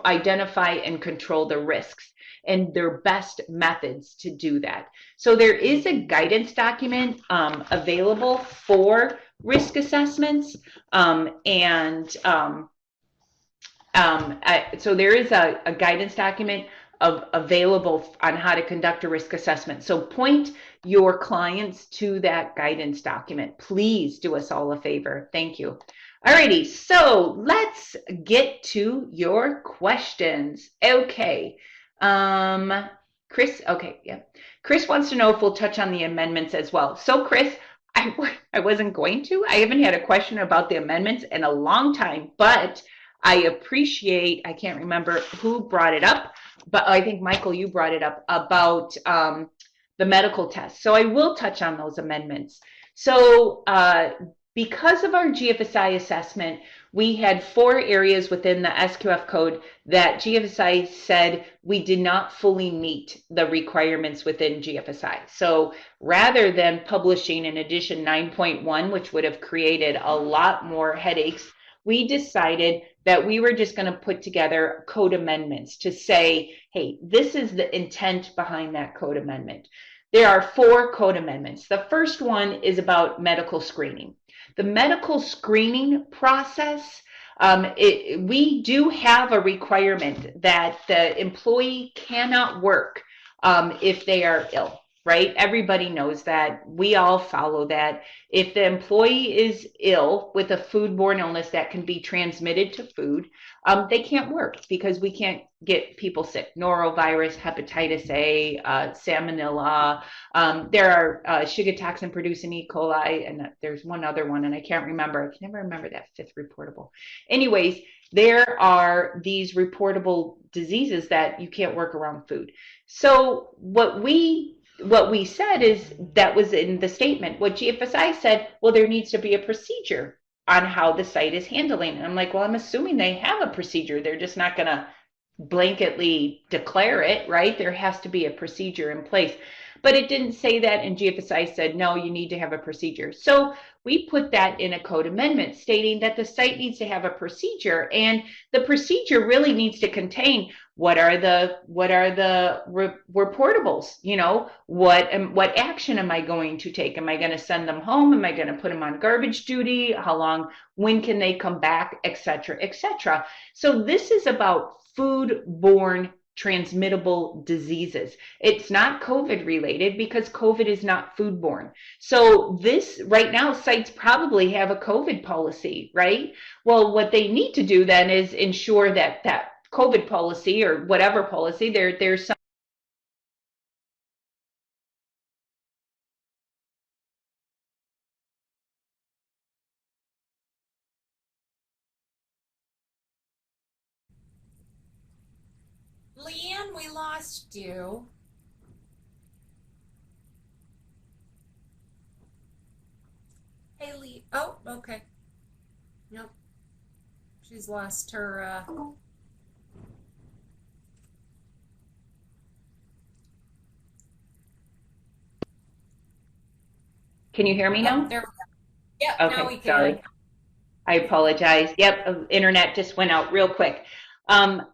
Speaker 3: identify and control the risks and their best methods to do that. So there is a guidance document available for risk assessments, so there is a guidance document available on how to conduct a risk assessment. So point your clients to that guidance document. Please do us all a favor. Thank you. Alrighty, so let's get to your questions. Okay, Chris, okay, yeah. Chris wants to know if we'll touch on the amendments as well. So Chris, I wasn't going to. I haven't had a question about the amendments in a long time, but I appreciate, I can't remember who brought it up, but I think Michael, you brought it up about the medical test. So I will touch on those amendments. So because of our GFSI assessment, we had 4 areas within the SQF code that GFSI said we did not fully meet the requirements within GFSI. So rather than publishing an edition 9.1, which would have created a lot more headaches, we decided that we were just going to put together code amendments to say, hey, this is the intent behind that code amendment. There are 4 code amendments. The first one is about medical screening. The medical screening process, we do have a requirement that the employee cannot work if they are ill, right? Everybody knows that. We all follow that. If the employee is ill with a foodborne illness that can be transmitted to food, they can't work because we can't get people sick. Norovirus, hepatitis A, salmonella. There are Shiga toxin producing E. coli, and there's one other one, and I can't remember. I can never remember that 5th reportable. Anyways, there are these reportable diseases that you can't work around food. So what we said is, that was in the statement. What GFSI said, well, there needs to be a procedure on how the site is handling. And I'm like, well, I'm assuming they have a procedure. They're just not going to blanketly declare it, right? There has to be a procedure in place. but it didn't say that, and GFSI said, no, you need to have a procedure. So we put that in a code amendment stating that the site needs to have a procedure, and the procedure really needs to contain what are the reportables, you know, what action am I going to take? Am I going to send them home? Am I going to put them on garbage duty? How long, when can they come back, etc., etc. So this is about foodborne transmittable diseases. It's not COVID related because COVID is not foodborne. So this right now, sites probably have a COVID policy, right? Well, what they need to do then is ensure that that COVID policy or whatever policy, there's some.
Speaker 1: Leanne, we lost you. Hey, Lee. Oh, okay. Nope. She's lost her.
Speaker 3: Can you hear me
Speaker 1: Oh,
Speaker 3: now?
Speaker 1: there we go. Yep, now
Speaker 3: Okay,
Speaker 1: we can.
Speaker 3: sorry. I apologize. Yep, internet just went out real quick.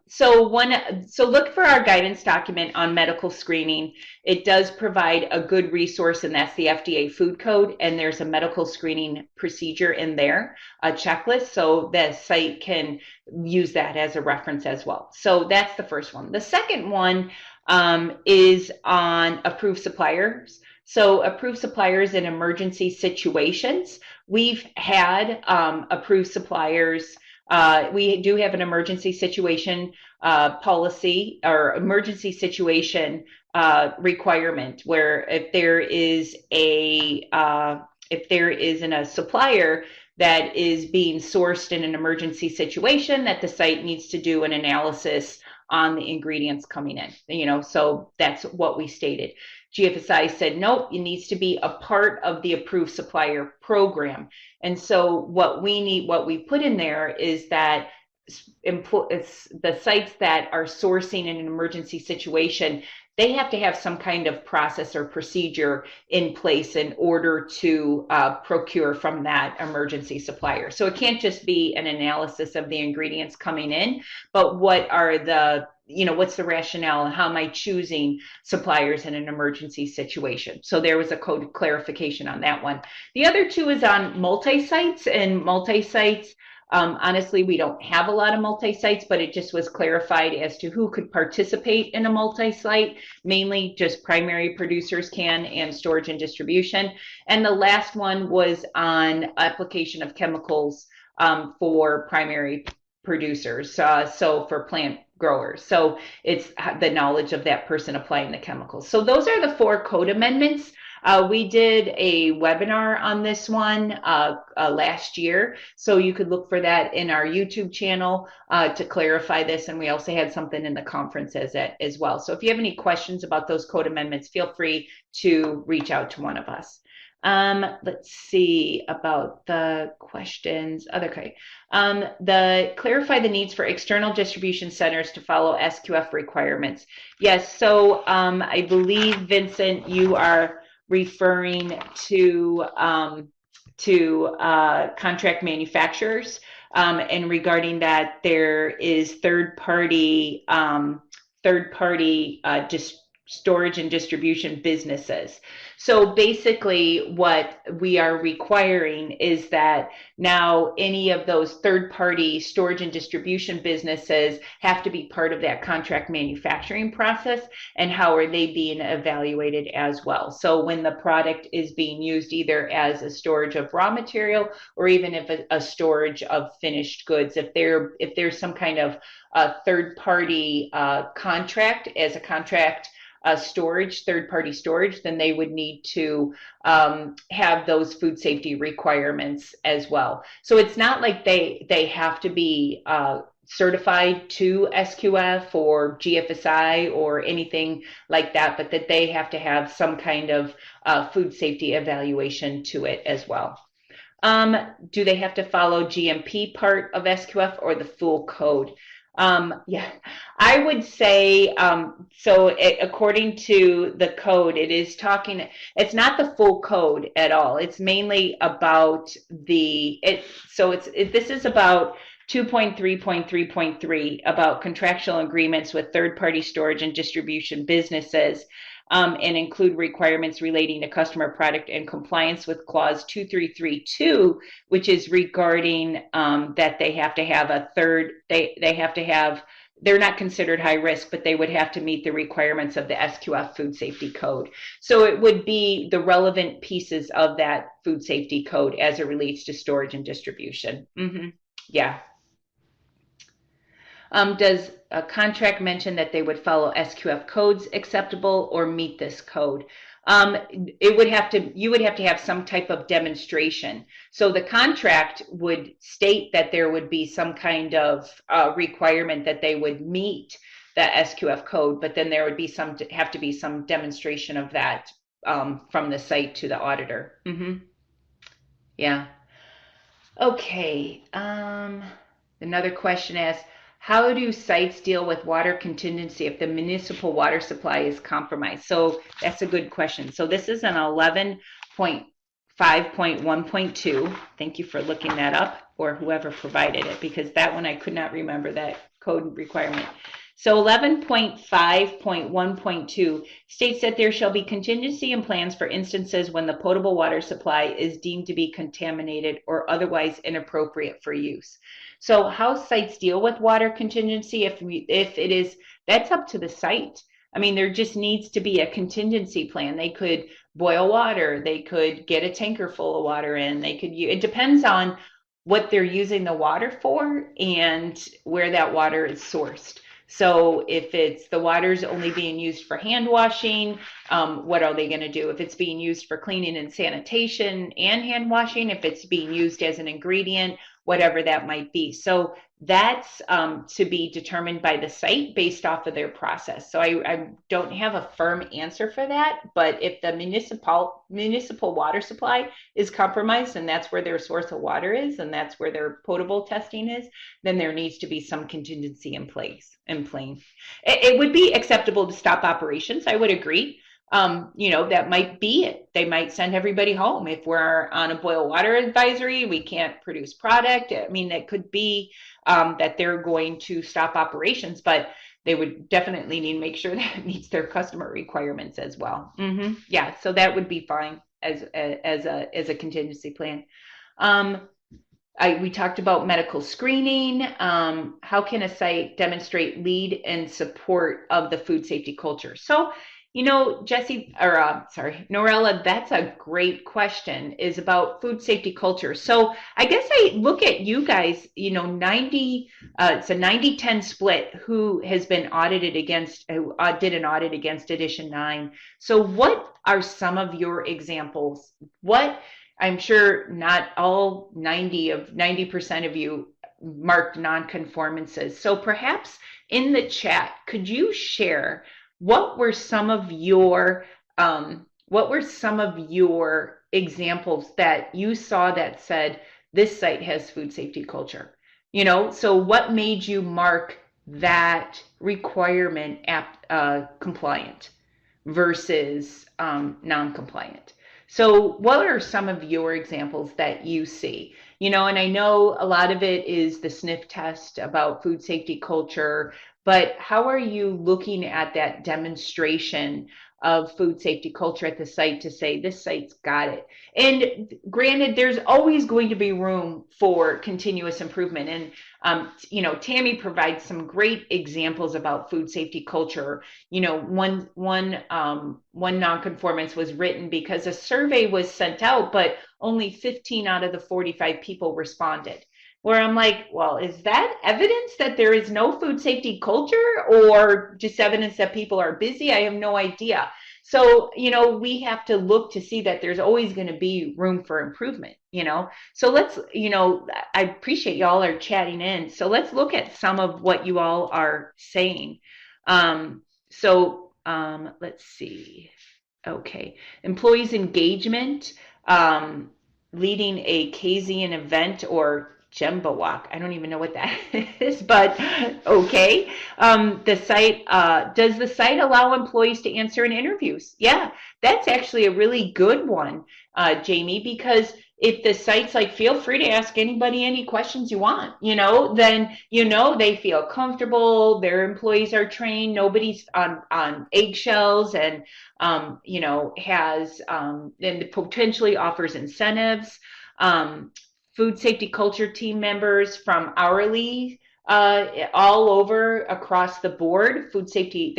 Speaker 3: So look for our guidance document on medical screening. It does provide a good resource, and that's the FDA food code. And there's a medical screening procedure in there, a checklist, so the site can use that as a reference as well. So that's the first one. The second one is on approved suppliers. So approved suppliers in emergency situations. We've had approved suppliers. We do have an emergency situation policy or emergency situation requirement where if there is a supplier that is being sourced in an emergency situation, that the site needs to do an analysis on the ingredients coming in, you know, so that's what we stated. GFSI said, nope, it needs to be a part of the approved supplier program. And so what we put in there is that the sites that are sourcing in an emergency situation, they have to have some kind of process or procedure in place in order to procure from that emergency supplier. So it can't just be an analysis of the ingredients coming in, but what are the, you know, what's the rationale and how am I choosing suppliers in an emergency situation? So there was a code clarification on that one. The other two is on multi-sites, and multi-sites, honestly, we don't have a lot of multi-sites, but it just was clarified as to who could participate in a multi-site. Mainly just primary producers can, and storage and distribution. And the last one was on application of chemicals for primary producers, so for plant growers. So it's the knowledge of that person applying the chemicals. So those are the 4 code amendments. We did a webinar on this one last year, so you could look for that in our YouTube channel to clarify this, and we also had something in the conference as well. So if you have any questions about those code amendments, feel free to reach out to one of us. Let's see about the questions. Okay. Clarify the needs for external distribution centers to follow SQF requirements. Yes, so I believe, Vincent, you are referring to contract manufacturers, and regarding that, there is third-party storage and distribution businesses. So basically what we are requiring is that now any of those third-party storage and distribution businesses have to be part of that contract manufacturing process, and how are they being evaluated as well. So when the product is being used either as a storage of raw material or even if a storage of finished goods, if there's some kind of third-party contract as a contract storage, third-party storage, then they would need to have those food safety requirements as well. So it's not like they have to be certified to SQF or GFSI or anything like that, but that they have to have some kind of food safety evaluation to it as well. Do they have to follow GMP part of SQF or the full code? Yeah, I would say, according to the code, it's not the full code at all. It's mainly about this is about 2.3.3.3 about contractual agreements with third-party storage and distribution businesses, and include requirements relating to customer product and compliance with clause 2332, which is regarding that they have to have they're not considered high risk, but they would have to meet the requirements of the SQF food safety code. So it would be the relevant pieces of that food safety code as it relates to storage and distribution. Yeah. Does a contract mention that they would follow SQF codes acceptable or meet this code? You would have to have some type of demonstration. So the contract would state that there would be some kind of requirement that they would meet the SQF code, but then there would be have to be some demonstration of that from the site to the auditor. Yeah. Okay. Another question asks, how do sites deal with water contingency if the municipal water supply is compromised? So that's a good question. So this is an 11.5.1.2. Thank you for looking that up, or whoever provided it, because that one I could not remember that code requirement. So 11.5.1.2 states that there shall be contingency and plans for instances when the potable water supply is deemed to be contaminated or otherwise inappropriate for use. So how sites deal with water contingency, if it is, that's up to the site. I mean, there just needs to be a contingency plan. They could boil water. They could get a tanker full of water in. It depends on what they're using the water for and where that water is sourced. So if the water's only being used for hand washing, what are they going to do? If it's being used for cleaning and sanitation and hand washing, if it's being used as an ingredient, whatever that might be. So that's to be determined by the site based off of their process. So I don't have a firm answer for that, but if the municipal water supply is compromised and that's where their source of water is and that's where their potable testing is, then there needs to be some contingency in place. It would be acceptable to stop operations, I would agree. That might be it. They might send everybody home. If we're on a boil water advisory, we can't produce product. I mean, it could be that they're going to stop operations, but they would definitely need to make sure that it meets their customer requirements as well. Yeah, so that would be fine as a contingency plan. We talked about medical screening. How can a site demonstrate lead and support of the food safety culture? So, Norella, that's a great question, is about food safety culture. So I guess I look at you guys, it's a 90-10 split who has been audited against, did an audit against Edition 9. So what are some of your examples? I'm sure not all 90% of you marked non-conformances. So perhaps in the chat, could you share what were some of your examples that you saw that said this site has food safety culture? So what made you mark that requirement compliant versus non-compliant? So what are some of your examples that you see? And I know a lot of it is the sniff test about food safety culture, but how are you looking at that demonstration of food safety culture at the site to say this site's got it? And granted, there's always going to be room for continuous improvement. And, Tammy provides some great examples about food safety culture. One nonconformance was written because a survey was sent out, but only 15 out of the 45 people responded. Where I'm like, well, is that evidence that there is no food safety culture or just evidence that people are busy? I have no idea. So, we have to look to see that there's always going to be room for improvement, So let's, I appreciate y'all are chatting in. So let's look at some of what you all are saying. Let's see. Okay. Employees engagement, leading a Kasian event or Jembawak. I don't even know what that is, but okay. Does the site allow employees to answer in interviews? Yeah, that's actually a really good one, Jamie, because if the site's like, feel free to ask anybody any questions you want, then, they feel comfortable, their employees are trained, nobody's on eggshells, and, and potentially offers incentives. Food safety culture team members from hourly all over across the board. Food safety,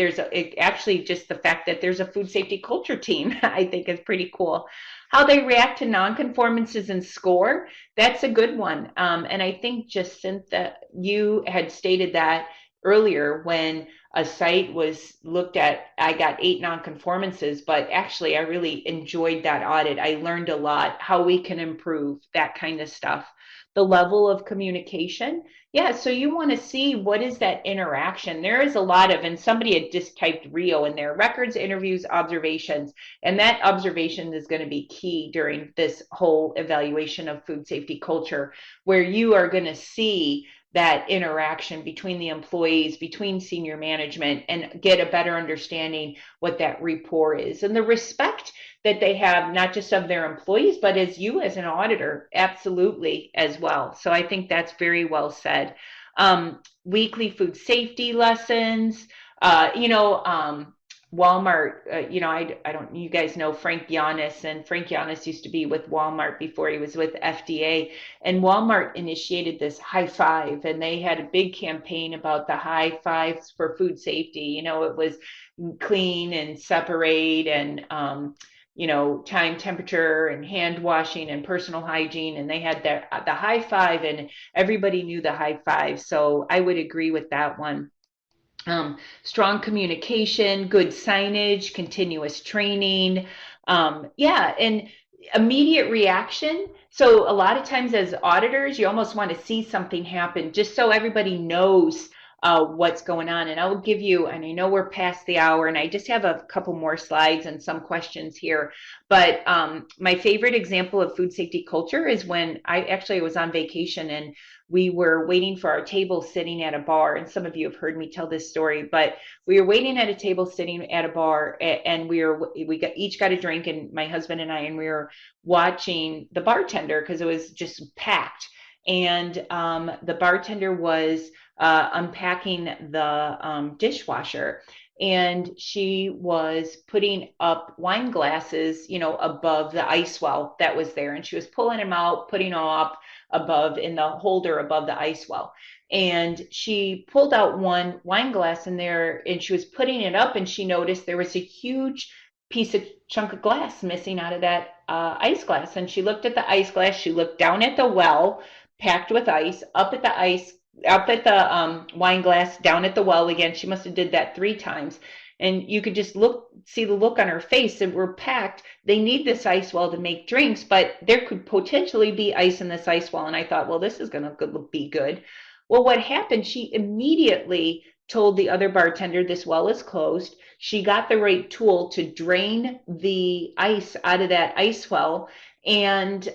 Speaker 3: actually just the fact that there's a food safety culture team, I think is pretty cool. How they react to nonconformances and score, that's a good one. And I think Jacinta, you had stated that earlier when a site was looked at, I got 8 nonconformances, but actually I really enjoyed that audit. I learned a lot, how we can improve, that kind of stuff. The level of communication. Yeah, so you want to see what is that interaction. There is a lot of, and somebody had just typed RIO in there, records, interviews, observations. And that observation is going to be key during this whole evaluation of food safety culture, where you are going to see that interaction between the employees, between senior management, and get a better understanding what that rapport is. And the respect that they have, not just of their employees, but as you as an auditor, absolutely as well. So I think that's very well said. Weekly food safety lessons, Walmart, I don't, you guys know Frank Giannis, and Frank Giannis used to be with Walmart before he was with FDA, and Walmart initiated this high five, and they had a big campaign about the high fives for food safety. It was clean and separate, and, time, temperature, and hand washing, and personal hygiene, and they had the high five, and everybody knew the high five. So I would agree with that one. Strong communication, good signage, continuous training. And immediate reaction. So a lot of times as auditors, you almost want to see something happen just so everybody knows what's going on. And I will give you, and I know we're past the hour, and I just have a couple more slides and some questions here. But my favorite example of food safety culture is when I was on vacation, and we were waiting for our table sitting at a bar. And some of you have heard me tell this story, but we were waiting at a table sitting at a bar, and each got a drink, and my husband and I, and we were watching the bartender because it was just packed. And the bartender was unpacking the dishwasher, and she was putting up wine glasses, above the ice well that was there, and she was pulling them out, putting them up above in the holder above the ice well. And she pulled out one wine glass in there, and she was putting it up, and she noticed there was a huge chunk of glass missing out of that ice glass. And she looked at the ice glass, she looked down at the well packed with ice, up at the wine glass, down at the well again. She must have did that 3 times. And you could just see the look on her face, and we're packed. They need this ice well to make drinks, but there could potentially be ice in this ice well. And I thought, well, this is going to be good. Well, what happened, she immediately told the other bartender, this well is closed. She got the right tool to drain the ice out of that ice well. And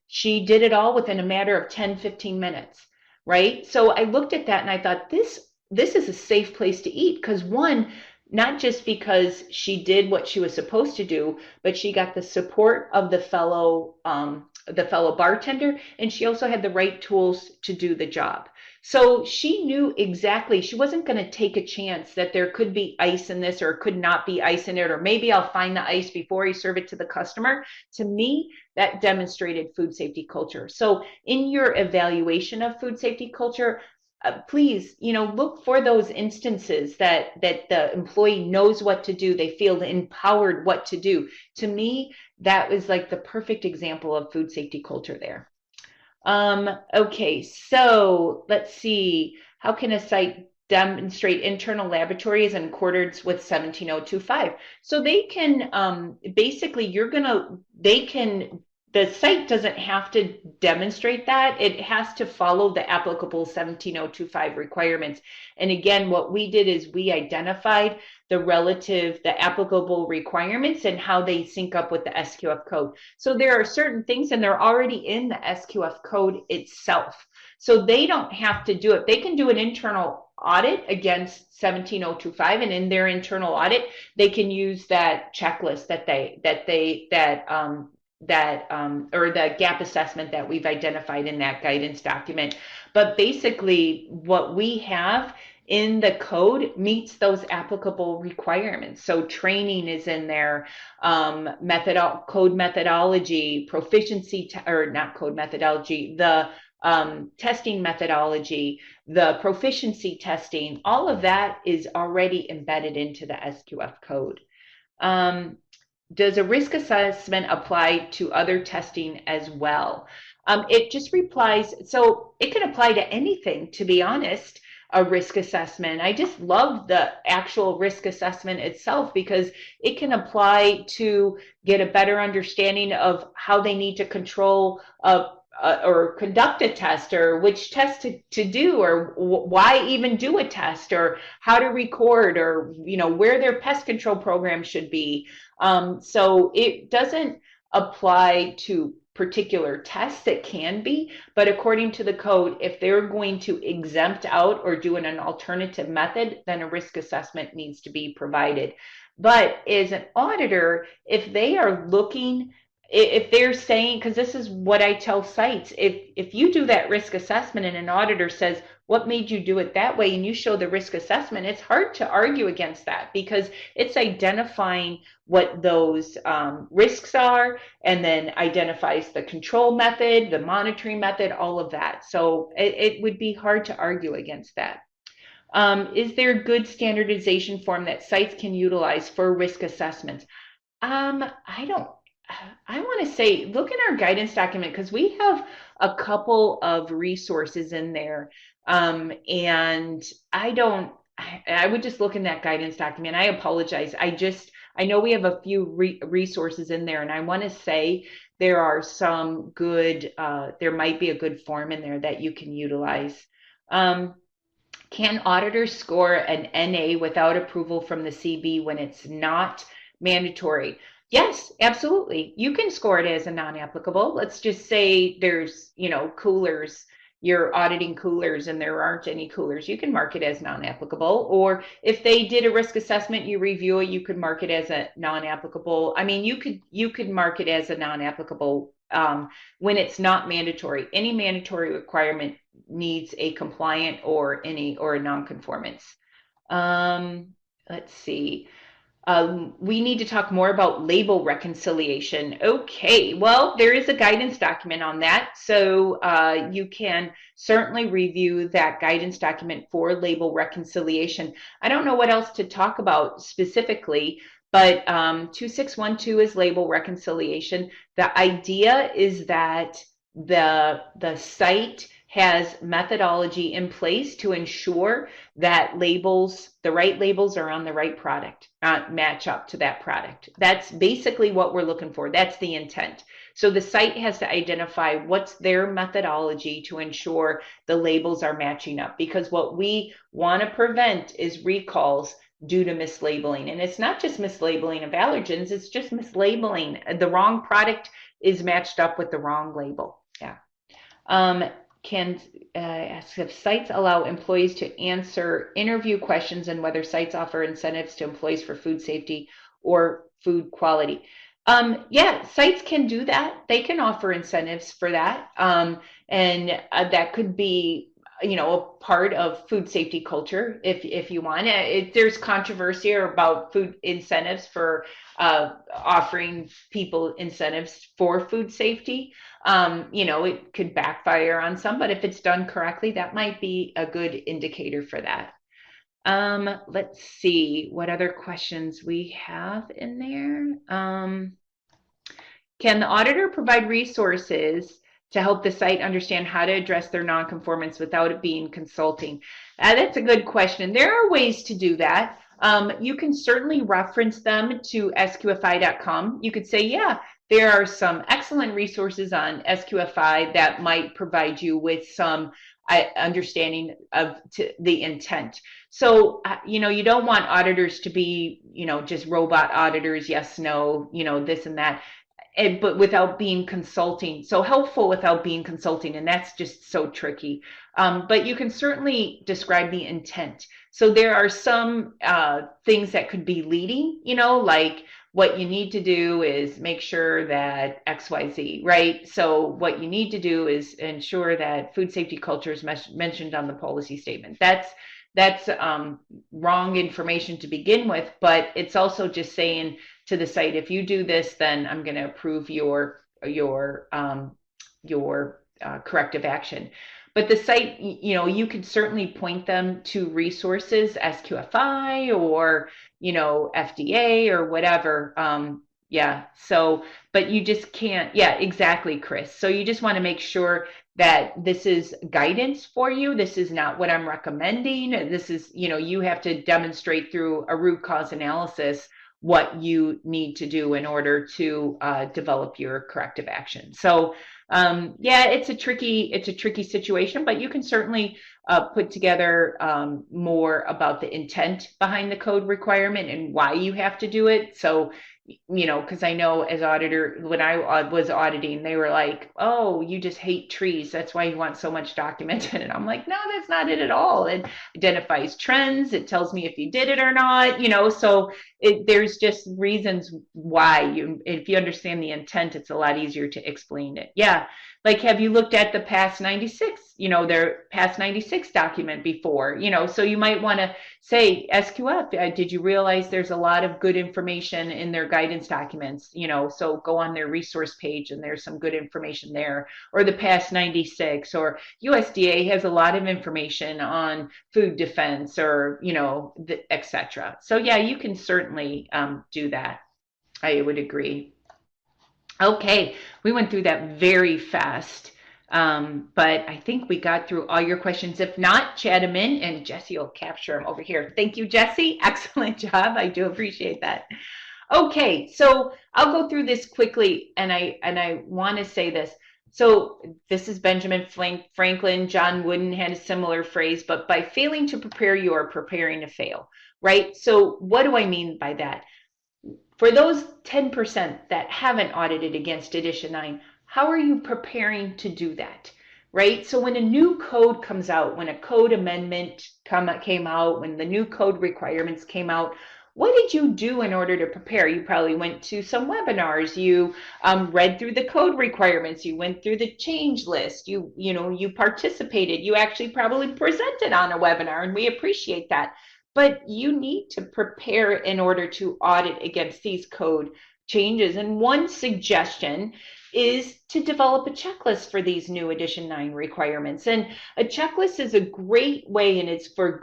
Speaker 3: she did it all within a matter of 10, 15 minutes, right? So I looked at that and I thought, this is a safe place to eat, because one, not just because she did what she was supposed to do, but she got the support of the fellow bartender, and she also had the right tools to do the job. So she knew exactly, she wasn't going to take a chance that there could be ice in this or could not be ice in it, or maybe I'll find the ice before I serve it to the customer. To me, that demonstrated food safety culture. So in your evaluation of food safety culture, please, look for those instances that the employee knows what to do. They feel empowered what to do. To me, that was like the perfect example of food safety culture there. Okay, so let's see. How can a site demonstrate internal laboratories in accordance with 17025? So they can, basically, the the site doesn't have to demonstrate that. It has to follow the applicable 17025 requirements. And again, what we did is we identified the applicable requirements and how they sync up with the SQF code. So there are certain things, and they're already in the SQF code itself. So they don't have to do it. They can do an internal audit against 17025, and in their internal audit, they can use that checklist or the gap assessment that we've identified in that guidance document. But basically, what we have in the code meets those applicable requirements. So training is in there, code methodology, proficiency, or not code methodology, the testing methodology, the proficiency testing, all of that is already embedded into the SQF code. Does a risk assessment apply to other testing as well? It just replies, so it can apply to anything, to be honest, a risk assessment. I just love the actual risk assessment itself because it can apply to get a better understanding of how they need to control or conduct a test, or which test to do, or why even do a test, or how to record, or where their pest control program should be. So it doesn't apply to particular tests. It can be, but according to the code, if they're going to exempt out or do an alternative method, then a risk assessment needs to be provided. But as an auditor, if they are looking, if they're saying, because this is what I tell sites, if you do that risk assessment and an auditor says, what made you do it that way, and you show the risk assessment, it's hard to argue against that because it's identifying what those risks are, and then identifies the control method, the monitoring method, all of that. So it would be hard to argue against that. Is there a good standardization form that sites can utilize for risk assessments? I want to say, look in our guidance document, because we have a couple of resources in there. And I would just look in that guidance document. I apologize. I know we have a few resources in there, and I want to say there are some good, there might be a good form in there that you can utilize. Can auditors score an NA without approval from the CB when it's not mandatory? Yes, absolutely. You can score it as a non-applicable. Let's just say there's, coolers, you're auditing coolers and there aren't any coolers. You can mark it as non-applicable. Or if they did a risk assessment, you review it, you could mark it as a non-applicable. I mean, you could mark it as a non-applicable when it's not mandatory. Any mandatory requirement needs a compliant or a non-conformance. Let's see. We need to talk more about label reconciliation. Okay, well, there is a guidance document on that, so you can certainly review that guidance document for label reconciliation. I don't know what else to talk about specifically, but 2612 is label reconciliation. The idea is that the site has methodology in place to ensure that the right labels are on the right product, match up to that product. That's basically what we're looking for. That's the intent. So the site has to identify what's their methodology to ensure the labels are matching up, because what we want to prevent is recalls due to mislabeling. And it's not just mislabeling of allergens, it's just mislabeling. The wrong product is matched up with the wrong label. Yeah. Can ask if sites allow employees to answer interview questions and whether sites offer incentives to employees for food safety or food quality. Yeah, sites can do that. They can offer incentives for that. And that could be, a part of food safety culture if you want. There's controversy about food incentives for offering people incentives for food safety. It could backfire on some, but if it's done correctly, that might be a good indicator for that. Let's see what other questions we have in there. Can the auditor provide resources to help the site understand how to address their nonconformance without it being consulting? That's a good question. There are ways to do that. You can certainly reference them to sqfi.com. You could say, yeah, there are some excellent resources on SQFI that might provide you with some understanding of the intent. So, you don't want auditors to be, just robot auditors, yes, no, this and that. But without being consulting, so helpful without being consulting, and that's just so tricky. But you can certainly describe the intent. So there are some things that could be leading, like what you need to do is make sure that XYZ, right? So what you need to do is ensure that food safety culture is mentioned on the policy statement. That's wrong information to begin with, but it's also just saying to the site, if you do this, then I'm going to approve your corrective action. But the site, you could certainly point them to resources, SQFI or, FDA or whatever. Yeah. So, but you just can't. Yeah, exactly, Chris. So you just want to make sure that this is guidance for you. This is not what I'm recommending. This is, you have to demonstrate through a root cause analysis what you need to do in order to develop your corrective action. So yeah, it's a tricky situation, but you can certainly put together more about the intent behind the code requirement and why you have to do it. So, because I know as auditor, when I was auditing, they were like, oh, you just hate trees. That's why you want so much documented. And I'm like, no, that's not it at all. It identifies trends. It tells me if you did it or not, so there's just reasons why if you understand the intent, it's a lot easier to explain it. Yeah. Like, have you looked at the past 96, their past 96 document before, so you might want to say, SQF, did you realize there's a lot of good information in their guidance documents, so go on their resource page and there's some good information there, or the past 96, or USDA has a lot of information on food defense, or, etc. So yeah, you can certainly do that. I would agree. Okay, we went through that very fast, but I think we got through all your questions. If not, chat them in and Jesse will capture them over here. Thank you, Jesse. Excellent job. I do appreciate that. Okay, so I'll go through this quickly, and I want to say this. So this is Benjamin Franklin. John Wooden had a similar phrase, but by failing to prepare, you are preparing to fail, right? So what do I mean by that? For those 10% that haven't audited against Edition 9, how are you preparing to do that, right? So when a new code comes out, when a code amendment came out, when the new code requirements came out, what did you do in order to prepare? You probably went to some webinars, you read through the code requirements, you went through the change list, you participated, you actually probably presented on a webinar, and we appreciate that. But you need to prepare in order to audit against these code changes. And one suggestion is to develop a checklist for these new Edition 9 requirements. And a checklist is a great way, and it's for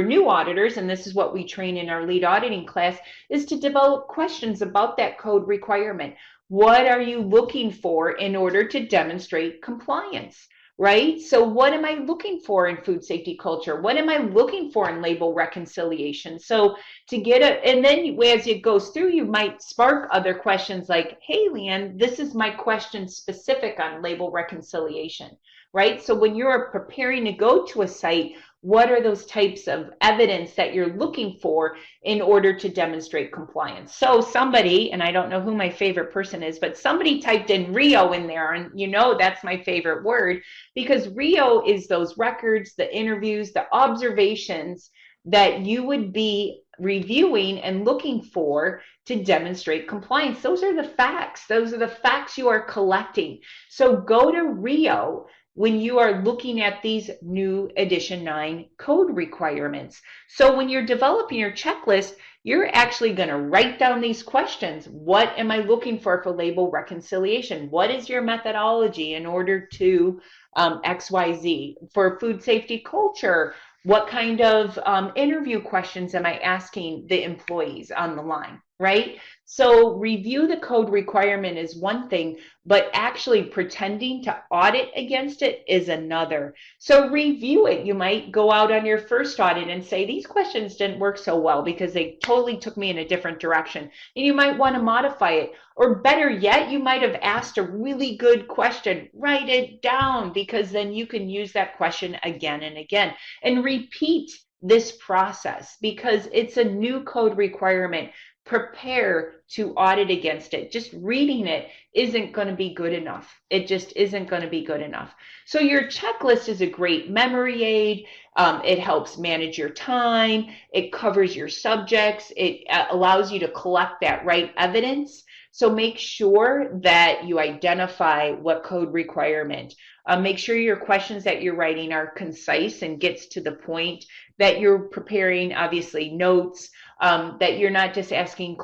Speaker 3: new auditors, and this is what we train in our lead auditing class, is to develop questions about that code requirement. What are you looking for in order to demonstrate compliance? Right? So what am I looking for in food safety culture? What am I looking for in label reconciliation? So to get and then as it goes through, you might spark other questions like, hey, Leanne, this is my question specific on label reconciliation, right? So when you're preparing to go to a site, what are those types of evidence that you're looking for in order to demonstrate compliance? So somebody, and I don't know who my favorite person is, but somebody typed in RIO in there, and that's my favorite word, because RIO is those records, the interviews, the observations that you would be reviewing and looking for to demonstrate compliance. Those are the facts. Those are the facts you are collecting. So go to RIO when you are looking at these new Edition 9 code requirements. So when you're developing your checklist, you're actually going to write down these questions. What am I looking for label reconciliation? What is your methodology in order to XYZ? For food safety culture, what kind of interview questions am I asking the employees on the line? right? So review the code requirement is one thing, but actually pretending to audit against it is another. So review it. You might go out on your first audit and say, these questions didn't work so well because they totally took me in a different direction. And you might want to modify it. Or better yet, you might have asked a really good question. Write it down, because then you can use that question again and again and repeat this process, because it's a new code requirement. Prepare to audit against it. Just reading it isn't going to be good enough. It just isn't going to be good enough. So your checklist is a great memory aid. It helps manage your time. It covers your subjects. It allows you to collect that right evidence. So make sure that you identify what code requirement. Make sure your questions that you're writing are concise and gets to the point, that you're preparing, obviously, notes, that you're not just asking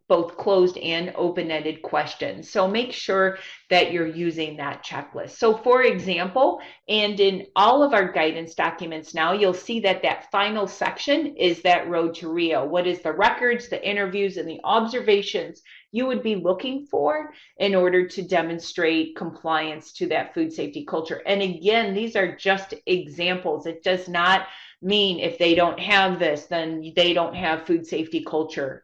Speaker 3: both closed and open-ended questions. So make sure that you're using that checklist. So for example, and in all of our guidance documents now, you'll see that that final section is that road to Rio. What is the records, the interviews, and the observations you would be looking for in order to demonstrate compliance to that food safety culture? And again, these are just examples. It does not mean if they don't have this, then they don't have food safety culture,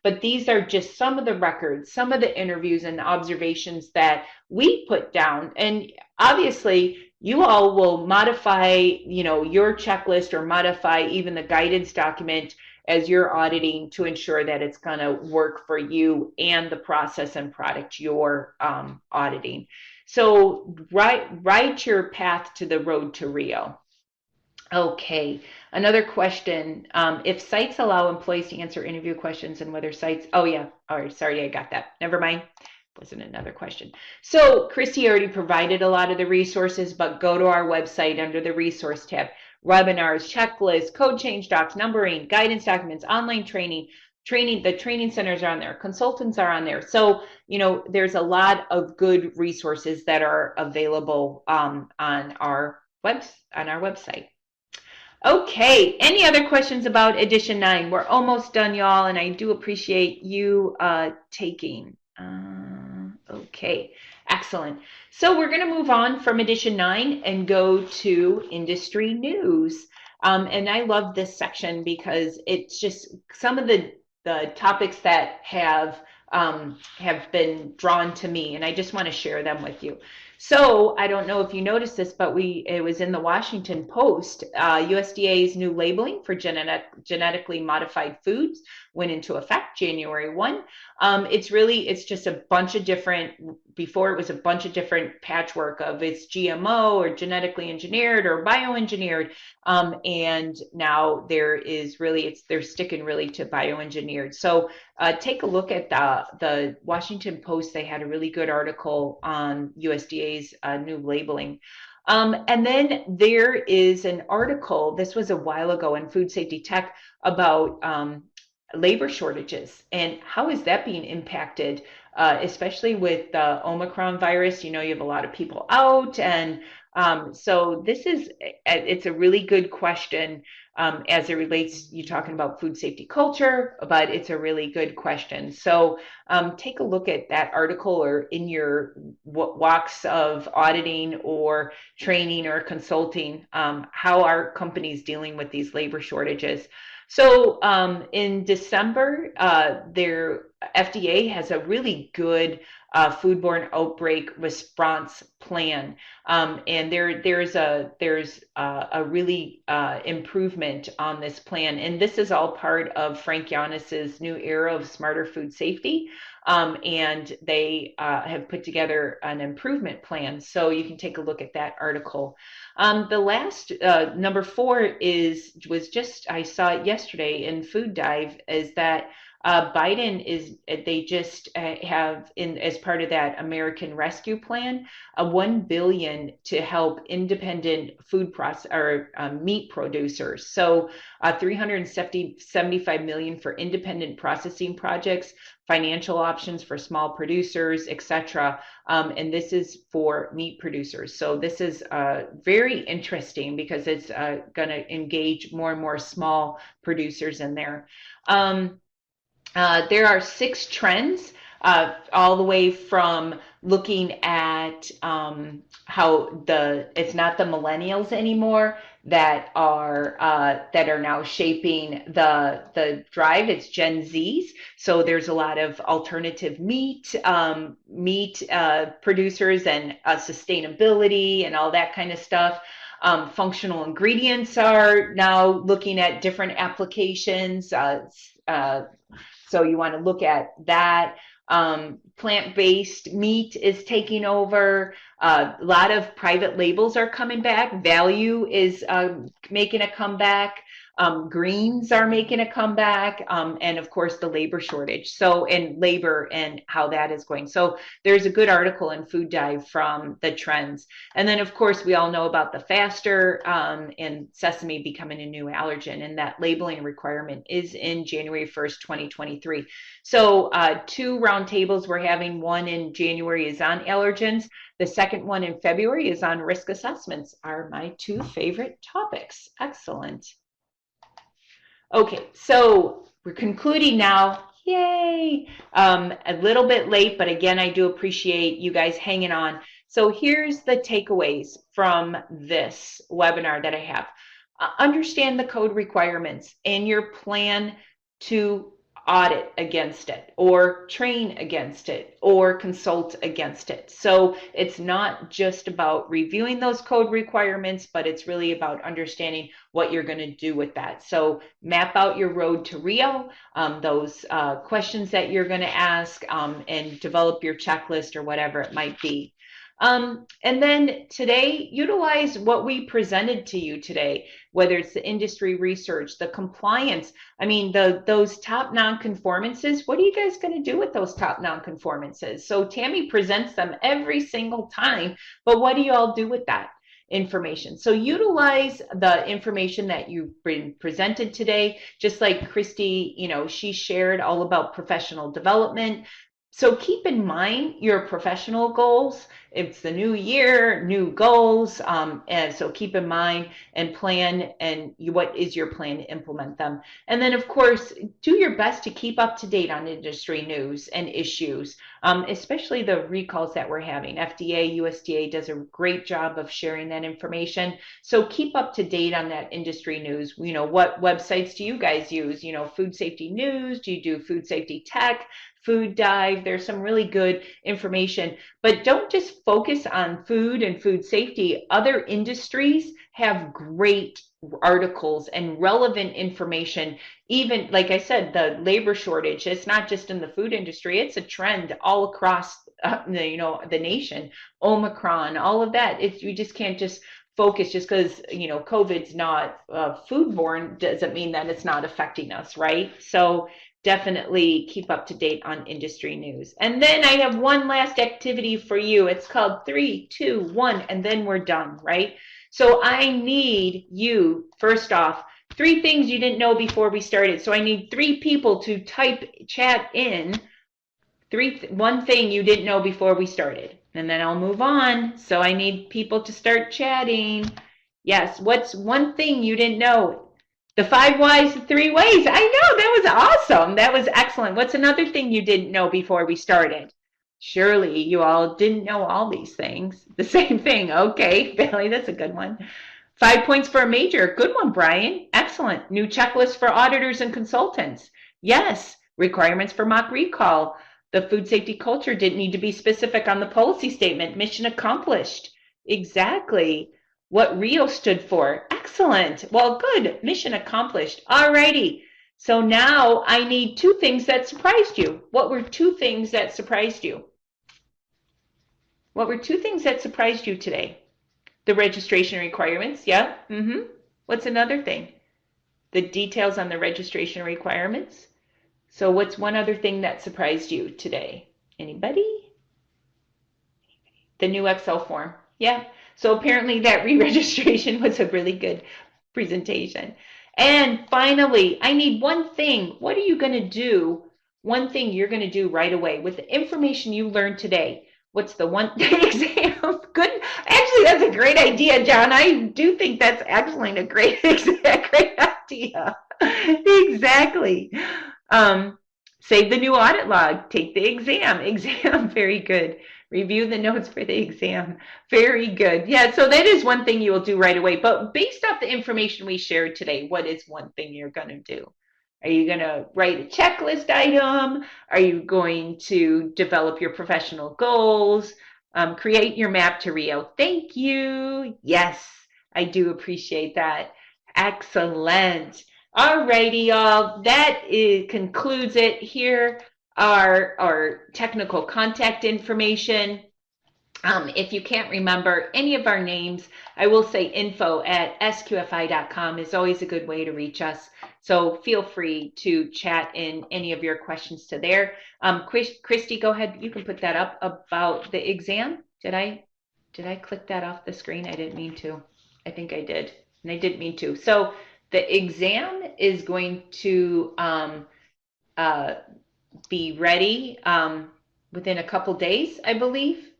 Speaker 3: but these are just some of the records, some of the interviews and observations that we put down. And obviously you all will modify, your checklist, or modify even the guidance document as you're auditing to ensure that it's going to work for you and the process and product you're auditing. So write your path to the road to Rio. Okay, another question. If sites allow employees to answer interview questions, and whether sites, oh yeah, all right, sorry, I got that. Never mind. Wasn't another question. So Christy already provided a lot of the resources, but go to our website under the resource tab. Webinars, checklists, code change docs, numbering, guidance documents, online training, the training centers are on there, consultants are on there. So, there's a lot of good resources that are available on our website. Okay, any other questions about edition 9? We're almost done, y'all, and I do appreciate you taking. Okay, excellent. So we're going to move on from edition 9 and go to industry news. And I love this section because it's just some of the topics that have been drawn to me, and I just want to share them with you. So I don't know if you noticed this, but it was in the Washington Post. USDA's new labeling for genetically modified foods went into effect January 1. It's just a bunch of different, before it was a bunch of different patchwork of it's GMO or genetically engineered or bioengineered. And now they're sticking really to bioengineered. So take a look at the Washington Post. They had a really good article on USDA's new labeling. And then there is an article, this was a while ago in Food Safety Tech, about labor shortages and how is that being impacted, especially with the Omicron virus. You have a lot of people out, and so it's a really good question as it relates, you talking about food safety culture, but it's a really good question. So take a look at that article, or in your walks of auditing or training or consulting, how are companies dealing with these labor shortages. So in December, their FDA has a really good foodborne outbreak response plan, and there's a really improvement on this plan, and this is all part of Frank Yanis's new era of smarter food safety, and they have put together an improvement plan. So you can take a look at that article. The last number 4 I saw it yesterday in Food Dive, is that Biden they just have as part of that American Rescue Plan, $1 billion to help independent meat producers. So $375 million for independent processing projects, financial options for small producers, etc. And this is for meat producers. So this is very interesting because it's going to engage more and more small producers in there. There are 6 trends, all the way from looking at how it's not the millennials anymore that are now shaping the drive. It's Gen Zs. So there's a lot of alternative meat producers and sustainability and all that kind of stuff. Functional ingredients are now looking at different applications. So you want to look at that. Plant-based meat is taking over. A lot of private labels are coming back. Value is making a comeback. Greens are making a comeback. And of course, the labor shortage. And labor and how that is going. So there's a good article in Food Dive from the trends. And then, of course, we all know about the faster and sesame becoming a new allergen. And that labeling requirement is in January 1st, 2023. So 2 roundtables we're having. One in January is on allergens. The second one in February is on risk assessments, are my 2 favorite topics. Excellent. Okay, so we're concluding now. Yay! A little bit late, but again, I do appreciate you guys hanging on. So here's the takeaways from this webinar that I have. Understand the code requirements and your plan to audit against it or train against it or consult against it. So it's not just about reviewing those code requirements, but it's really about understanding what you're going to do with that. So map out your road to Rio, those questions that you're going to ask, and develop your checklist or whatever it might be. And then today, utilize what we presented to you today, whether it's the industry research, the compliance. I mean, those top nonconformances, what are you guys going to do with those top nonconformances? So Tammy presents them every single time, but what do you all do with that information? So utilize the information that you've been presented today, just like Christy, she shared all about professional development. So keep in mind your professional goals. It's the new year, new goals. And so keep in mind and plan, and what is your plan to implement them. And then, of course, do your best to keep up to date on industry news and issues, especially the recalls that we're having. FDA, USDA does a great job of sharing that information. So keep up to date on that industry news. What websites do you guys use? Food safety news? Do you do food safety tech? Food Dive? There's some really good information, but don't just focus on food and food safety. Other industries have great articles and relevant information. Even, like I said, the labor shortage, it's not just in the food industry, it's a trend all across the nation. Omicron, all of that. You just can't just focus just because COVID's not foodborne doesn't mean that it's not affecting us, right? So definitely keep up to date on industry news. And then I have one last activity for you. It's called 3, 2, 1, and then we're done, right? So I need you, first off, 3 things you didn't know before we started. So I need 3 people to chat in one thing you didn't know before we started. And then I'll move on. So I need people to start chatting. Yes, what's one thing you didn't know? The 5 whys, the 3 ways. I know, that was awesome. That was excellent. What's another thing you didn't know before we started? Surely you all didn't know all these things. The same thing. Okay, Bailey, that's a good one. 5 points for a major. Good one, Brian. Excellent. New checklist for auditors and consultants. Yes. Requirements for mock recall. The food safety culture didn't need to be specific on the policy statement. Mission accomplished. Exactly. What Rio stood for. Excellent. Well, good. Mission accomplished. All righty. So now I need 2 things that surprised you. What were 2 things that surprised you? What were 2 things that surprised you today? The registration requirements. Yeah. What's another thing? The details on the registration requirements. So what's one other thing that surprised you today? Anybody? The new Excel form. Yeah. So apparently that re-registration was a really good presentation. And finally, I need one thing. What are you going to do? One thing you're going to do right away with the information you learned today. What's the one exam? Good. Actually, that's a great idea, John. I do think that's actually a great idea. Exactly. Save the new audit log. Take the exam. Exam, very good. Review the notes for the exam. Very good. Yeah, so that is one thing you will do right away. But based off the information we shared today, what is one thing you're going to do? Are you going to write a checklist item? Are you going to develop your professional goals? Create your map to Rio. Thank you. Yes, I do appreciate that. Excellent. All righty, y'all. That concludes it. Here are our technical contact information. If you can't remember any of our names, I will say info@sqfi.com is always a good way to reach us. So feel free to chat in any of your questions to there. Christy, go ahead. You can put that up about the exam. Did I click that off the screen? I didn't mean to. I think I did, and I didn't mean to. So the exam is going to be ready within a couple days, I believe.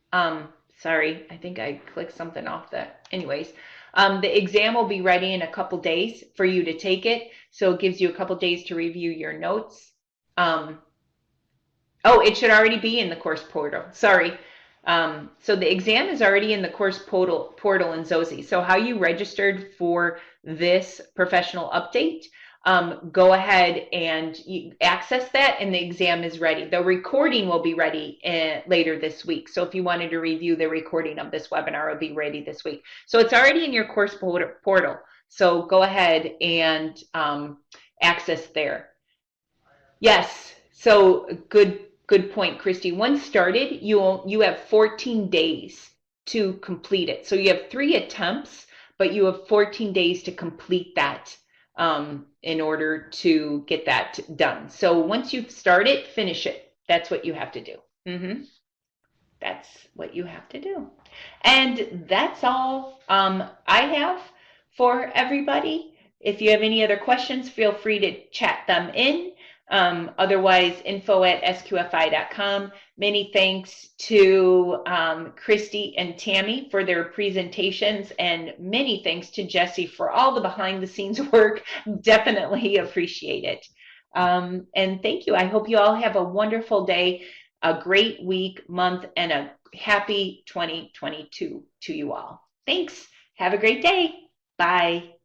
Speaker 3: Sorry, I think I clicked something off that. Anyways, the exam will be ready in a couple days for you to take it. So it gives you a couple days to review your notes. Oh, it should already be in the course portal. Sorry. So the exam is already in the course portal in Zozi. So how you registered for this professional update, go ahead and access that, and the exam is ready. The recording will be ready later this week. So if you wanted to review the recording of this webinar, it'll be ready this week. So it's already in your course portal. So go ahead and access there. Yes, so good point, Christy. Once started, you have 14 days to complete it. So you have 3 attempts, but you have 14 days to complete that in order to get that done. So once you've started, finish it. That's what you have to do. That's what you have to do. And that's all I have for everybody. If you have any other questions, feel free to chat them in. Otherwise, info@sqfi.com. Many thanks to Christy and Tammy for their presentations, and many thanks to Jesse for all the behind the scenes work. Definitely appreciate it. And thank you. I hope you all have a wonderful day, a great week, month, and a happy 2022 to you all. Thanks. Have a great day. Bye.